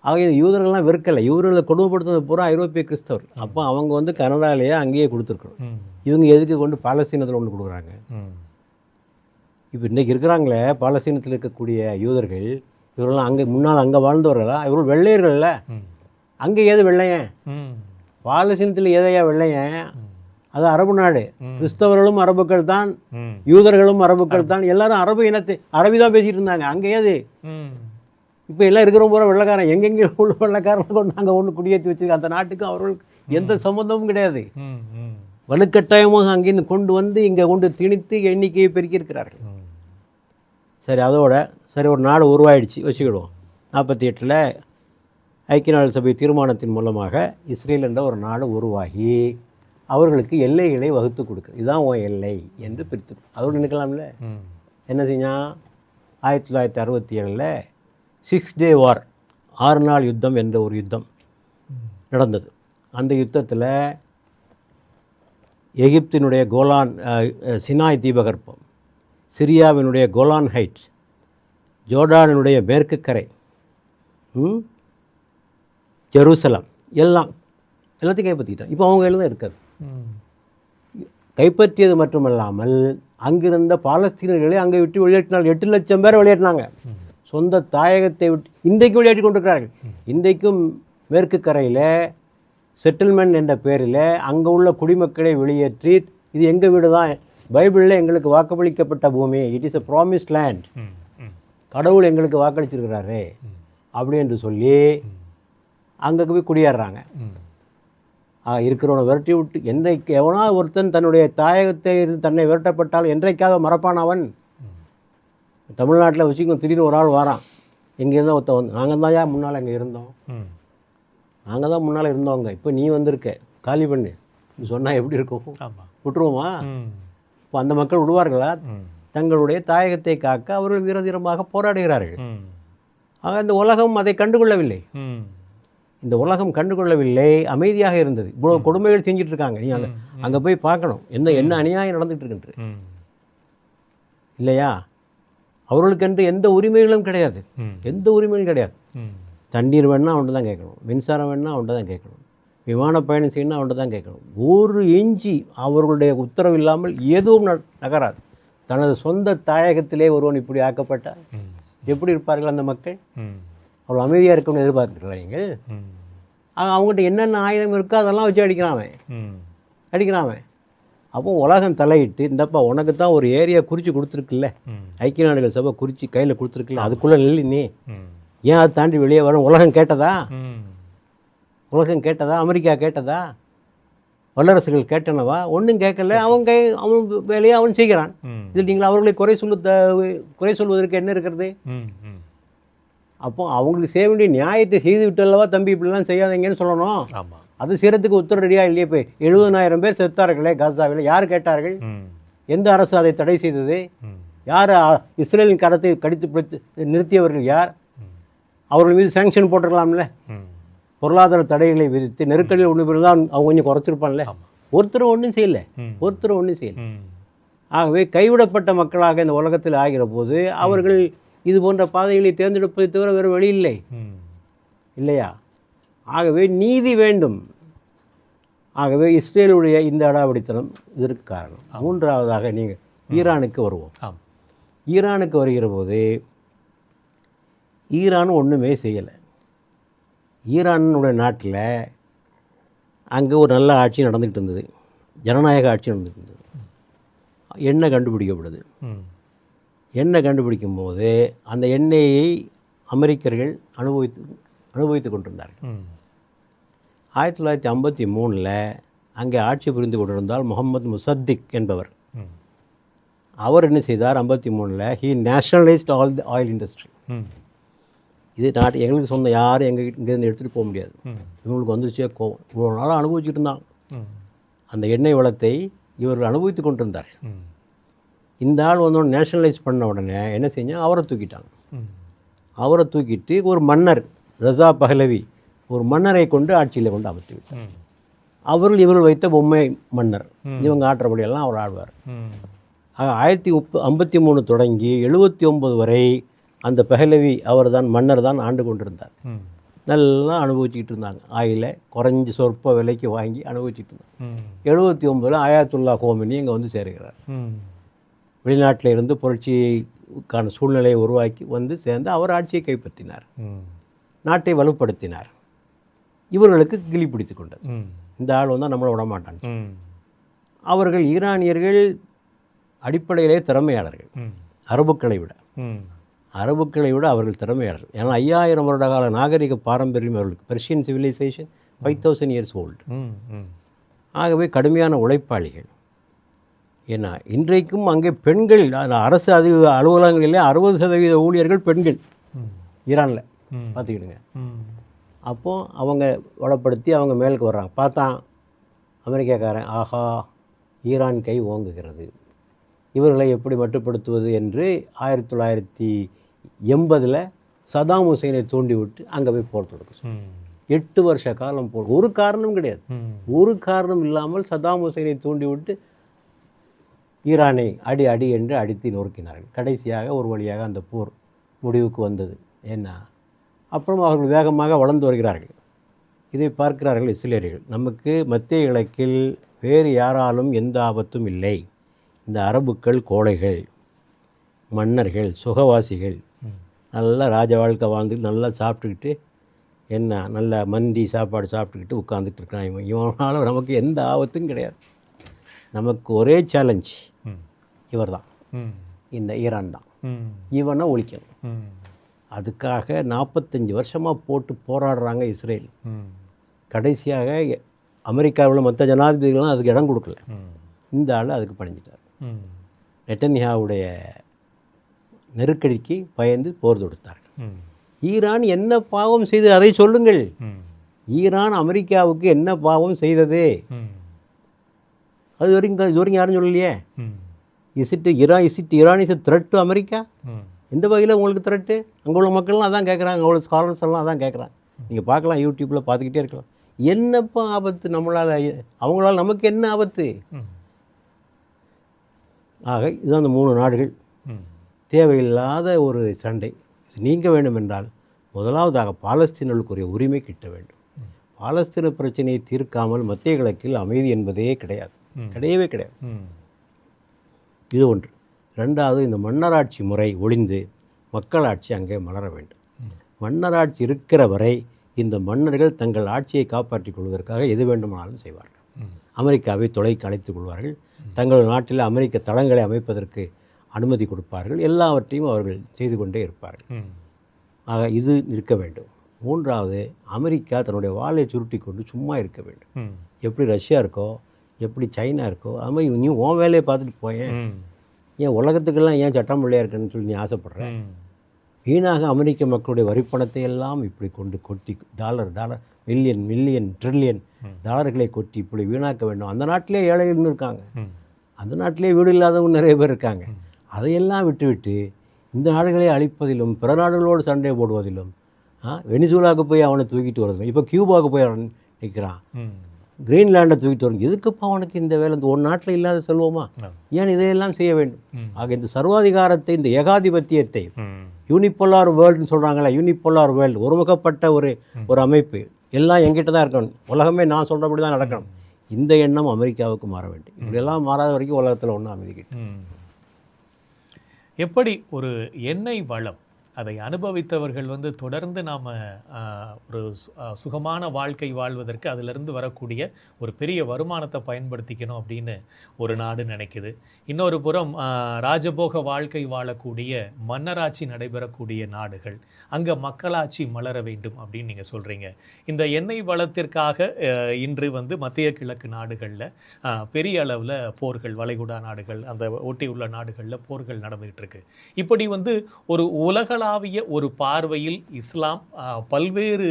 ஆக இந்த யூதர்கள்லாம் வெறுக்கலை. யூதர்களை கொடுமைப்படுத்துறது பூரா ஐரோப்பிய கிறிஸ்தவர். அப்போ அவங்க கனடாலேயே அங்கேயே கொடுத்துருக்கணும். இவங்க எதுக்கு கொண்டு பாலஸ்தீனத்தில் ஒன்று கொடுக்குறாங்க? இப்போ இன்றைக்கி இருக்கிறாங்களே பாலஸ்தீனத்தில் இருக்கக்கூடிய யூதர்கள், இவர்கள்லாம் முன்னால் அங்கே வாழ்ந்தவர்களா? இவர்கள் வெள்ளையர்கள்ல. அங்கே ஏது வெள்ளையன்? பாலஸ்தீனத்தில் ஏதையா வெள்ளையன்? அது அரபு நாடு. கிறிஸ்தவர்களும் அரபுக்கள் தான், யூதர்களும் அரபுக்கள் தான். எல்லாரும் அரபி தான் பேசிட்டு இருந்தாங்க. அங்கே ஏது? இப்போ எல்லாம் இருக்கிற பூரா வெள்ளைக்காரன். எங்கெங்கே உள்ள வெள்ளைக்காரன் கொண்டு நாங்கள் ஒன்று குடியேற்றி வச்சுருக்கோம். அந்த நாட்டுக்கு அவர்களுக்கு எந்த சம்மந்தமும் கிடையாது. வலுக்கட்டாயமாக அங்கிருந்து கொண்டு வந்து இங்கே கொண்டு திணித்து எண்ணிக்கையை பெருக்கியிருக்கிறார்கள். சரி ஒரு நாடு உருவாயிடுச்சு வச்சுக்கிடுவோம். 48 ஐக்கிய நாடு சபை தீர்மானத்தின் மூலமாக இஸ்ரேல் என்ற ஒரு நாடு உருவாகி அவர்களுக்கு எல்லைகளை வகுத்து கொடுக்குது. இதுதான் உன் எல்லை என்று பிரித்து அதோடு நிற்கலாம்ல. என்ன செஞ்சான்? 1967 6 டே வார், 6 நாள் யுத்தம் என்ற ஒரு யுத்தம் நடந்தது. அந்த யுத்தத்தில் எகிப்தினுடைய கோலான் சினாய் தீபகற்பம், சிரியாவினுடைய கோலான் ஹைட்ஸ், ஜோர்டானினுடைய மேற்கு கரை, ஜெருசலம் எல்லாத்தையும் கைப்பற்றிக்கிட்டோம். இப்போ அவங்க எழுத இருக்காது. கைப்பற்றியது மட்டுமல்லாமல் அங்கிருந்த பாலஸ்தீனர்களை அங்கே விட்டு வெளியேற்றினார்கள். 8 லட்சம் பேரை வெளியேற்றினாங்க. சொந்த தாயகத்தை விட்டு இன்றைக்கும் வெளியேற்றி கொண்டிருக்கிறார்கள். இன்றைக்கும் மேற்கு கரையில் செட்டில்மெண்ட் என்ற பேரில் அங்கே உள்ள குடிமக்களை வெளியேற்றி, இது எங்கள் வீடு தான், பைபிளில் எங்களுக்கு வாக்களிக்கப்பட்ட பூமி, it is a promised land, கடவுள் எங்களுக்கு வாக்களிச்சிருக்கிறாரு அப்படி என்று சொல்லி அங்கே போய் குடியேறாங்க. இருக்கிறவனை விரட்டி விட்டு, என்றைக்கு எவனா ஒருத்தன் தன்னுடைய தாயகத்தை தன்னை விரட்டப்பட்டால் என்றைக்காவது மறப்பான் அவன். தமிழ்நாட்டில் வச்சுக்கணும், திடீர்னு ஒரு ஆள் வரான், எங்கேருந்தோ ஒருத்த வந்து, நாங்கள் தான் ஏன் முன்னால் அங்கே இருந்தோம், நாங்கள் தான் முன்னால் இருந்தோங்க, இப்போ நீ வந்திருக்க, காலி பண்ணு சொன்னால் எப்படி இருக்கும்? விட்டுருவோமா? இப்போ அந்த மக்கள் விடுவார்களா? தங்களுடைய தாயகத்தை காக்க அவர்கள் வீரதீரமாக போராடுகிறார்கள். ஆக இந்த உலகம் அதை கண்டுகொள்ளவில்லை. இந்த உலகம் கண்டுகொள்ளவில்லை, அமைதியாக இருந்தது. இவ்வளோ கொடுமைகள் செஞ்சுட்டு இருக்காங்க. நீ அங்கே போய் பார்க்கணும், என்ன அநியாயம் நடந்துகிட்டு இருக்குன்று இல்லையா? அவர்களுக்கென்று எந்த உரிமைகளும் கிடையாது, எந்த உரிமையும் கிடையாது. தண்ணீர் வேணுன்னா அவன்கிட்ட தான் கேட்கணும், மின்சாரம் வேணுன்னா அவன்கிட்ட தான் கேட்கணும், விமான பயணம் செய்யணும்னா அவன்கிட்ட தான் கேட்கணும். ஒரு இஞ்சி அவர்களுடைய உத்தரவு இல்லாமல் எதுவும் நகராது. தனது சொந்த தாயகத்திலே ஒருவன் இப்படி ஆக்கப்பட்டால் எப்படி இருப்பார்கள் அந்த மக்கள்? அவ்வளோ அமைதியாக இருக்கணும்னு எதிர்பார்க்குறீங்களா நீங்கள்? அவங்ககிட்ட என்னென்ன ஆயுதம் இருக்கோ அதெல்லாம் வச்சு அடிக்கிறான். அப்போ உலகம் தலையிட்டு, இந்தப்பா உனக்கு தான் ஒரு ஏரியா குறித்து கொடுத்துருக்குல்ல, ஐக்கிய நாடுகள் சபை குறித்து கையில் கொடுத்துருக்குல்ல, அதுக்குள்ளே நெல்லி நீ ஏன் அதை தாண்டி வெளியே வரும்? உலகம் கேட்டதா? அமெரிக்கா கேட்டதா? வல்லரசுகள் கேட்டனவா? ஒன்றும் கேட்கல. அவன் வேலையை அவன் செய்கிறான். இதில் நீங்கள் அவர்களை குறை சொல்வதற்கு என்ன இருக்கிறது? அப்போ அவங்களுக்கு செய்ய வேண்டிய நியாயத்தை செய்து விட்டல்லவா தம்பி, இப்படிலாம் செய்யாதீங்கன்னு சொல்லணும். அது செய்கிறதுக்கு உத்தரவு ரெடியாக இல்லையே. போய் 70,000 பேர் செத்தார்களே காசாவில், யார் கேட்டார்கள்? எந்த அரசு அதை தடை செய்தது? யார் இஸ்ரேலின் கரத்தை கடித்து பிடித்து நிறுத்தியவர்கள் யார்? அவர்கள் மீது சாங்ஷன் போட்டிருக்கலாம்ல, பொருளாதார தடைகளை விதித்து நெருக்கடியில் ஒன்று தான் அவங்க கொஞ்சம் குறைச்சிருப்பான்ல. ஒருத்தரும் ஒன்றும் செய்யலை. ஆகவே கைவிடப்பட்ட மக்களாக இந்த உலகத்தில் ஆகிற போது அவர்கள் இது போன்ற பாதைகளை தேர்ந்தெடுப்பதை தவிர வேறு வழி இல்லை, இல்லையா? ஆகவே நீதி வேண்டும். ஆகவே இஸ்ரேலுடைய இந்த அடாவடித்தனம் இதற்கு காரணம். மூன்றாவதாக நீங்கள் ஈரானுக்கு வருவோம். ஈரானுக்கு வருகிற போது ஈரான் ஒன்றுமே செய்யலை. ஈரானுடைய நாட்டில் அங்கே ஒரு நல்ல ஆட்சி நடந்துகிட்டு இருந்தது, ஜனநாயக ஆட்சி நடந்துகிட்டு இருந்தது. எண்ணெய் கண்டுபிடிக்கப்படுது. எண்ணெய் கண்டுபிடிக்கும் போது அந்த எண்ணெயை அமெரிக்கர்கள் அனுபவித்து கொண்டிருந்தார்கள். 1953 அங்கே ஆட்சி புரிந்து கொண்டிருந்தால் முகமது முசத்திக் என்பவர், அவர் என்ன செய்தார்? 53 he nationalised all the oil industry. இது நாட்டு எங்களுக்கு சொந்த, யாரும் இங்கேருந்து எடுத்துகிட்டு போக முடியாது. இவங்களுக்கு வந்துருச்சே கோவம். இவ்வளோ நாளாக அனுபவிச்சுட்டு இருந்தாங்க அந்த எண்ணெய் வளத்தை, இவர்கள் அனுபவித்து கொண்டிருந்தார். இந்த ஆள் வந்தோடனே நேஷனலைஸ் பண்ண உடனே என்ன செஞ்சால் அவரை தூக்கிட்டாங்க. அவரை தூக்கிட்டு ஒரு மன்னர், ரஸா பஹலவி, ஒரு மன்னரை கொண்டு ஆட்சியில் கொண்டு அமர்த்தி விட்டார். இவர்கள் வைத்த பொம்மை மன்னர், இவங்க ஆற்றபடியெல்லாம் அவர் ஆழ்வார். 1953 தொடங்கி 79 வரை அந்த பஹலவி அவர் தான் மன்னர் தான் ஆண்டு கொண்டிருந்தார். நல்லா அனுபவிச்சுக்கிட்டு இருந்தாங்க. ஆயில குறைஞ்சி சொற்ப விலைக்கு வாங்கி அனுபவிச்சுட்டு இருந்தாங்க. 79 ஆயத்துல்லா கோமினி இங்கே வந்து சேருகிறார். வெளிநாட்டில் இருந்து புரட்சிக்கான சூழ்நிலையை உருவாக்கி வந்து சேர்ந்து அவர் ஆட்சியை கைப்பற்றினார், நாட்டை வலுப்படுத்தினார். இவர்களுக்கு கிளி பிடித்து கொண்டது. இந்த ஆள் வந்தால் நம்மளை விடமாட்டாங்க. அவர்கள் ஈரானியர்கள் அடிப்படையிலே திறமையாளர்கள், அரபுக்களை விட அவர்கள் திறமையாளர்கள். ஏன்னா 5000 வருட கால நாகரிக பாரம்பரியம் அவர்களுக்கு. Persian civilisation 5000 years old. ஆகவே கடுமையான உழைப்பாளிகள். ஏன்னா இன்றைக்கும் அங்கே பெண்கள், அரசு அலுவலகங்களிலே 60% ஊழியர்கள் பெண்கள் ஈரானில், பார்த்துக்கிடுங்க. அப்போது அவங்க வளப்படுத்தி அவங்க மேலுக்கு வர்றாங்க. பார்த்தான் அமெரிக்காக்காரன், ஆஹா ஈரான் கை ஓங்குகிறது, இவர்களை எப்படி மட்டுப்படுத்துவது என்று 1980 சதாம் ஹுசைனை தூண்டிவிட்டு அங்கே போய் போர் தொடுக்க 8 வருஷ காலம் போர். ஒரு காரணம் கிடையாது, ஒரு காரணம் இல்லாமல் சதாம் ஹுசைனை தூண்டிவிட்டு ஈரானை அடி அடி என்று அடித்து நொறுக்கினார்கள். கடைசியாக ஒரு வழியாக அந்த போர் முடிவுக்கு வந்தது. ஏன்னா அப்புறம் அவர்கள் வேகமாக வளர்ந்து வருகிறார்கள். இதை பார்க்கிறார்கள் இஸ்ரேலியர்கள். நமக்கு மத்திய கிழக்கில் வேறு யாராலும் எந்த ஆபத்தும் இல்லை. இந்த அரபுக்கள் கோழைகள், மன்னர்கள், சுகவாசிகள், நல்லா ராஜ வாழ்க்கை வாழ்ந்து நல்லா சாப்பிட்டுக்கிட்டு என்ன நல்ல மந்தி சாப்பாடு சாப்பிட்டுக்கிட்டு உட்காந்துட்டு இருக்கான். இவனால் நமக்கு எந்த ஆபத்தும் கிடையாது. நமக்கு ஒரே சேலஞ்ச் இவர் தான், இந்த ஈரான் தான். இவனை ஒழிக்கணும். அதுக்காக 45 வருஷமாக போட்டு போராடுறாங்க இஸ்ரேல். கடைசியாக அமெரிக்காவில் மற்ற ஜனாதிபதிகளும் அதுக்கு இடம் கொடுக்கல. இந்த ஆள் அதுக்கு பணிஞ்சிட்டார். நெட்டன்யாவுடைய நெருக்கடிக்கு பயந்து போர் தொடுத்தார்கள். ஈரான் என்ன பாவம் செய்தது அதை சொல்லுங்கள். ஈரான் அமெரிக்காவுக்கு என்ன பாவம் செய்தது? அது வரைக்கும் யாரும் சொல்லலையே. Iran is thread to America. எந்த வகையில் உங்களுக்கு த்ரெட்டு? அங்கே உள்ள மக்கள்லாம் அதான் கேட்குறாங்க, அங்கே உள்ள ஸ்காலர்ஸ் எல்லாம் அதான் கேட்குறாங்க. நீங்கள் பார்க்கலாம், யூடியூப்பில் பார்த்துக்கிட்டே இருக்கலாம். என்னப்பா ஆபத்து நம்மளால், அவங்களால் நமக்கு என்ன ஆபத்து? ஆக இதுதான் அந்த 3 நாடுகள். தேவையில்லாத ஒரு சண்டை நீங்க வேண்டும் என்றால் முதலாவதாக பாலஸ்தீனர்களுக்குரிய உரிமை கிட்ட வேண்டும். பாலஸ்தீன பிரச்சனையை தீர்க்காமல் மத்திய கிழக்கில் அமைதி என்பதே கிடையாது, கிடையவே கிடையாது. இது ஒன்று. ரெண்டாவது, இந்த மன்னராட்சி முறை ஒழிந்து மக்களாட்சி அங்கே மலர வேண்டும். மன்னராட்சி இருக்கிற வரை இந்த மன்னர்கள் தங்கள் ஆட்சியை காப்பாற்றிக் கொள்வதற்காக எது வேண்டுமானாலும் செய்வார்கள். அமெரிக்காவை தொலைக்கு அழைத்துக் கொள்வார்கள். தங்கள் நாட்டில் அமெரிக்க தளங்களை அமைப்பதற்கு அனுமதி கொடுப்பார்கள். எல்லாவற்றையும் அவர்கள் செய்து கொண்டே இருப்பார்கள். ஆக இது இருக்க வேண்டும். மூன்றாவது, அமெரிக்கா தன்னுடைய வாளை சுருட்டி கொண்டு சும்மா இருக்க வேண்டும். எப்படி ரஷ்யா இருக்கோ, எப்படி சைனா இருக்கோ, அது மாதிரி நீ உன் வேலையை பார்த்துட்டு போயேன். ஏன் உலகத்துக்கெல்லாம் ஏன் சட்டம் பிள்ளையா இருக்குன்னு சொல்லி நீ ஆசைப்படுறேன்? வீணாக அமெரிக்க மக்களுடைய வரிப்பணத்தை எல்லாம் இப்படி கொண்டு கொட்டி டாலர் மில்லியன் ட்ரில்லியன் டாலர்களை கொட்டி இப்படி வீணாக்க வேண்டும். அந்த நாட்டிலே ஏழைகள்னு இருக்காங்க, அந்த நாட்டிலே வீடு இல்லாதவங்க நிறைய பேர் இருக்காங்க. அதையெல்லாம் விட்டுவிட்டு இந்த நாடுகளை அழிப்பதிலும் பிற நாடுகளோடு சண்டை போடுவதிலும், வெனிசுலாவுக்கு போய் அவனை தூக்கிட்டு வருது, இப்போ கியூபாவுக்கு போய் அவன் நிற்கிறான், கிரீன்லாண்டை தூக்கிட்டு வரும். எதுக்குப்பா அவனுக்கு இந்த வேலை? இந்த ஒரு நாட்டில் இல்லாத செல்வமா? ஏன் இதையெல்லாம் செய்ய வேண்டும்? ஆக இந்த சர்வாதிகாரத்தை, இந்த ஏகாதிபத்தியத்தை, யூனிபோலார் வேர்ல்டுன்னு சொல்கிறாங்களே, யூனிபோலார் வேர்ல்டு, ஒருமுகப்பட்ட ஒரு அமைப்பு, எல்லாம் என்கிட்ட தான் இருக்கணும், உலகமே நான் சொல்கிறபடி தான் நடக்கணும், இந்த எண்ணம் அமெரிக்காவுக்கு மாற வேண்டும். இப்படியெல்லாம் மாறாத வரைக்கும் உலகத்தில் ஒன்றும் அமைதிக்கிட்டு. எப்படி ஒரு எண்ணெய் வளம் அதை அனுபவித்தவர்கள் தொடர்ந்து நாம் ஒரு சுகமான வாழ்க்கை வாழ்வதற்கு அதிலிருந்து வரக்கூடிய ஒரு பெரிய வருமானத்தை பயன்படுத்திக்கணும் அப்படின்னு ஒரு நாடு நினைக்குது. இன்னொரு புறம் ராஜபோக வாழ்க்கை வாழக்கூடிய மன்னராட்சி நடைபெறக்கூடிய நாடுகள், அங்கே மக்களாட்சி மலர வேண்டும் அப்படின்னு நீங்கள் சொல்கிறீங்க. இந்த எண்ணெய் வளத்திற்காக இன்று மத்திய கிழக்கு நாடுகளில் பெரிய அளவில் போர்கள், வளைகுடா நாடுகள், அந்த ஒட்டியுள்ள நாடுகளில் போர்கள் நடந்துகிட்டு இருக்கு. இப்படி ஒரு உலகளாவிய ஒரு பார்வையில் இஸ்லாம் பல்வேறு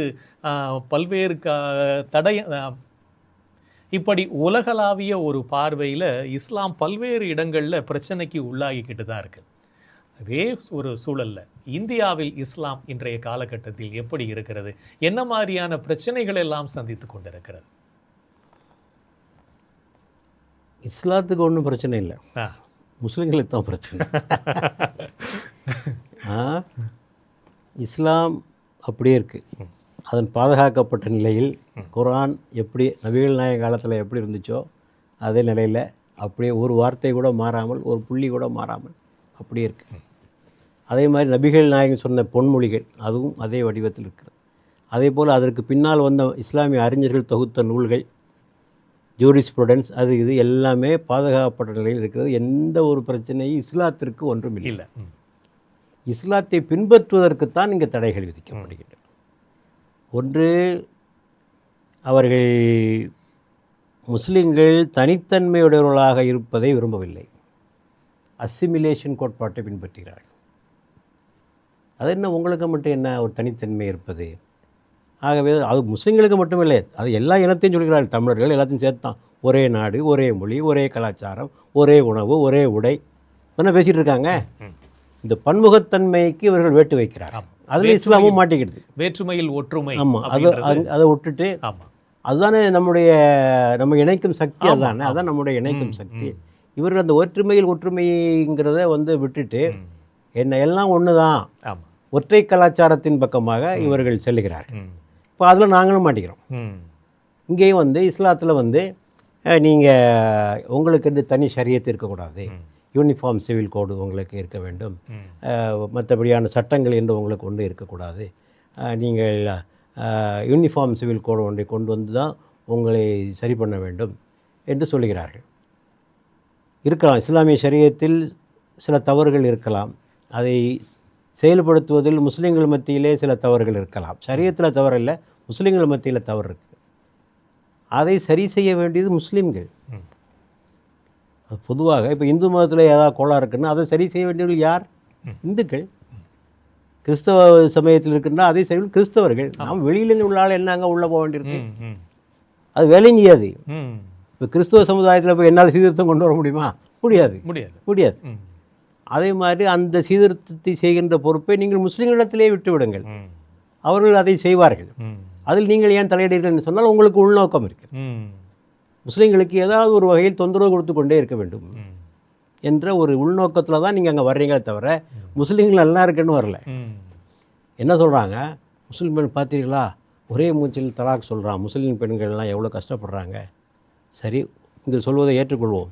இப்படி உலகளாவிய ஒரு பார்வையில் இஸ்லாம் பல்வேறு இடங்களில் பிரச்சனைக்கு உள்ளாகிக்கிட்டு தான் இருக்குது. அதே ஒரு சூழலில் இந்தியாவில் இஸ்லாம் இன்றைய காலகட்டத்தில் எப்படி இருக்கிறது? என்ன மாதிரியான பிரச்சனைகள் எல்லாம் சந்தித்து கொண்டிருக்கிறது? இஸ்லாத்துக்கு ஒன்றும் பிரச்சனை இல்லை, முஸ்லிம்களுக்கு தான் பிரச்சனை. இஸ்லாம் அப்படியே இருக்குது, அதன் பாதுகாக்கப்பட்ட நிலையில் குர்ஆன் எப்படி நபிகள் நாயக காலத்தில் எப்படி இருந்துச்சோ அதே நிலையில் அப்படியே ஒரு வார்த்தை கூட மாறாமல், ஒரு புள்ளி கூட மாறாமல் அப்படியே இருக்குது. அதே மாதிரி நபிகள் நாயகம் சொன்ன பொன்மொழிகள் அதுவும் அதே வடிவத்தில் இருக்கிறது. அதே போல் அதற்கு பின்னால் வந்த இஸ்லாமிய அறிஞர்கள் தொகுத்த நூல்கள், ஜூரிஸ்ப்ருடன்ஸ், அது இது எல்லாமே பாதுகாக்கப்பட்ட நிலையில் இருக்கிறது. எந்த ஒரு பிரச்சனையும் இஸ்லாத்திற்கு ஒன்றும் இல்லை. இஸ்லாத்தை பின்பற்றுவதற்குத்தான் இங்கே தடைகள் விதிக்கப்படுகின்றன. ஒன்று, அவர்கள் முஸ்லிம்கள் தனித்தன்மையுடையவர்களாக இருப்பதை விரும்பவில்லை, அசிமிலேஷன் கோட்பாட்டை பின்பற்றுகிறார்கள். அது என்ன, உங்களுக்கு மட்டும் என்ன ஒரு தனித்தன்மை இருப்பது? ஆகவே அது முஸ்லிம்களுக்கு மட்டுமில்லை, அது எல்லா இனத்தையும் சொல்கிறார்கள், தமிழர்கள் எல்லாத்தையும் சேர்த்தான். ஒரே நாடு, ஒரே மொழி, ஒரே கலாச்சாரம், ஒரே உணவு, ஒரே உடை, தானே பேசிகிட்டு இருக்காங்க. ம். இந்த பன்முகத்தன்மைக்கு இவர்கள் வேட்டு வைக்கிறார். ஆமா. அதில் இஸ்லாமும் மாட்டிக்கிடுது. வேற்றுமையில் ஒற்றுமை. ஆமாம், அப்படின்றது. அதை விட்டுட்டு ஆமா. அதுதானே நம்ம இணைக்கும் சக்தி. அதுதானே அதான் நம்முடைய இணைக்கும் சக்தி. இவர்கள் அந்த ஒற்றுமைங்கிறத வந்து விட்டுட்டு என்ன எல்லாம் ஒன்று தான், ஆமா. ஒற்றை கலாச்சாரத்தின் பக்கமாக இவர்கள் செல்லுகிறார்கள். இப்போ அதில் நாங்களும் மாட்டிக்கிறோம். இங்கேயும் வந்து இஸ்லாத்தில் வந்து நீங்கள் உங்களுக்கு தனி ஷரியத்து இருக்கக்கூடாது, யூனிஃபார்ம் சிவில் கோடு உங்களுக்கு இருக்க வேண்டும், மற்றபடியான சட்டங்கள் என்று உங்களுக்கு ஒன்று இருக்கக்கூடாது, நீங்கள் யூனிஃபார்ம் சிவில் கோடு ஒன்றை கொண்டு வந்து தான் உங்களை சரி பண்ண வேண்டும் என்று சொல்லுகிறார்கள். இருக்கலாம், இஸ்லாமிய ஷரியத்தில் சில தவறுகள் இருக்கலாம், அதை செயல்படுத்துவதில் முஸ்லீம்கள் மத்தியிலே சில தவறுகள் இருக்கலாம். ஷரியத்தில் தவறு இல்லை, முஸ்லீம்கள் மத்தியில் தவறு இருக்குது. அதை சரி செய்ய வேண்டியது முஸ்லீம்கள். அது பொதுவாக இப்போ இந்து மதத்தில் ஏதாவது கோளாறு இருக்குன்னா அதை சரி செய்ய வேண்டியவர்கள் யார்? இந்துக்கள். கிறிஸ்தவ சமயத்தில் இருக்குன்னா அதை சரி கிறிஸ்தவர்கள். நாம் வெளியிலேருந்து உள்ள ஆள் என்ன அங்கே உள்ளே போக வேண்டியிருக்கு, அது வேலையும் செய்யாது. இப்போ கிறிஸ்தவ சமுதாயத்தில் போய் என்னால் சீர்திருத்தம் கொண்டு வர முடியுமா? முடியாது. அதே மாதிரி அந்த சீர்திருத்தத்தை செய்கின்ற பொறுப்பை நீங்கள் முஸ்லீம்களிடத்திலே விட்டு விடுங்கள், அவர்கள் அதை செய்வார்கள். அதில் நீங்கள் ஏன் தலையிடுகிறீர்கள் என்று சொன்னால் உங்களுக்கு உள்நோக்கம் இருக்கு. முஸ்லீம்களுக்கு ஏதாவது ஒரு வகையில் தொந்தரவு கொடுத்து கொண்டே இருக்க வேண்டும் என்ற ஒரு உள்நோக்கத்தில் தான் நீங்கள் அங்கே வர்றீங்களே தவிர முஸ்லீம்கள் நல்லா இருக்குன்னு வரல. என்ன சொல்கிறாங்க, முஸ்லீம் பெண் பார்த்தீங்களா ஒரே மூச்சில் தலாக் சொல்கிறான், முஸ்லீம் பெண்கள்லாம் எவ்வளோ கஷ்டப்படுறாங்க. சரி, நீங்கள் சொல்வதை ஏற்றுக்கொள்வோம்.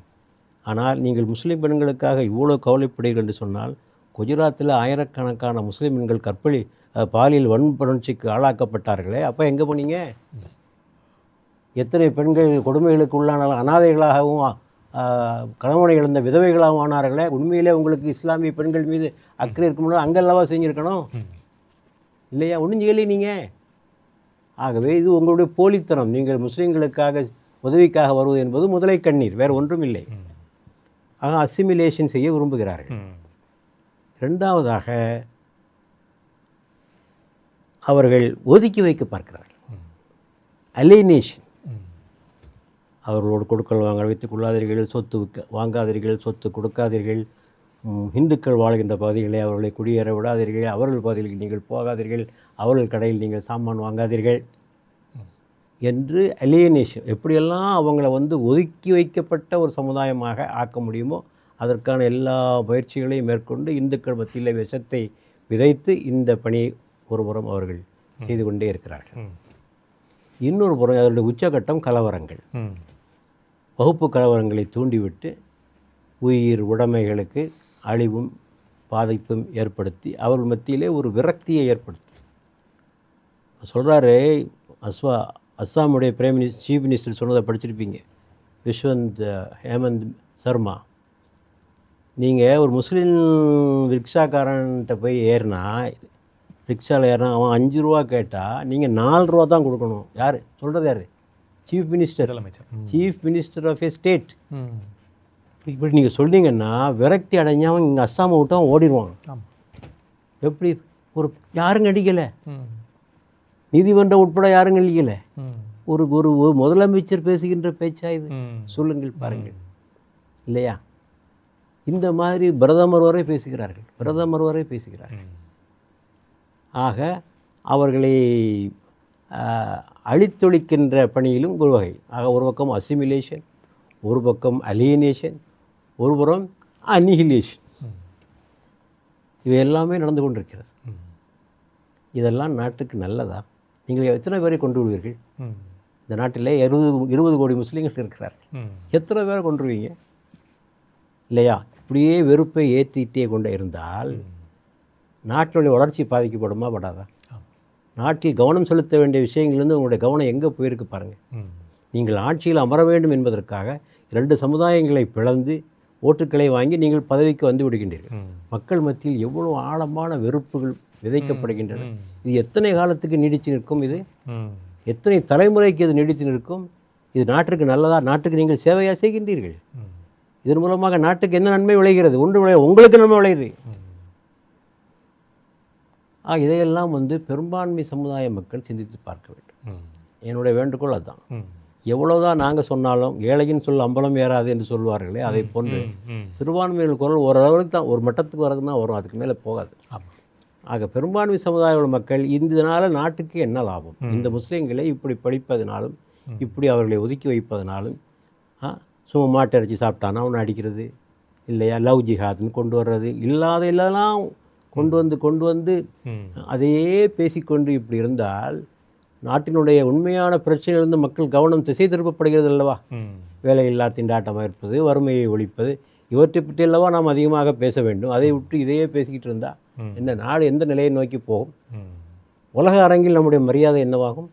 ஆனால் நீங்கள் முஸ்லீம் பெண்களுக்காக இவ்வளோ கவலைப்படுகிறீர்கள் என்று சொன்னால் குஜராத்தில் ஆயிரக்கணக்கான முஸ்லீம் பெண்கள் பாலியல் வன்புணர்ச்சிக்கு ஆளாக்கப்பட்டார்களே, அப்போ எங்கே போனீங்க? எத்தனை பெண்கள் கொடுமைகளுக்கு உள்ளான அனாதைகளாகவும் கணவனை இழந்த விதவைகளாகவும் ஆனார்களே. உண்மையிலே உங்களுக்கு இஸ்லாமிய பெண்கள் மீது அக்கறை இருக்கும்போது அங்கெல்லவா செஞ்சுருக்கணும் இல்லையா? ஒன்றும் செய்யலை நீங்கள். ஆகவே இது உங்களுடைய போலித்தனம். நீங்கள் முஸ்லீம்களுக்காக உதவிக்காக வருவது என்பது முதலை கண்ணீர், வேறு ஒன்றும் இல்லை. ஆக அசிமிலேஷன் செய்ய விரும்புகிறார்கள். இரண்டாவதாக அவர்கள் ஒதுக்கி வைக்க பார்க்கிறார்கள். அலினேஷன். அவர்களோடு கொடுக்கல் வாங்க வைத்துக் கொள்ளாதீர்கள், சொத்து வாங்காதீர்கள், சொத்து கொடுக்காதீர்கள், இந்துக்கள் வாழ்கின்ற பகுதிகளை அவர்களை குடியேற விடாதீர்கள், அவர்கள் பகுதிகளுக்கு நீங்கள் போகாதீர்கள், அவர்கள் கடையில் நீங்கள் சாமான் வாங்காதீர்கள் என்று அலியனேஷன். எப்படியெல்லாம் அவங்கள வந்து ஒதுக்கி வைக்கப்பட்ட ஒரு சமுதாயமாக ஆக்க முடியுமோ அதற்கான எல்லா முயற்சிகளையும் மேற்கொண்டு இந்துக்கள் மத்தியில் விஷத்தை விதைத்து இந்த பணியை ஒரு புறம் அவர்கள் செய்து கொண்டே இருக்கிறார்கள். இன்னொரு புறம் அதனுடைய உச்சகட்டம் கலவரங்கள், வகுப்பு கலவரங்களை தூண்டிவிட்டு உயிர் உடைமைகளுக்கு அழிவும் பாதிப்பும் ஏற்படுத்தி அவர்கள் மத்தியிலே ஒரு விரக்தியை ஏற்படுத்தி சொல்கிறாரு. அஸ்ஸாமுடைய சீஃப் மினிஸ்டர் சொன்னதை படிச்சிருப்பீங்க, யஷ்வந்த் ஹேமந்த் சர்மா. நீங்கள் ஒரு முஸ்லீம் ரிக்ஷாக்காரன்ட்ட போய் ரிக்ஷாவில் ஏறினா அவன் 5 ரூபா கேட்டால் நீங்கள் 4 ரூபா தான் கொடுக்கணும். யார் சொல்கிறது? யார்? Chief minister, chief minister of a state. இப்படி நீங்கள் சொன்னீங்கன்னா விரக்தி அடைஞ்சவன் இங்கே அஸ்ஸாமை விட்டு அவன் ஓடிடுவான். எப்படி? யாரும் அடிக்கலை, நீதிமன்றம் உட்பட யாரும் அடிக்கலை. ஒரு ஒரு முதலமைச்சர் பேசுகின்ற பேச்சா இது? சொல்லுங்கள், பாருங்கள் இல்லையா? இந்த மாதிரி பிரதமர் வரை பேசுகிறார்கள். ஆக அவர்களை அழித்தொழிக்கின்ற பணியிலும் ஒரு வகை. ஆக ஒரு பக்கம் அசிமிலேஷன், ஒரு பக்கம் அலியனேஷன், ஒரு புறம் அனிஹிலேஷன். இவை எல்லாமே நடந்து கொண்டிருக்கிறது. இதெல்லாம் நாட்டுக்கு நல்லதா? நீங்கள் எத்தனை பேரை கொண்டு விடுவீர்கள்? இந்த நாட்டில் 20 கோடி முஸ்லீம்கள் இருக்கிறார்கள். எத்தனை பேரை கொண்டுருவீங்க இல்லையா? இப்படியே வெறுப்பை ஏற்றிட்டே கொண்டே இருந்தால் நாட்டினுடைய வளர்ச்சி பாதிக்கப்படுமா படாதா? நாட்டில் கவனம் செலுத்த வேண்டிய விஷயங்கள்லேருந்து உங்களுடைய கவனம் எங்கே போயிருக்கு பாருங்கள். நீங்கள் ஆட்சியில் அமர வேண்டும் என்பதற்காக 2 சமுதாயங்களை பிளந்து ஓட்டுக்களை வாங்கி நீங்கள் பதவிக்கு வந்து விடுகின்றீர்கள். மக்கள் மத்தியில் எவ்வளோ ஆழமான வெறுப்புகள் விதைக்கப்படுகின்றன. இது எத்தனை காலத்துக்கு நீடித்து நிற்கும்? இது எத்தனை தலைமுறைக்கு இது நீடித்து நிற்கும்? இது நாட்டுக்கு நல்லதா? நாட்டுக்கு நீங்கள் சேவையாக செய்கின்றீர்கள். இதன் மூலமாக நாட்டுக்கு என்ன நன்மை விளைகிறது? உங்களுக்கு நன்மை விளையுது. இதையெல்லாம் பெரும்பான்மை சமுதாய மக்கள் சிந்தித்து பார்க்க வேண்டும். என்னுடைய வேண்டுகோள் அதுதான். எவ்வளோதான் நாங்கள் சொன்னாலும் ஏழையின் சொல் அம்பலம் ஏறாது என்று சொல்வார்களே, அதை போன்று சிறுபான்மையினர் குரல் ஓரளவுக்கு தான், ஒரு மட்டத்துக்கு வரது தான் வரும், அதுக்கு மேலே போகாது. ஆக பெரும்பான்மை சமுதாய மக்கள் இதனால் நாட்டுக்கு என்ன லாபம்? இந்த முஸ்லீம்களை இப்படி படிப்பதனாலும் இப்படி அவர்களை ஒதுக்கி வைப்பதனாலும் சும்மா மாட்டு இறைச்சி சாப்பிட்டானா அவனை அடிக்கிறது இல்லையா, லவ் ஜிஹாத்னு கொண்டு வர்றது, இல்லாத இல்லைலாம் கொண்டு வந்து அதையே பேசிக்கொண்டு இப்படி இருந்தால் நாட்டினுடைய உண்மையான பிரச்சனையிலிருந்து மக்கள் கவனம் திசை திருப்பப்படுகிறது அல்லவா? வேலையில்லா திண்டாட்டமாக இருப்பது, வறுமையை ஒழிப்பது, இவற்றை பற்றி அல்லவா நாம் அதிகமாக பேச வேண்டும். அதை விட்டு இதையே பேசிக்கிட்டு இருந்தால் இந்த நாடு எந்த நிலையை நோக்கி போகும்? உலக அரங்கில் நம்முடைய மரியாதை என்னவாகும்?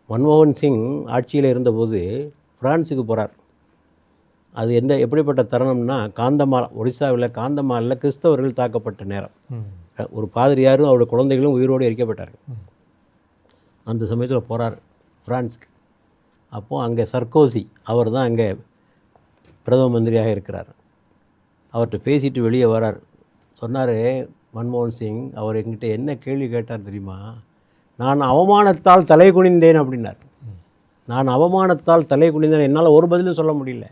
மன்மோகன் சிங் ஆட்சியில் இருந்தபோது பிரான்ஸுக்கு போகிறார். அது எப்படிப்பட்ட தருணம்னா, காந்தமால், ஒடிசாவில் காந்தமாலில் கிறிஸ்தவர்கள் தாக்கப்பட்ட நேரம். ஒரு பாதிரியாரும் அவருடைய குழந்தைகளும் உயிரோடு எரிக்கப்பட்டார்கள். அந்த சமயத்தில் போகிறார் பிரான்ஸுக்கு. அப்போது அங்கே சர்கோசி அவர் தான் அங்கே பிரதம மந்திரியாக இருக்கிறார். அவர்கிட்ட பேசிட்டு வெளியே வரார். சொன்னார் மன்மோகன் சிங், அவர் எங்கிட்ட என்ன கேள்வி கேட்டார் தெரியுமா? நான் அவமானத்தால் தலை குனிந்தேன் அப்படின்னார். நான் அவமானத்தால் தலை குனிந்தேன், என்னால் ஒரு பதிலும் சொல்ல முடியல.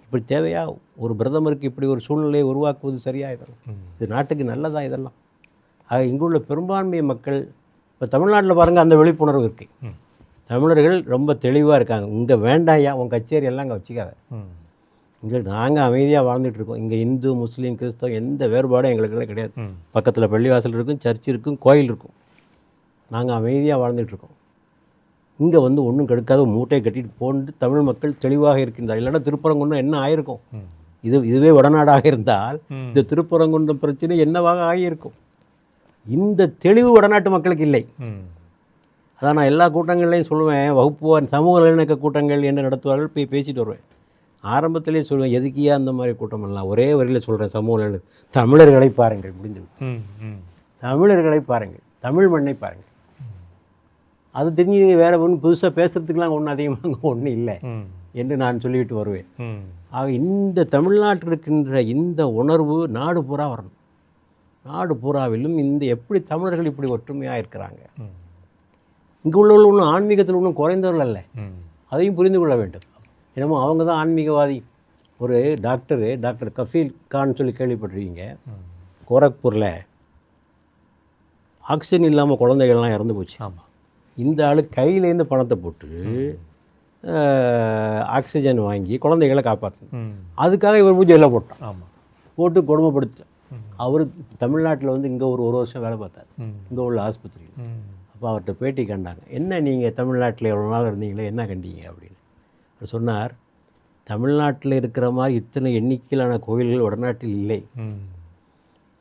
இப்படி தேவையா? ஒரு பிரதமருக்கு இப்படி ஒரு சூழ்நிலையை உருவாக்குவது சரியா? இதெல்லாம் இது நாட்டுக்கு நல்லதா? இதெல்லாம் ஆக இங்குள்ள பெரும்பான்மை மக்கள் இப்போ தமிழ்நாட்டில் பாருங்கள், அந்த விழிப்புணர்வு இருக்குது. தமிழர்கள் ரொம்ப தெளிவாக இருக்காங்க. இங்கே வேண்டாயா, உன் கச்சேரி எல்லாம் இங்கே வச்சுக்காத, இங்கே நாங்கள் அமைதியாக வாழ்ந்துட்டுருக்கோம். இங்கே இந்து முஸ்லீம் கிறிஸ்தவம் எந்த வேறுபாடும் எங்களுக்கெல்லாம் கிடையாது. பக்கத்தில் பள்ளிவாசல் இருக்கும், சர்ச் இருக்கும், கோயில் இருக்கும். நாங்கள் அமைதியாக வாழ்ந்துட்டுருக்கோம். இங்கே வந்து ஒன்றும் கெடுக்காத மூட்டையை கட்டிட்டு போட்டு தமிழ் மக்கள் தெளிவாக இருக்கின்றார். இல்லைன்னா திருப்பரங்குன்றம் என்ன ஆகிருக்கும்? இதுவே வடநாடாக இருந்தால் இந்த திருப்பரங்குன்றம் பிரச்சனை என்னவாக ஆகியிருக்கும்? இந்த தெளிவு வடநாட்டு மக்களுக்கு இல்லை. அதான் நான் எல்லா கூட்டங்கள்லையும் சொல்லுவேன், வகுப்புவார் சமூக நல்லிணக்க கூட்டங்கள் என்ன நடத்துவார்கள், போய் பேசிட்டு வருவேன். ஆரம்பத்திலே சொல்லுவேன், எதுக்கியா அந்த மாதிரி கூட்டம் எல்லாம்? ஒரே வரியில் சொல்கிறேன், சமூக நல்லிணக்க தமிழர்களை பாருங்கள், முடிஞ்சு. தமிழர்களை பாருங்கள், தமிழ் மண்ணை பாருங்கள். அது தெரிஞ்சு வேறு ஒன்றும் புதுசாக பேசுகிறதுக்கெலாம் ஒன்றும் அதிகமாக ஒன்றும் இல்லை என்று நான் சொல்லிவிட்டு வருவேன். ஆக இந்த தமிழ்நாட்டில் இருக்கின்ற இந்த உணர்வு நாடு பூரா வரணும். நாடு பூராவிலும் இந்த எப்படி தமிழர்கள் இப்படி ஒற்றுமையாக இருக்கிறாங்க. இங்கே உள்ளவர்கள் ஒன்றும் ஆன்மீகத்தில் ஒன்றும் குறைந்தவர்கள் அல்ல, அதையும் புரிந்து கொள்ள வேண்டும். என்னமோ அவங்க தான் ஆன்மீகவாதி. ஒரு டாக்டர் கஃபீல் கான் சொல்லி கேள்விப்பட்டிருக்கீங்க. கோரக்பூரில் ஆக்சிஜன் இல்லாமல் குழந்தைகள்லாம் இறந்து போச்சு. ஆமாம். இந்த ஆள் கையிலேருந்து பணத்தை போட்டு ஆக்சிஜன் வாங்கி குழந்தைகளை காப்பாற்றணும். அதுக்காக இவர் பூஜை எல்லாம் போட்டான். ஆமாம். போட்டு கொடுமைப்படுத்த. அவர் தமிழ்நாட்டில் வந்து இங்கே ஒரு வருஷம் வேலை பார்த்தார், இங்கே உள்ள ஆஸ்பத்திரியில். அப்போ அவர்கிட்ட பேட்டி கண்டாங்க. என்ன நீங்கள் தமிழ்நாட்டில் எவ்வளோ நாள் இருந்தீங்களே, என்ன கண்டீங்க அப்படின்னு. அவர் சொன்னார், தமிழ்நாட்டில் இருக்கிற மாதிரி இத்தனை எண்ணிக்கையிலான கோயில்கள் வடநாட்டில் இல்லை.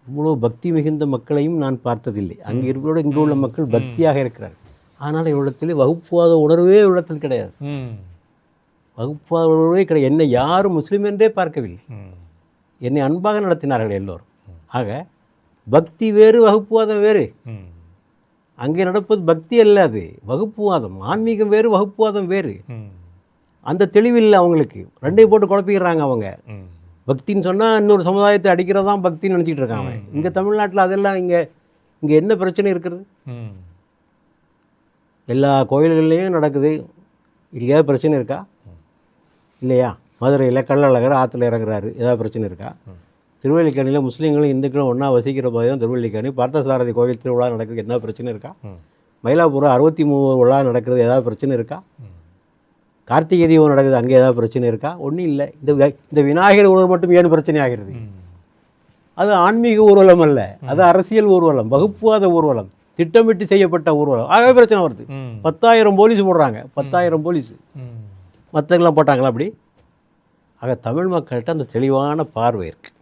இவ்வளோ பக்தி மிகுந்த மக்களையும் நான் பார்த்ததில்லை. அங்கே இருக்கிறோட இங்கே உள்ள மக்கள் பக்தியாக இருக்கிறார். ஆனால் இவ்விடத்தில் வகுப்புவாத உணர்வே இவ்விடத்தில் கிடையாது. வகுப்புவாத உணர்வே கிடையாது. என்னை யாரும் முஸ்லீம் என்றே பார்க்கவில்லை. என்னை அன்பாக நடத்தினார்கள் எல்லோரும். ஆக பக்தி வேறு, வகுப்புவாதம் வேறு. அங்கே நடப்பது பக்தி அல்ல, அது வகுப்புவாதம். ஆன்மீகம் வேறு, வகுப்புவாதம் வேறு. அந்த தெளிவில்லை அவங்களுக்கு. ரெண்டையும் போட்டு குழப்பிக்கிறாங்க அவங்க. பக்தின்னு சொன்னால் இன்னொரு சமுதாயத்தை அடிக்கிறதான் பக்தின்னு நினச்சிக்கிட்டு இருக்காங்க. இங்கே தமிழ்நாட்டில் அதெல்லாம் இங்கே என்ன பிரச்சனை இருக்கிறது? எல்லா கோயில்கள்லேயும் நடக்குது. இல்லையாவது பிரச்சனை இருக்கா? இல்லையா? மதுரையில் கள்ளழகர் ஆற்றுல இறங்குறாரு, ஏதாவது பிரச்சனை இருக்கா? திருவல்லிக்கேணியில் முஸ்லீம்களும் இந்துக்களும் ஒன்றா வசிக்கிற போது தான் திருவல்லிக்கேணி பார்த்தசாரதி கோயில் திருவிழா நடக்குது, என்ன பிரச்சனை இருக்கா? மயிலாப்பூர் 63 விழா நடக்கிறது, ஏதாவது பிரச்சனை இருக்கா? கார்த்திகை தீபம் நடக்குது, அங்கே ஏதாவது பிரச்சனை இருக்கா? ஒன்றும் இல்லை. இந்த விநாயகர் ஊர்வலம் மட்டும் ஏன் பிரச்சனை ஆகிறது? அது ஆன்மீக ஊர்வலம் அல்ல, அது அரசியல் ஊர்வலம், வகுப்புவாத ஊர்வலம், திட்டமிட்டு செய்யப்பட்ட ஊர்வலம். ஆகவே பிரச்சனை வருது. 10,000 போலீஸ் போடுறாங்க, 10,000 போலீஸ். மற்றவங்களாம் போட்டாங்களா அப்படி? ஆக தமிழ் மக்கள்கிட்ட அந்த தெளிவான பார்வை இருக்கு.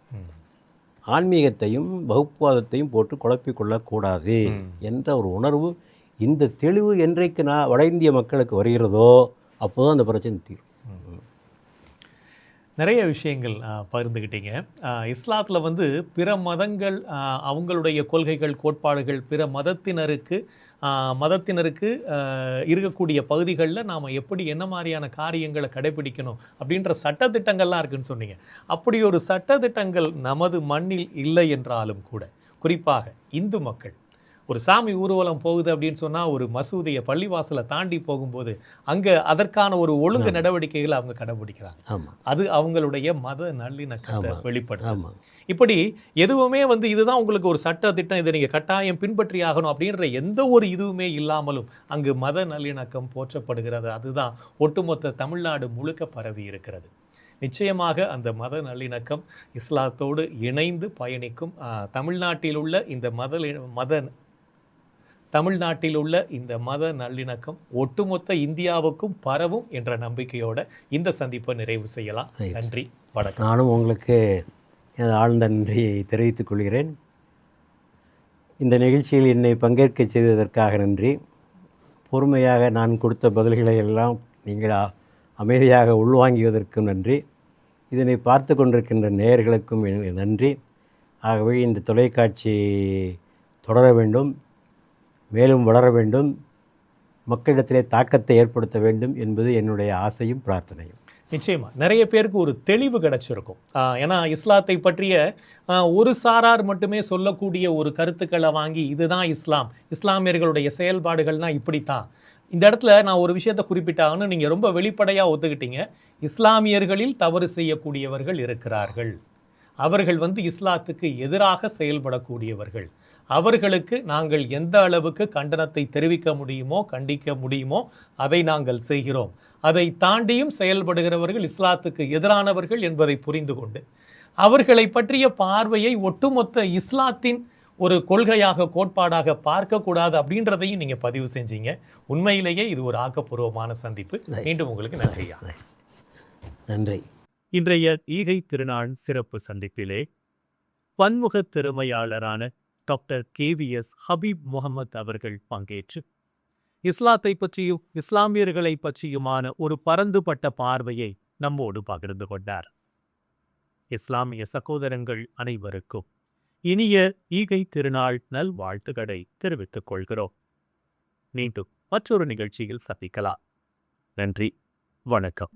ஆன்மீகத்தையும் வகுப்புவாதத்தையும் போட்டு குழப்பிக்கொள்ளக்கூடாது என்ற ஒரு உணர்வு, இந்த தெளிவு என்றைக்கு வட இந்திய மக்களுக்கு வருகிறதோ அப்போதான் அந்த பிரச்சனை தீரும். நிறைய விஷயங்கள் பகிர்ந்துக்கிட்டீங்க. இஸ்லாத்தில் வந்து பிற மதங்கள் அவங்களுடைய கொள்கைகள் கோட்பாடுகள் பிற மதத்தினருக்கு இருக்கக்கூடிய பகுதிகளில் நாம் எப்படி என்ன மாதிரியான காரியங்களை கடைபிடிக்கணும் அப்படின்ற சட்டத்திட்டங்கள்லாம் இருக்குன்னு சொன்னீங்க. அப்படி ஒரு சட்டத்திட்டங்கள் நமது மண்ணில் இல்லை என்றாலும் கூட, குறிப்பாக இந்து மக்கள் ஒரு சாமி ஊர்வலம் போகுது அப்படின்னு சொன்னா ஒரு மசூதியை பள்ளிவாசலை தாண்டி போகும்போது அங்க அதற்கான ஒரு ஒழுங்கு நடவடிக்கைகளை அவங்க கடைபிடிக்கிறாங்க. ஆமாம் அது அவங்களுடைய மத நல்லிணக்கத்தை ஆமா. வெளிப்படுத்தும். ஆமாம் இப்படி எதுவுமே இதுதான் உங்களுக்கு ஒரு சட்ட திட்டம், இதை நீங்க கட்டாயம் பின்பற்றி ஆகணும் அப்படின்ற எந்த ஒரு இதுவுமே இல்லாமலும் அங்கு மத நல்லிணக்கம் போற்றப்படுகிறது. அதுதான் ஒட்டுமொத்த தமிழ்நாடு முழுக்க பரவி இருக்கிறது. நிச்சயமாக அந்த மத நல்லிணக்கம் இஸ்லாத்தோடு இணைந்து பயணிக்கும். தமிழ்நாட்டில் உள்ள இந்த மத நல்லிணக்கம் ஒட்டுமொத்த இந்தியாவுக்கும் பரவும் என்ற நம்பிக்கையோட இந்த சந்திப்பை நிறைவு செய்யலாம். நன்றி, வணக்கம். நானும் உங்களுக்கு எனது ஆழ்ந்த நன்றியை தெரிவித்துக் கொள்கிறேன். இந்த நிகழ்ச்சியில் என்னை பங்கேற்க செய்ததற்காக நன்றி. பொறுமையாக நான் கொடுத்த பதில்களை எல்லாம் நீங்கள் அமைதியாக உள்வாங்கியதற்கும் நன்றி. இதனை பார்த்து கொண்டிருக்கின்ற நேயர்களுக்கும் நன்றி. ஆகவே இந்த தொலைக்காட்சி தொடர வேண்டும், மேலும் வளர வேண்டும், மக்களிடத்திலே தாக்கத்தை ஏற்படுத்த வேண்டும் என்பது என்னுடைய ஆசையும் பிரார்த்தனையும். நிச்சயமா நிறைய பேருக்கு ஒரு தெளிவு கிடைச்சிருக்கும். ஏன்னா இஸ்லாத்தை பற்றிய ஒரு சாரார் மட்டுமே சொல்லக்கூடிய ஒரு கருத்துக்களை வாங்கி இதுதான் இஸ்லாம், இஸ்லாமியர்களுடைய செயல்பாடுகள்னா இப்படித்தான். இந்த இடத்துல நான் ஒரு விஷயத்தை குறிப்பிட்டாங்கன்னு நீங்கள் ரொம்ப வெளிப்படையாக ஒத்துக்கிட்டீங்க. இஸ்லாமியர்களில் தவறு செய்யக்கூடியவர்கள் இருக்கிறார்கள். அவர்கள் இஸ்லாத்துக்கு எதிராக செயல்படக்கூடியவர்கள். அவர்களுக்கு நாங்கள் எந்த அளவுக்கு கண்டனத்தை தெரிவிக்க முடியுமோ, கண்டிக்க முடியுமோ அதை நாங்கள் செய்கிறோம். அதை தாண்டியும் செயல்படுகிறவர்கள் இஸ்லாத்துக்கு எதிரானவர்கள் என்பதை புரிந்து கொண்டு அவர்களை பற்றிய பார்வையை ஒட்டுமொத்த இஸ்லாத்தின் ஒரு கொள்கையாக, கோட்பாடாக பார்க்கக்கூடாது அப்படின்றதையும் நீங்கள் பதிவு செஞ்சீங்க. உண்மையிலேயே இது ஒரு ஆக்கப்பூர்வமான சந்திப்பு. மீண்டும் உங்களுக்கு நன்றியா. நன்றி. இன்றைய ஈகை திருநாள் சிறப்பு சந்திப்பிலே பன்முக திறமையாளரான டாக்டர் KVS ஹபீப் முகமது அவர்கள் பங்கேற்று இஸ்லாத்தை பற்றியும் இஸ்லாமியர்களை பற்றியுமான ஒரு பரந்துபட்ட பார்வையை நம்மோடு பகிர்ந்து கொண்டார். இஸ்லாமிய சகோதரங்கள் அனைவருக்கும் இனிய ஈகை திருநாள் நல்வாழ்த்துக்களை தெரிவித்துக் கொள்கிறோம். மீண்டும் மற்றொரு நிகழ்ச்சியில் சந்திக்கலாம். நன்றி, வணக்கம்.